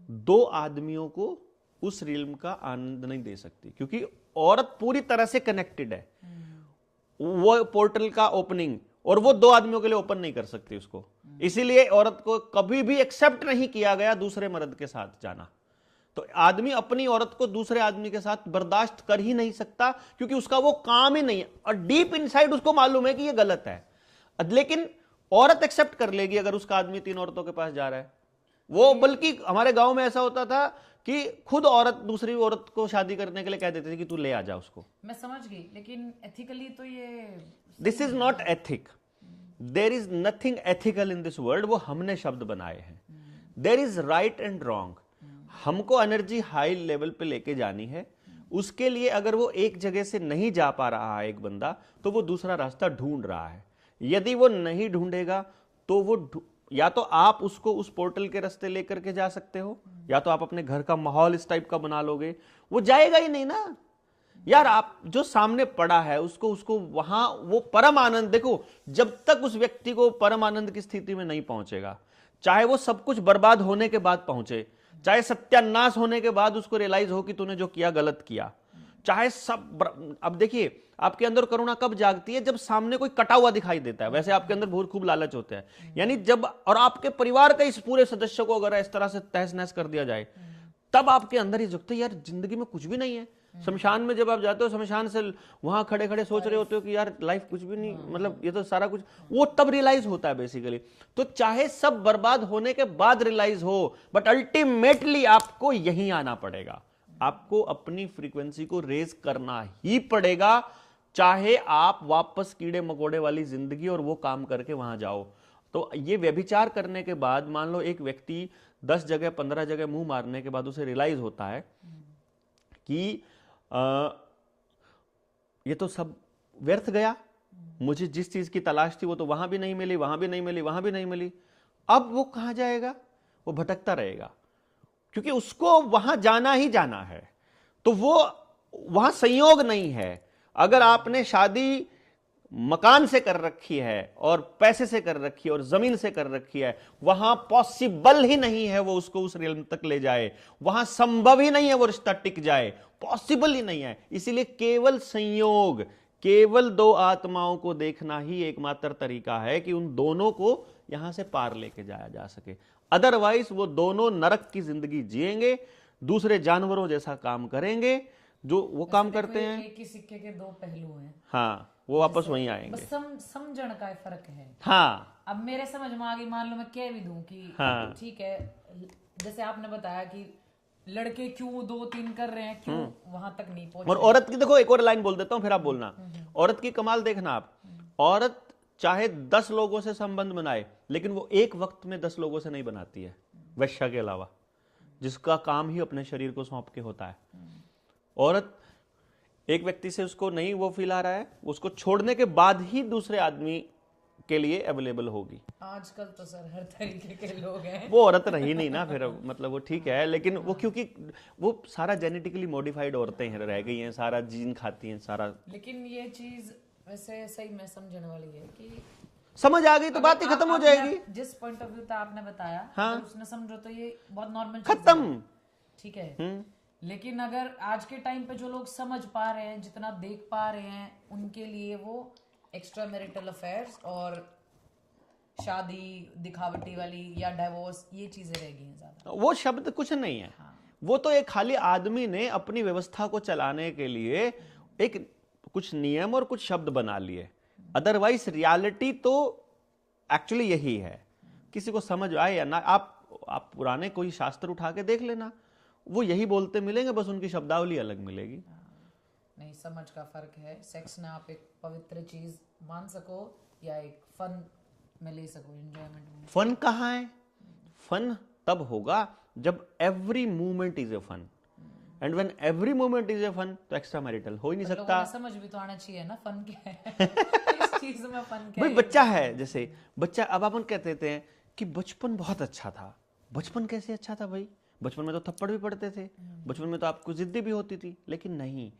दो आदमियों को उस रिल्म का आनंद नहीं दे सकती, क्योंकि औरत पूरी तरह से कनेक्टेड है। वो पोर्टल का ओपनिंग और वो दो आदमियों के लिए ओपन नहीं कर सकती उसको। इसीलिए औरत को कभी भी एक्सेप्ट नहीं किया गया दूसरे मर्द के साथ जाना। तो आदमी अपनी औरत को दूसरे आदमी के साथ बर्दाश्त कर ही नहीं सकता, क्योंकि उसका वो काम ही नहीं है, और डीप इनसाइड उसको मालूम है कि ये गलत है। लेकिन औरत एक्सेप्ट कर लेगी अगर उसका आदमी तीन औरतों के पास जा रहा है। वो बल्कि हमारे गांव में ऐसा होता था कि खुद औरत दूसरी औरत को शादी करने के लिए कह देती थी कि तू ले आ जा उसको। मैं समझ गई, लेकिन एथिकली तो ये this is not ethic. There is nothing ethical in this world. वो हमने शब्द बनाए हैं। There is right and wrong. हमको एनर्जी हाई लेवल पे लेके जानी है। उसके लिए अगर वो एक जगह से नहीं जा पा रहा है एक बंदा, तो वो दूसरा रास्ता ढूंढ रहा है। यदि वो नहीं ढूंढेगा तो वो या तो आप उसको उस पोर्टल के रास्ते लेकर के जा सकते हो, या तो आप अपने घर का माहौल इस टाइप का बना लोगे। वो जाएगा ही नहीं ना यार। आप जो सामने पड़ा है उसको वहां वो परम आनंद, देखो जब तक उस व्यक्ति को परम आनंद की स्थिति में नहीं पहुंचेगा, चाहे वो सब कुछ बर्बाद होने के बाद पहुंचे, चाहे सत्यानाश होने के बाद उसको रियलाइज हो कि तूने जो किया गलत किया, चाहे सब। अब देखिए आपके अंदर करुणा कब जागती है? जब सामने कोई कटा हुआ दिखाई देता है। वैसे आपके अंदर बहुत खूब लालच होता है, यानी जब, और आपके परिवार के इस पूरे सदस्य को अगर इस तरह से तहस नहस कर दिया जाए, तब आपके अंदर ही जुगता है यार जिंदगी में कुछ भी नहीं है। शमशान में जब आप जाते हो, शमशान से वहां खड़े खड़े सोच रहे होते हो कि यार लाइफ कुछ भी नहीं, मतलब ये तो सारा कुछ, वो तब रियलाइज होता है बेसिकली। तो चाहे सब बर्बाद होने के बाद रियलाइज हो, बट अल्टीमेटली आपको यहीं आना पड़ेगा। आपको अपनी फ्रीक्वेंसी को रेज करना ही पड़ेगा, चाहे आप वापस कीड़े मकोड़े वाली जिंदगी और वो काम करके वहां जाओ। तो ये व्यभिचार करने के बाद मान लो एक व्यक्ति 10 जगह 15 जगह मुंह मारने के बाद उसे रियलाइज होता है कि ये तो सब व्यर्थ गया, मुझे जिस चीज की तलाश थी वो तो वहां भी नहीं मिली, वहां भी नहीं मिली, वहां भी नहीं मिली। अब वो कहां जाएगा? वो भटकता रहेगा, क्योंकि उसको वहां जाना ही जाना है। तो वो वहां संयोग नहीं है। अगर आपने शादी मकान से कर रखी है और पैसे से कर रखी है और जमीन से कर रखी है, वहां पॉसिबल ही नहीं है वो उसको उस रियल्म तक ले जाए। वहां संभव ही नहीं है वो रिश्ता टिक जाए, पॉसिबल ही नहीं है। इसीलिए केवल संयोग, केवल दो आत्माओं को देखना ही एकमात्र तरीका है कि उन दोनों को यहां से पार लेके जाया जा सके। अदरवाइज वो दोनों नरक की जिंदगी जिएंगे, दूसरे जानवरों जैसा काम करेंगे जो वो काम करते हैं। एक ही सिक्के के दो पहलू हैं। हाँ, वो वापस वहीं आएंगे। बस समझण का फर्क है। हाँ, अब मेरे समझ में आ गई, मान लो मैं कह भी दूं कि हाँ, ठीक है, जैसे आपने बताया कि लड़के क्यों 2-3 कर रहे हैं, क्यों वहां तक नहीं पहुंच और औरत की देखो, एक और लाइन बोल देता हूं फिर आप बोलना। औरत की कमाल देखना आप, औरत चाहे 10 लोगों से संबंध बनाए, लेकिन वो एक वक्त में 10 लोगों से नहीं बनाती है, वैश्या के अलावा, जिसका काम ही अपने शरीर को सौंप के होता है। औरत एक व्यक्ति से उसको नहीं वो फील आ रहा है, उसको छोड़ने के बाद ही दूसरे आदमी के लिए अवेलेबल होगी। आजकल तो सर हर तरीके के लोग हैं। वो औरत रही नहीं ना फिर, मतलब वो ठीक है, लेकिन वो क्योंकि वो सारा जेनेटिकली मॉडिफाइड औरतें हैं, रह गई हैं, सारा जीन खाती हैं सारा। लेकिन ये चीज वैसे सही में समझने वाली है कि समझ आ गई तो बात ही खत्म हो जाएगी। जिस पॉइंट ऑफ व्यू था आपने बताया, हाँ, अगर उसने समझो तो ये बहुत नॉर्मल खत्म, ठीक है। लेकिन अगर आज के टाइम पे जो लोग समझ पा रहे हैं, जितना देख पा रहे हैं, उनके लिए वो एक्स्ट्रा मैरिटल अफेयर्स और शादी दिखावटी वाली या डाइवोर्स ये चीजें रह गई हैं ज्यादा। वो शब्द कुछ नहीं है। हाँ। वो तो एक खाली आदमी ने अपनी व्यवस्था को चलाने के लिए एक कुछ नियम और कुछ शब्द बना लिए, अदरवाइज रियलिटी तो एक्चुअली यही है। किसी को समझ आए या ना, आप पुराने कोई शास्त्र उठा के देख लेना, वो यही बोलते मिलेंगे, बस उनकी शब्दावली अलग मिलेगी। नहीं, समझ का फर्क है। सेक्स ना आप एक पवित्र चीज मान सको या एक फन में ले सको, एंजॉयमेंट में। फन कहाँ है? फन तब होगा जब every movement is a fun, and when every movement is a fun तो एक्स्ट्रा मैरिटल हो ही नहीं सकता। समझ भी तो आना चाहिए ना फन क्या है। इस चीज में फन क्या है? भाई बच्चा है, जैसे बच्चा, अब अपन कहते हैं कि बचपन बहुत अच्छा था। बचपन कैसे अच्छा था भाई? बचपन में तो थप्पड़ भी पड़ते थे, बचपन में तो आपको जिद्दी भी होती थी, लेकिन नहीं,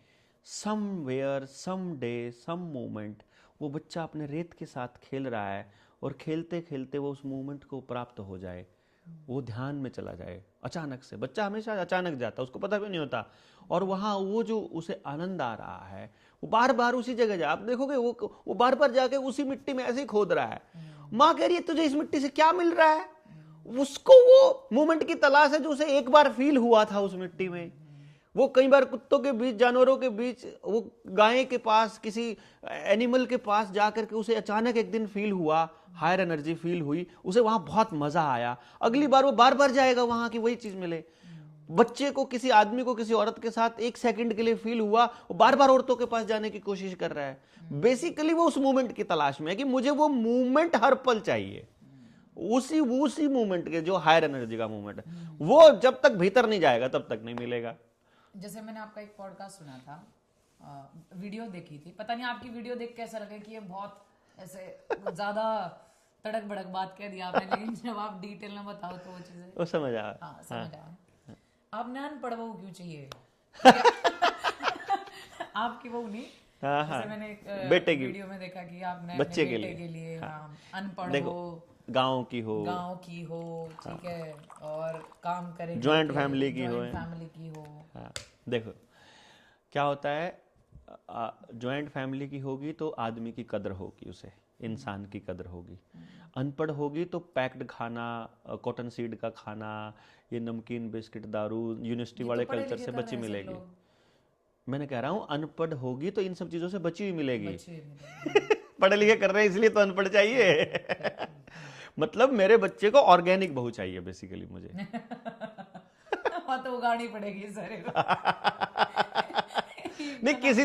somewhere some day some moment वो बच्चा अपने रेत के साथ खेल रहा है और खेलते खेलते वो उस मोमेंट को प्राप्त हो जाए, वो ध्यान में चला जाए अचानक से। बच्चा हमेशा अचानक जाता, उसको पता भी नहीं होता, और वहाँ वो जो उसे आनंद आ रहा है, वो बार बार उसी जगह जाए। आप देखोगे वो बार बार जाके उसी मिट्टी में ऐसे ही खोद रहा है। माँ कह रही है तुझे इस मिट्टी से क्या मिल रहा है? उसको वो मोमेंट की तलाश है जो उसे एक बार फील हुआ था उस मिट्टी में। वो कई बार कुत्तों के बीच, जानवरों के बीच, वो गाय के पास, किसी एनिमल के पास जाकर के उसे अचानक एक दिन फील हुआ, हायर एनर्जी फील हुई, उसे वहां बहुत मजा आया। अगली बार वो बार बार जाएगा वहां की वही चीज मिले। बच्चे को, किसी आदमी को किसी औरत के साथ एक सेकंड के लिए फील हुआ, वो बार बार औरतों के पास जाने की कोशिश कर रहा है। बेसिकली वो उस मूवमेंट की तलाश में है कि मुझे वो मूवमेंट हर पल चाहिए, उसी मूवमेंट के जो हायर एनर्जी का मूवमेंट है, वो जब तक भीतर नहीं जाएगा तब तक नहीं मिलेगा। जैसे मैंने आपका एक पॉडकास्ट सुना था, वीडियो देखी थी, पता नहीं आपकी वीडियो देख कैसा लगा कि ये बहुत ऐसे ज्यादा तड़क भड़क बात कह दी आपने, लेकिन जब आप डिटेल में बताओ तो वो चीजें वो समझ आ। हाँ, समझ आया। आपने अनपढ़ बहू क्यों चाहिए? आपकी बहू नहीं, जैसे मैंने एक बेटे की वीडियो में देखा कि आपने बच्चे के लिए अनपढ़ हो, गांव की हो, ठीक है, और काम करे, जॉइंट फैमिली की हो। हाँ, देखो क्या होता है, जॉइंट फैमिली की होगी तो आदमी की कदर होगी, उसे इंसान की कदर होगी। अनपढ़ होगी तो पैक्ड खाना, कॉटन सीड का खाना, ये नमकीन, बिस्किट, दारू, यूनिवर्सिटी वाले कल्चर से बची मिलेगी। मैंने कह रहा हूँ अनपढ़ होगी तो इन सब चीजों से बची हुई मिलेगी। पढ़े लिखे कर रहे हैं इसलिए तो अनपढ़ चाहिए। मतलब मेरे बच्चे को ऑर्गेनिक बहू चाहिए बेसिकली मुझे। तो उगानी पड़ेगी सर। नहीं, किसी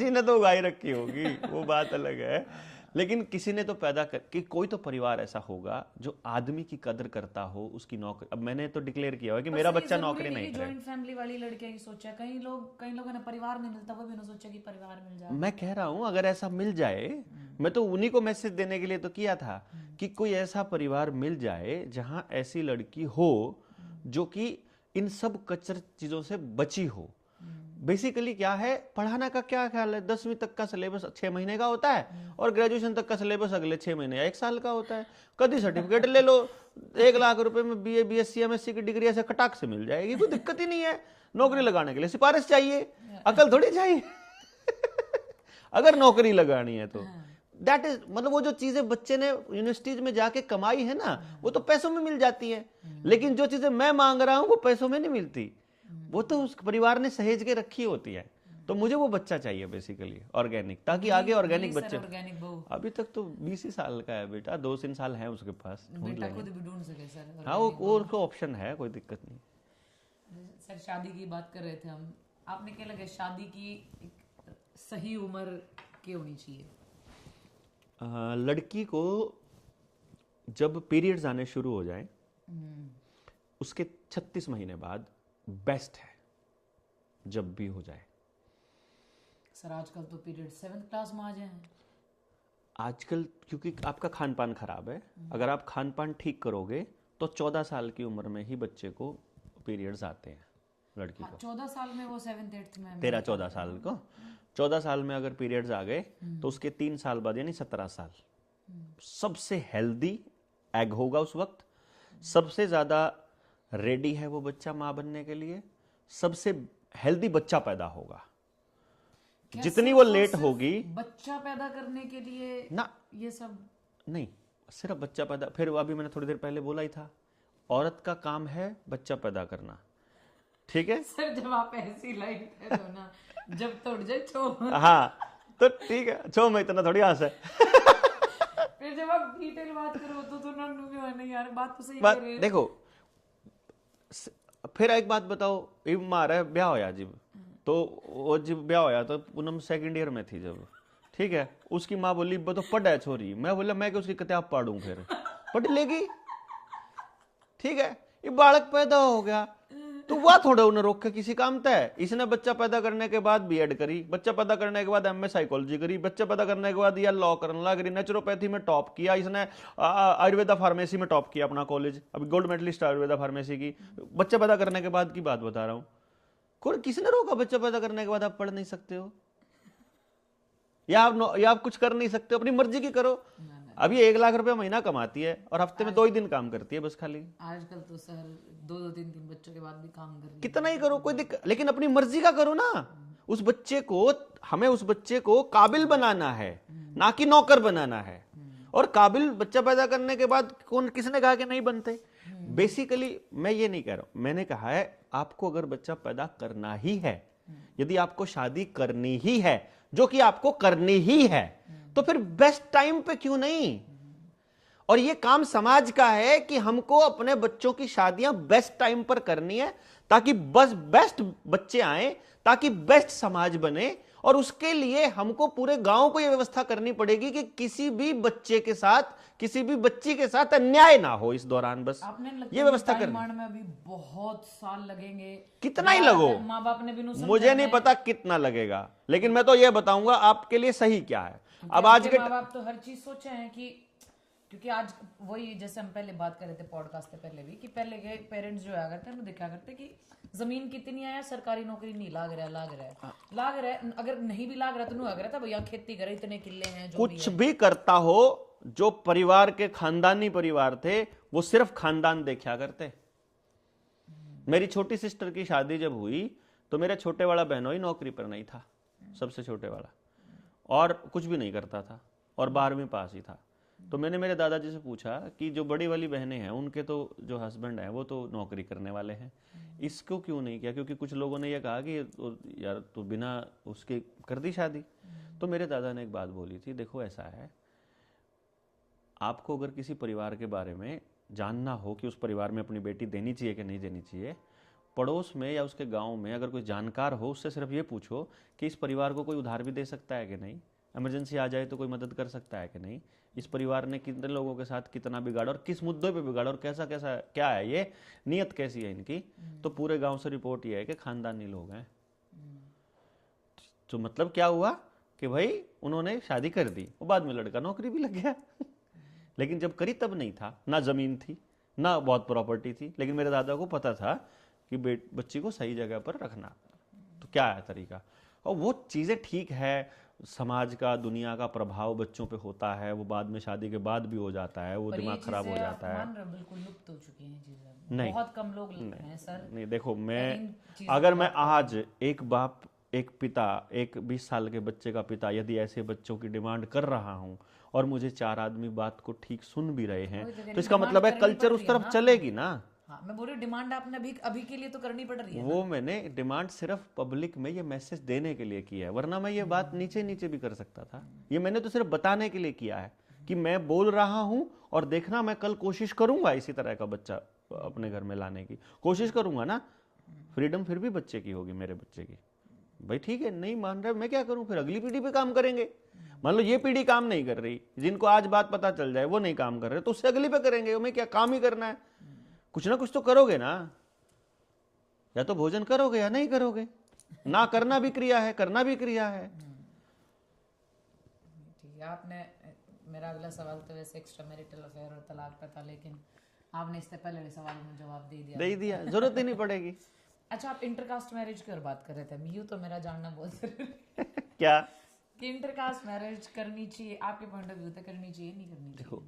ने तो उगाई रखी होगी, वो बात अलग है, लेकिन किसी ने तो पैदा कर कि कोई तो परिवार ऐसा होगा जो आदमी की कदर करता हो, उसकी नौकरी। अब मैंने तो डिक्लेयर किया हुआ कि मेरा बच्चा नौकरी नहीं करे। जॉइंट फैमिली वाली लड़कियां ही सोचा, कई लोगों ने परिवार नहीं मिलता, वो भी ना सोचा कि परिवार मिल जाए। मैं कह रहा हूं अगर ऐसा मिल जाए, मैं तो उन्हीं को मैसेज देने के लिए तो किया था कि कोई ऐसा परिवार मिल जाए जहां ऐसी लड़की हो जो कि इन सब कचर चीजों से बची हो। बेसिकली क्या है, पढ़ाना का क्या ख्याल है? 10वीं तक का सिलेबस 6 महीने का होता है और ग्रेजुएशन तक का सिलेबस अगले 6 महीने या 1 साल का होता है। कभी सर्टिफिकेट ले लो, 1 लाख रुपए में BA BSc MSc की डिग्री ऐसे खटाक से मिल जाएगी, कोई दिक्कत ही नहीं है। नौकरी लगाने के लिए सिफारिश चाहिए, अकल थोड़ी चाहिए। अगर नौकरी लगानी है तो दैट इज मतलब वो जो चीजें बच्चे ने यूनिवर्सिटीज में जाके कमाई है ना, वो तो पैसों में मिल जाती है, लेकिन जो चीजें मैं मांग रहा हूं वो पैसों में नहीं मिलती, वो तो उस परिवार ने सहेज के रखी होती है। तो मुझे वो बच्चा चाहिए बेसिकली ऑर्गेनिक, ताकि आगे ऑर्गेनिक बच्चे। ऑर्गेनिक बहु अभी तक तो 20 ही साल का है बेटा, 2-3 साल है उसके पास, ढूंढ बेटा लेंगे। खुद भी ढूंढ सके सर। हाँ वो उसको ऑप्शन है, कोई दिक्कत नहीं। सर शादी की बात कर रहे थे हम, आपने क्या लगे शादी की एक सही उम्र क्या होनी चाहिए? लड़की को जब पीरियड्स आने शुरू हो जाए उसके 36 महीने बाद बेस्ट है, जब भी हो जाए। सर आजकल तो पीरियड 7th क्लास में आ जाए आजकल, क्योंकि आपका खान पान खराब है। अगर आप खान पान ठीक करोगे तो 14 साल की उम्र में ही बच्चे को पीरियड्स आते हैं लड़की को। 14 साल में वो 7th 8th में 13-14 साल को, 14 साल में अगर पीरियड्स आ गए तो उसके 3 साल बाद यानी 17 साल सबसे हेल्दी एग होगा उस वक्त, सबसे ज्यादा रेडी है वो बच्चा मां बनने के लिए, सबसे हेल्दी बच्चा पैदा होगा। जितनी वो लेट होगी बच्चा पैदा करने के लिए ना, ये सब नहीं सिर्फ बच्चा पैदा, फिर अभी मैंने थोड़ी देर पहले बोला ही था, औरत का काम है बच्चा पैदा करना, ठीक है सर? जब आप ऐसी लाइन कह रहे हो ना, जब तोड़ जाए छो, हाँ तो ठीक है, छो में इतना थोड़ी आस है। फिर जब आप डिटेल बात करो तो नन्नू क्यों है? नहीं यार बात तो सही बात कह रहे हो। देखो, फिर एक बात बताओ, ये मारा है ब्याह होया जब, तो वो जब ब्याह होया तो पूनम 2nd ईयर में थी जब, ठीक है, उसकी माँ बोली तो पढ़ है छोरी, मैं बोला मैं कि उसकी किताब पढ़ूं, फिर पढ़ लेगी, ठीक है, ये बालक पैदा हो गया तो वह थोड़ा उन्हें रोक के किसी काम तय। इसने बच्चा पैदा करने के बाद बीएड करी, बच्चा पैदा करने के बाद एमए साइकोलॉजी करी, बच्चा पैदा करने के बाद यार लॉ करने लग रही, नेचुरोपैथी में टॉप किया इसने, आयुर्वेदा फार्मेसी में टॉप किया अपना कॉलेज, अभी गोल्ड मेडलिस्ट आयुर्वेदा फार्मेसी की, बच्चा पैदा करने के बाद की बात बता रहा हूं। कोई किसने रोका? बच्चा पैदा करने के बाद आप पढ़ नहीं सकते हो या आप कुछ कर नहीं सकते हो, अपनी मर्जी की करो। अभी 1 लाख रुपया महीना कमाती है और हफ्ते में 2 ही दिन काम करती है बस खाली। आजकल तो सर 2-2 3-3 बच्चों के बाद भी काम कर रही है। कितना ही करो कोई दिक्कत, लेकिन अपनी मर्जी का करो ना। उस बच्चे को, हमें उस बच्चे को काबिल बनाना है, ना कि नौकर बनाना है। और काबिल बच्चा पैदा करने के बाद कौन, किसने कहा कि नहीं बनते? बेसिकली मैं ये नहीं कह रहा हूं, मैंने कहा है आपको अगर बच्चा पैदा करना ही है, यदि आपको शादी करनी ही है, जो कि आपको करनी ही है, तो फिर बेस्ट टाइम पे क्यों नहीं? और ये काम समाज का है कि हमको अपने बच्चों की शादियां बेस्ट टाइम पर करनी है, ताकि बस बेस्ट बच्चे आए, ताकि बेस्ट समाज बने। और उसके लिए हमको पूरे गांव को यह व्यवस्था करनी पड़ेगी कि किसी भी बच्चे के साथ, किसी भी बच्ची के साथ अन्याय ना हो इस दौरान। बस ये व्यवस्था करनी में अभी बहुत साल लगेंगे। कितना ही लगो, माँ बाप ने भी मुझे नहीं पता कितना लगेगा, लेकिन मैं तो यह बताऊंगा आपके लिए सही क्या है। अब आज के माँ बाप तो हर चीज सोचे हैं कि, क्योंकि आज वही जैसे हम पहले बात कर रहे थे पॉडकास्ट से पहले भी, कि पहले के पेरेंट्स जो आया करते हैं वो देखा करते कि जमीन कितनी है, सरकारी नौकरी नहीं लाग रहा है, अगर नहीं भी लाग रहा तो नहीं लाग रहा था भैया, खेती करे, इतने किले हैं, जो कुछ भी करता हो, जो परिवार के खानदानी परिवार थे वो सिर्फ खानदान देखा करते। मेरी छोटी सिस्टर की शादी जब हुई तो मेरा छोटे वाला बहनों ही नौकरी पर नहीं था, सबसे छोटे वाला, और कुछ भी नहीं करता था और 12वीं पास ही था। तो मैंने मेरे दादाजी से पूछा कि जो बड़ी वाली बहनें हैं उनके तो जो हस्बैंड हैं वो तो नौकरी करने वाले हैं, इसको क्यों नहीं किया? क्योंकि कुछ लोगों ने यह कहा कि यार तो बिना उसके कर दी शादी। तो मेरे दादा ने एक बात बोली थी, देखो ऐसा है, आपको अगर किसी परिवार के बारे में जानना हो कि उस परिवार में अपनी बेटी देनी चाहिए कि नहीं देनी चाहिए, पड़ोस में या उसके गांव में अगर कोई जानकार हो उससे सिर्फ ये पूछो कि इस परिवार को कोई उधार भी दे सकता है कि नहीं, इमरजेंसी आ जाए तो कोई मदद कर सकता है कि नहीं, इस परिवार ने कितने लोगों के साथ कितना बिगाड़ा और किस मुद्दे पे बिगाड़ा और कैसा कैसा क्या है, ये नीयत कैसी है इनकी। तो पूरे गांव से रिपोर्ट ये है कि खानदानी लोग हैं। तो मतलब क्या हुआ कि भाई उन्होंने शादी कर दी, वो बाद में लड़का नौकरी भी लग गया। लेकिन जब करी तब नहीं था, ना जमीन थी ना बहुत प्रॉपर्टी थी, लेकिन मेरे दादा को पता था कि बच्ची को सही जगह पर रखना, तो क्या है तरीका। और वो चीज़ें ठीक है, समाज का, दुनिया का प्रभाव बच्चों पे होता है, वो बाद में शादी के बाद भी हो जाता है, वो दिमाग खराब हो जाता है। बिल्कुल लुप्त हो चुकी हैं चीजें, नहीं, बहुत कम लोग हैं सर। नहीं देखो, मैं अगर मैं आज एक बाप एक पिता, एक 20 साल के बच्चे का पिता यदि ऐसे बच्चों की डिमांड कर रहा हूं और मुझे 4 आदमी बात को ठीक सुन भी रहे हैं, तो इसका मतलब है कल्चर उस तरफ चलेगी ना। हाँ, मैं बोल रही डिमांड आपने अभी के लिए तो करनी पड़ रही है। वो मैंने डिमांड सिर्फ पब्लिक में ये मैसेज देने के लिए किया है, वरना मैं ये बात नीचे नीचे भी कर सकता था। ये मैंने तो सिर्फ बताने के लिए किया है कि मैं बोल रहा हूं और देखना मैं कल कोशिश करूंगा इसी तरह का बच्चा अपने घर में लाने की कोशिश करूंगा ना। फ्रीडम फिर भी बच्चे की होगी, मेरे बच्चे की। भाई ठीक है, नहीं मान रहा, मैं क्या करूं, फिर अगली पीढ़ी पे काम करेंगे। मान लो ये पीढ़ी काम नहीं कर रही, जिनको आज बात पता चल जाए वो नहीं काम कर रहे, तो उससे अगली पे करेंगे। हमें क्या काम ही करना है, कुछ ना कुछ तो करोगे ना। या तो भोजन करोगे या नहीं करोगे। ना करना भी क्रिया है, करना भी क्रिया है। ठीक है, आपने मेरा अगला सवाल तो वैसे एक्स्ट्रा मैरिटल अफेयर और तलाक पे था, लेकिन आपने इससे पहले सवाल में जवाब दे दिया, जरूरत ही नहीं पड़ेगी। अच्छा, आप इंटरकास्ट मैरिज की और बात कर रहे थे। यूं तो मेरा जानना बहुत जरूरी है क्या कि इंटरकास्ट मैरिज करनी चाहिए, आपके पॉइंट ऑफ व्यू से करनी चाहिए नहीं करनी चाहिए? देखो,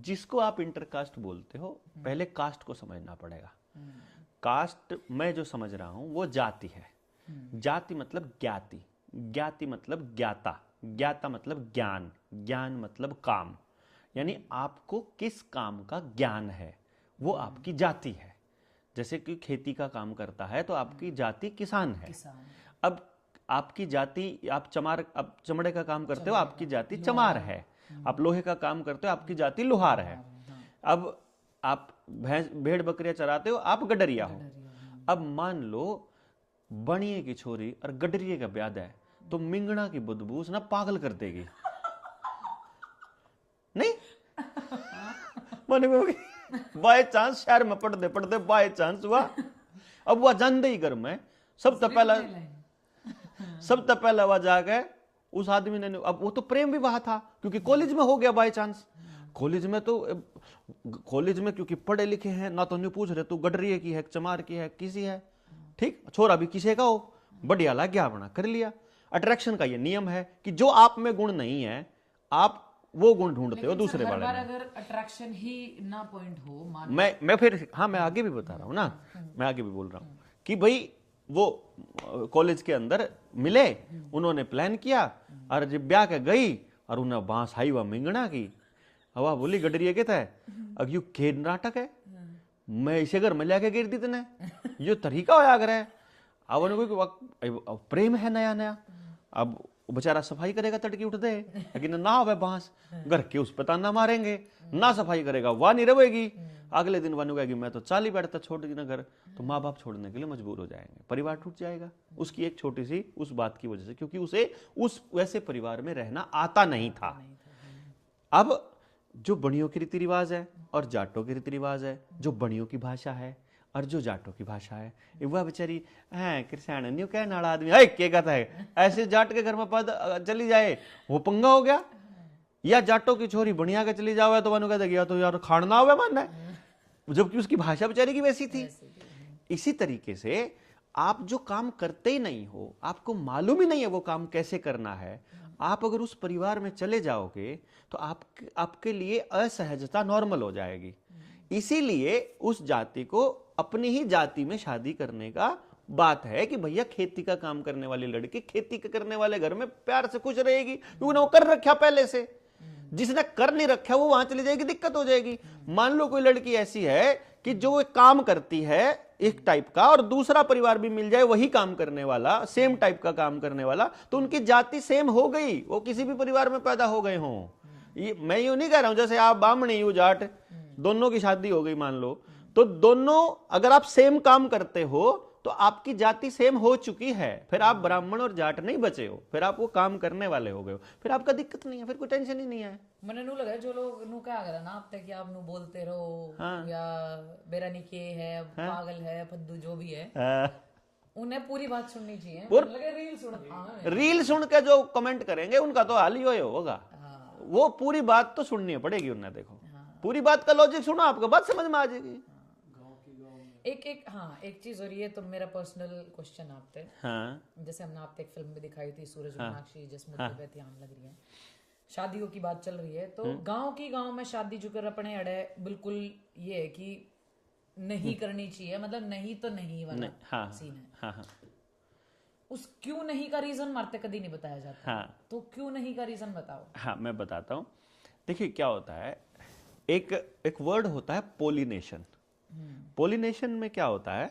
जिसको आप इंटरकास्ट बोलते हो, पहले कास्ट को समझना पड़ेगा। कास्ट मैं जो समझ रहा हूं वो जाति है। जाति मतलब ज्ञाति, ज्ञाति मतलब ज्ञाता, ज्ञाता मतलब ज्ञान, ज्ञान मतलब काम। यानी आपको किस काम का ज्ञान है वो आपकी जाति है। जैसे कि खेती का काम करता है तो आपकी जाति किसान है। अब आपकी जाति, आप चमड़े का काम करते हो, आपकी जाति चमार है। आप लोहे का काम करते हो, आपकी जाति लोहार है। अब आप भेड़ बकरियां चराते हो, आप गडरिया हो। अब मान लो बनिए की छोरी और गडरिये का ब्याह है, तो मिंगना की बदबू ना पागल कर देगी। नहीं माने बाय चांस शहर में पढ़ते पढ़ते बाय चांस हुआ। अब वह जानते ही घर में सबसे पहला वह जाके उस आदमी ने, अब वो तो प्रेम विवाह था क्योंकि कॉलेज में हो गया बाय चांस। कॉलेज में क्योंकि पढ़े लिखे हैं ना, तो नहीं पूछ रहे तू गडरिये की है, चमार की है, किसी है, ठीक, छोरा भी किसी का हो, बढ़िया लग गया, अपना कर लिया। अट्रैक्शन का ये नियम है कि जो आप में गुण नहीं है आप वो गुण ढूंढते हो दूसरे वाले में। अगर अट्रैक्शन ही ना पॉइंट हो, मैं फिर हाँ, मैं आगे भी बता रहा हूँ ना, मैं आगे भी बोल रहा हूँ कि भाई वो कॉलेज के अंदर मिले, उन्होंने प्लान किया और जब ब्याह के गई और उन्हें बांस हाई हुआ मिंगना की हवा बोली गडरिया के था। अब यू के नाटक है, मैं इसे घर में लेके गिर दी तने, यो तरीका होया कर है। अब कोई प्रेम है नया नया, अब बेचारा सफाई करेगा तड़की उठ दे, लेकिन ना हो बांस घर के उस पर ताना मारेंगे, ना सफाई करेगा वह नहीं रहेगी। अगले दिन वन कहेगी मैं तो चाली बैठता छोड़ दी ना घर, तो माँ बाप छोड़ने के लिए मजबूर हो जाएंगे, परिवार टूट जाएगा उसकी एक छोटी सी उस बात की वजह से, क्योंकि उसे उस वैसे परिवार में रहना आता नहीं था। अब जो बनियों की रीति रिवाज है और जाटों की रीति रिवाज है, जो बनियों की भाषा है और जो जाटों की भाषा है, वह बेचारी है कृष्ण न्यू क्या नाड़ा आदमी क्या कहता है, ऐसे जाट के घर में पद चली जाए वो पंगा हो गया। या जाटों की छोरी बनिया के चली जाओ तो मानो कहता गया तो यार खाना हुआ मानना, जबकि उसकी भाषा बेचारी की वैसी थी। इसी तरीके से आप जो काम करते ही नहीं हो, आपको मालूम ही नहीं है वो काम कैसे करना है, आप अगर उस परिवार में चले जाओगे तो आपके लिए असहजता नॉर्मल हो जाएगी। इसीलिए उस जाति को अपनी ही जाति में शादी करने का बात है कि भैया खेती का काम करने वाली लड़की खेती करने वाले घर में प्यार से खुश रहेगी, क्योंकि वो कर रखा पहले से। जिसने कर नहीं रखा वो वहां चली जाएगी, दिक्कत हो जाएगी। मान लो कोई लड़की ऐसी है कि जो एक काम करती है एक टाइप का और दूसरा परिवार भी मिल जाए वही काम करने वाला, सेम टाइप का काम करने वाला, तो उनकी जाति सेम हो गई, वो किसी भी परिवार में पैदा हो गए हों। मैं यूं नहीं कह रहा हूं जैसे आप बामणी यू जाट दोनों की शादी हो गई मान लो, तो दोनों अगर आप सेम काम करते हो तो आपकी जाति सेम हो चुकी है, फिर आप ब्राह्मण और जाट नहीं बचे हो, फिर आप वो काम करने वाले हो गए हो, फिर आपका दिक्कत नहीं है, फिर कोई टेंशन ही नहीं है। मैंने नू लगा जो लोग नू क्या करा ना आप तक कि आप नू बोलते रहो या बेरा निके है, पागल है, फद्दू जो भी है, उन्हें पूरी बात सुननी चाहिए। रील सुन के जो कमेंट करेंगे उनका तो हाल ही होगा, वो पूरी बात तो सुननी पड़ेगी उन्हें। देखो पूरी बात का लॉजिक सुनो, आपको बात समझ में आ जाएगी। एक चीज और ये तो मेरा पर्सनल क्वेश्चन आपसे, जैसे हमने आपसे एक फिल्म में दिखाई थी सूरज मीनाक्षी, जिस मुद्दे पे ध्यान लग रही है, शादियों की बात चल रही है, तो गांव में शादी जो कर अपने अड़े बिल्कुल ये है कि नहीं करनी चाहिए, मतलब नहीं तो नहीं वाला सीन है। उस क्यों नहीं का रीजन मारते कभी नहीं बताया जाता। हाँ। तो क्यों नहीं का रीजन बताओ। हाँ, मैं बताता हूँ। देखिए क्या होता है, एक वर्ड होता है पोलिनेशन। पोलिनेशन में क्या होता है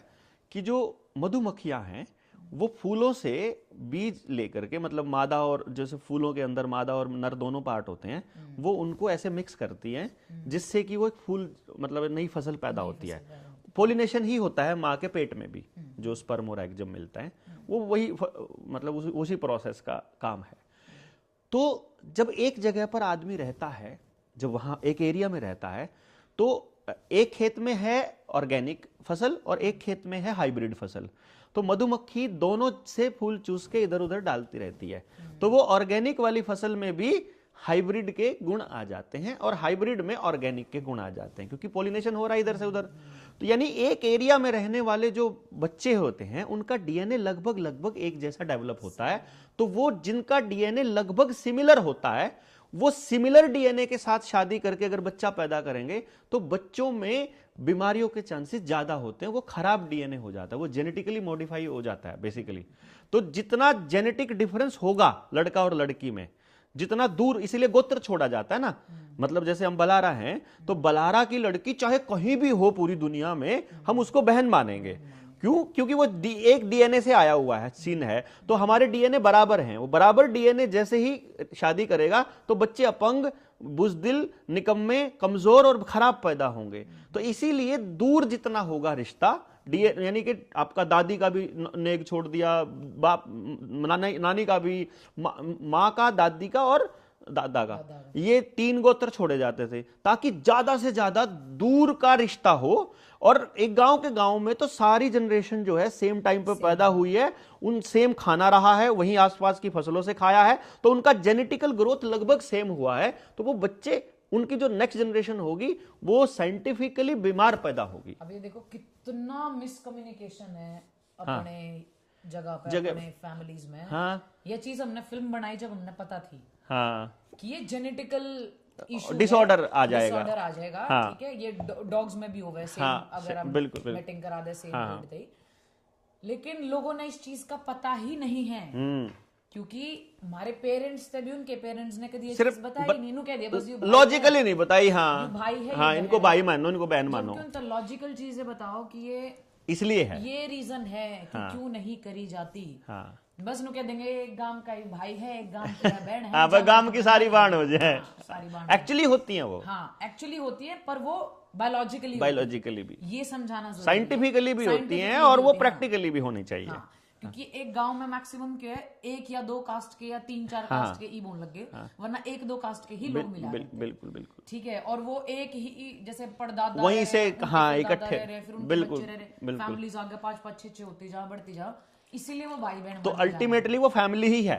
कि जो मधुमक्खियां हैं वो फूलों से बीज लेकर के, मतलब मादा, और जैसे फूलों के अंदर मादा और नर दोनों पार्ट होते हैं, वो उनको ऐसे मिक्स करती हैं जिससे कि वो एक फूल, मतलब नई फसल पैदा होती है। पोलिनेशन ही होता है माँ के पेट में भी, जो स्पर्म और एग जब मिलता है वो वही मतलब उसी प्रोसेस का काम है। तो जब एक जगह पर आदमी रहता है, जब वहां एक एरिया में रहता है, तो एक खेत में है ऑर्गेनिक फसल और एक खेत में है हाइब्रिड फसल। तो मधुमक्खी दोनों से फूल चूस के इधर उधर डालती रहती है। तो वो ऑर्गेनिक वाली फसल में भी हाइब्रिड के गुण आ जाते हैं और हाइब्रिड में ऑर्गेनिक के गुण आ जाते हैं, क्योंकि पॉलिनेशन हो रहा है इधर से उधर। तो यानी एक एरिया में रहने वाले जो बच्चे होते हैं उनका डीएनए लगभग एक जैसा डेवलप होता है। तो वो जिनका डीएनए लगभग सिमिलर होता है, वो सिमिलर डीएनए के साथ शादी करके अगर बच्चा पैदा करेंगे तो बच्चों में बीमारियों के चांसेस ज्यादा होते हैं। वो खराब डीएनए हो जाता है, वो जेनेटिकली मॉडिफाई हो जाता है बेसिकली। तो जितना जेनेटिक डिफरेंस होगा लड़का और लड़की में, जितना दूर, इसीलिए गोत्र छोड़ा जाता है ना। मतलब जैसे हम बलारा हैं तो बलारा की लड़की चाहे कहीं भी हो पूरी दुनिया में, हम उसको बहन मानेंगे। क्यों? क्योंकि वो एक डीएनए से आया हुआ है, सीन है। तो हमारे डीएनए बराबर हैं। वो बराबर डीएनए जैसे ही शादी करेगा तो बच्चे अपंग, बुजदिल, निकम्मे, कमजोर और खराब पैदा होंगे। तो इसीलिए दूर जितना होगा रिश्ता, यानी कि आपका दादी का भी नेग छोड़ दिया, बाप नानी का भी, माँ का, दादी का और दादा का, ये 3 गोत्र छोड़े जाते थे ताकि ज्यादा से ज्यादा दूर का रिश्ता हो। और एक गांव के गांव में तो सारी जनरेशन जो है सेम टाइम पे पैदा हुई है, उन सेम खाना रहा है, वहीं आसपास की फसलों से खाया है, तो उनका जेनेटिकल ग्रोथ लगभग सेम हुआ है। तो वो बच्चे, उनकी जो नेक्स्ट जनरेशन होगी वो साइंटिफिकली बीमार पैदा होगी। अब ये देखो कितना मिसकम्युनिकेशन है अपने जगह पे, अपने फैमिलीज में। हाँ। ये चीज हमने फिल्म बनाई जब हमने पता थी कि ये जेनेटिकल डिसऑर्डर आ जाएगा, हाँ। ठीक है, ये डॉग्स में भी हो वैसे, हाँ, अगर हम मीटिंग करा दे सेम ब्रीड थे। लेकिन लोगों ने इस चीज का पता ही नहीं है, क्योंकि हमारे पेरेंट्स थे भी, उनके पेरेंट्स ने कभी ये चीज बताई नहीं। इन्हों कह दिया बस लॉजिकली नहीं बताई। हाँ, भाई है, हाँ, इनको भाई मानो, इनको बहन मानो। तो लॉजिकल चीजें बताओ कि ये इसलिए है, ये रीजन है कि क्यों नहीं करी जाती। हाँ। बस नु कह देंगे एक गांव का एक भाई है, एक गांव की बहन है। हाँ, वह गांव की सारी बाण हो जाए। एक्चुअली होती है वो, हाँ एक्चुअली होती है, पर वो बायोलॉजिकली भी ये समझाना जरूरी है, साइंटिफिकली भी होती हैं और वो प्रैक्टिकली भी होनी चाहिए। हाँ, क्योंकि एक गांव में मैक्सिमम क्या है, 1 या 2 कास्ट के या 3-4 कास्ट के ही बोल लग गए, वरना 1-2 कास्ट के ही लोग मिला। बिल्कुल ठीक है। और वो एक ही जैसे परदादा वहीं से, हाँ, इकट्ठे, बिल्कुल फैमिलीज आगे 5-5, 6-6 होती जा, बढ़ती जा, इसीलिए वो भाई बहन। तो अल्टीमेटली वो फैमिली ही है,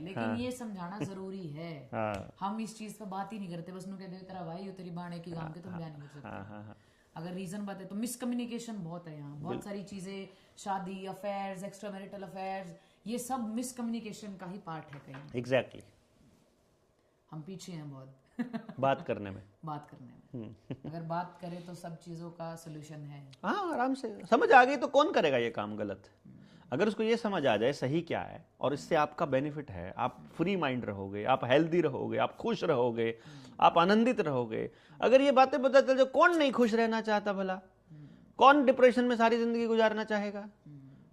लेकिन ये समझाना जरूरी है। हम इस चीज पे बात ही नहीं करते, बस नु कह दे तेरा भाई, तेरी बाण की गांव के, तुम बयान नहीं कर सकते। अगर रीजन बात है तो मिसकम्युनिकेशन बहुत है यहाँ। बहुत सारी चीजें, शादी, अफेयर्स, एक्स्ट्रा मैरिटल अफेयर्स, ये सब मिसकम्युनिकेशन का ही पार्ट है कहीं। एग्जैक्टली। हम पीछे हैं बहुत बात करने में अगर बात करें तो सब चीजों का सोल्यूशन है। हाँ, आराम से समझ आ गई तो कौन करेगा ये काम गलत। अगर उसको ये समझ आ जाए सही क्या है और इससे आपका बेनिफिट है, आप फ्री माइंड रहोगे, आप हेल्दी रहोगे, आप खुश रहोगे, आप आनंदित रहोगे। अगर ये बातें पता चल जाए, कौन नहीं खुश रहना चाहता भला? कौन डिप्रेशन में सारी जिंदगी गुजारना चाहेगा?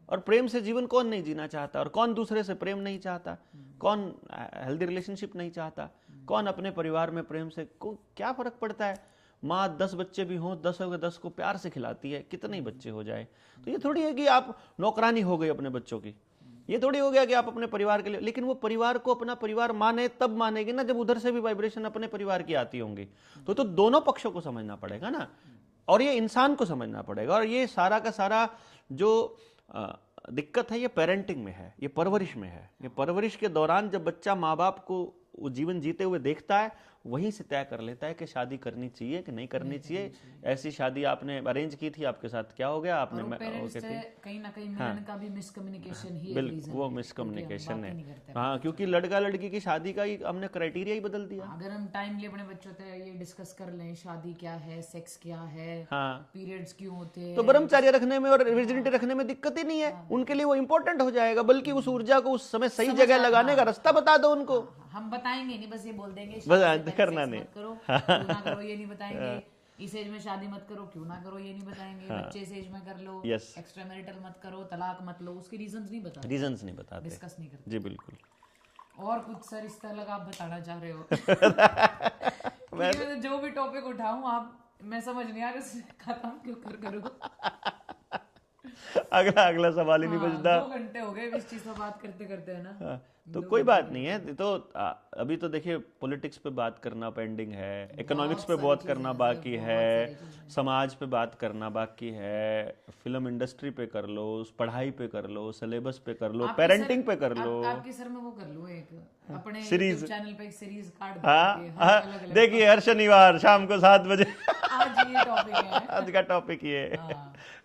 और प्रेम से जीवन कौन नहीं जीना चाहता? और कौन दूसरे से प्रेम नहीं चाहता? कौन हेल्दी रिलेशनशिप नहीं चाहता? कौन अपने परिवार में प्रेम से, क्या फर्क पड़ता है? माँ 10 बच्चे भी हों, 10 के 10 को प्यार से खिलाती है, कितने ही बच्चे हो जाए। तो ये थोड़ी है कि आप नौकरानी हो गई अपने बच्चों की, ये थोड़ी हो गया कि आप अपने परिवार के लिए। लेकिन वो परिवार को अपना परिवार माने तब मानेगी ना जब उधर से भी वाइब्रेशन अपने परिवार की आती होंगी। तो दोनों पक्षों को समझना पड़ेगा ना, और ये इंसान को समझना पड़ेगा। और ये सारा का सारा जो दिक्कत है ये पेरेंटिंग में है, ये परवरिश में है। ये परवरिश के दौरान जब बच्चा माँ बाप को वो जीवन जीते हुए देखता है, वहीं से तय कर लेता है कि शादी करनी चाहिए कि नहीं करनी चाहिए। ऐसी शादी आपने अरेंज की थी, आपके साथ क्या हो गया? आपने पेरेंट्स से कहीं ना कहीं मिलन का भी मिसकम्युनिकेशन ही एक रीजन वो है, मिसकम्युनिकेशन है। नहीं करते हाँ, क्योंकि लड़का लड़की की शादी का ही हमने क्राइटेरिया ही बदल दिया। अगर हम टाइमली अपने बच्चों से ये डिस्कस कर लें शादी क्या है, सेक्स क्या है, हाँ, पीरियड्स क्यों होते हैं, तो ब्रह्मचर्य रखने में और विर्जिनिटी रखने में दिक्कत ही नहीं है। उनके लिए वो इंपॉर्टेंट हो जाएगा, बल्कि उस ऊर्जा को उस समय सही जगह लगाने का रास्ता बता दो उनको। हम बताएंगे नहीं, बस ये बोल देंगे बस शादी से पहले करना सेक्स नहीं। मत करो, क्यों ना करो ये नहीं बताएंगे, इस एज में शादी मत करो, क्यों ना करो ये नहीं बताएंगे, बच्चे इस एज में कर लो, यस, एक्स्ट्रा मैरिटल मत करो, तलाक मत लो, उसके रीजंस नहीं बताते, रीजंस नहीं बताते, डिस्कस नहीं करते। जी बिल्कुल। और कुछ सर इस तरह लगा आप बताना चाह रहे हो? क्योंकि मैं जो भी टॉपिक उठाऊं आप, मैं समझ नहीं आ रहा खत्म क्यों करूं। अगला सवाल ही नहीं बचता। 2 घंटे हो गए इस चीज पर बात करते करते, है ना। तो कोई बात नहीं है। तो अभी तो देखिए पॉलिटिक्स पे बात करना पेंडिंग है, इकोनॉमिक्स पे बहुत करना बाकी है, समाज पे बात करना बाकी है, फिल्म इंडस्ट्री पे कर लो, पढ़ाई पे कर लो, सिलेबस पे कर लो, पेरेंटिंग पे कर लो। आपके सर में वो कर लो एक अपने सीरीज चैनल पे एक सीरीज कार्ड। हाँ, देखिए हर शनिवार शाम को 7 बजे आज ये टॉपिक है, आज का टॉपिक ये है।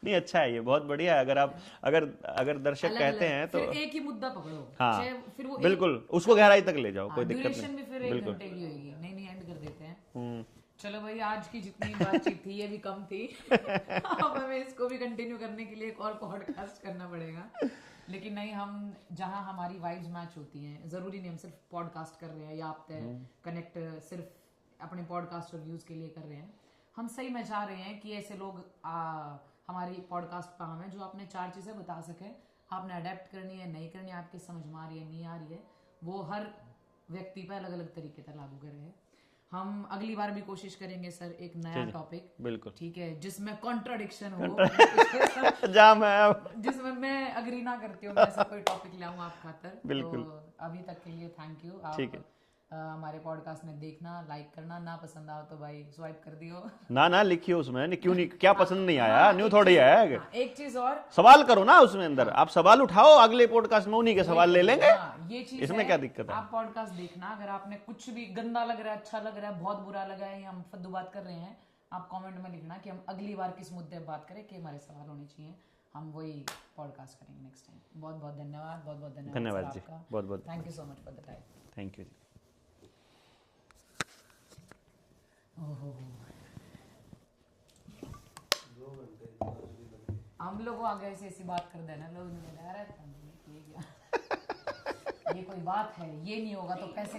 नहीं, अच्छा है, ये बहुत बढ़िया है। अगर दर्शक कहते हैं तो फिर एक ही मुद्दा पकड़ो। हाँ, फिर वो बिल्कुल उसको गहराई तक ले जाओ, कोई दिक्कत ड्यूरेशन नहीं। भी फिर 1 घंटे की होगी। नहीं एंड कर देते हैं। चलो भाई, आज की जितनी बातचीत थी ये भी कम थी। अब हमें इसको भी कंटिन्यू करने के लिए एक और पॉडकास्ट करना पड़ेगा। लेकिन नहीं, हम जहां हमारी वाइब्स मैच होती हैं, जरूरी नहीं हम सिर्फ पॉडकास्ट कर रहे हैं या आप कनेक्ट सिर्फ अपने पॉडकास्ट और व्यूज के लिए कर रहे हैं। हम सही में चाह रहे हैं कि ऐसे लोग हमारी पॉडकास्ट पर हमें जो आपने 4 चीजें बता सके, आपने अडेप्ट करनी है नहीं करनी है, आपकी समझ में आ रही है नहीं आ रही है, वो हर व्यक्ति पर अलग अलग तरीके से लागू कर रहे हैं। हम अगली बार भी कोशिश करेंगे सर एक नया टॉपिक, बिल्कुल ठीक है, जिसमें कॉन्ट्राडिक्शन हो, जाम है जिसमें मैं अग्री ना करती हूँ, मैं ऐसा कोई टॉपिक लाऊं आप खातर। बिल्कुल। तो अभी तक के लिए थैंक यू। ठीक है, हमारे पॉडकास्ट में देखना, लाइक करना, ना पसंद आओ तो भाई स्वाइप कर दियो। ना लिखियो उसमें, क्यों नहीं, क्या पसंद नहीं आया, न्यू थोड़ी है। एक चीज और, सवाल करो ना उसमें अंदर, आप सवाल उठाओ, अगले पॉडकास्ट में उन्हीं के सवाल ले लेंगे। ये चीज इसमें क्या दिक्कत है? आप पॉडकास्ट देखना, अगर आपने कुछ भी गंदा लग रहा है, अच्छा लग रहा है, बहुत बुरा लगा है, या हम फद्दू बात कर रहे हैं, आप कमेंट में लिखना कि हम अगली बार किस मुद्दे पर बात करें, कि हमारे सवाल होने चाहिए, हम वही पॉडकास्ट करेंगे नेक्स्ट टाइम। बहुत बहुत धन्यवाद, बहुत बहुत धन्यवाद जी, बहुत बहुत thank you so much for the time. Thank you. हम लोग आगे ऐसी बात कर देना, लोग ये कोई बात है, ये नहीं होगा तो कैसे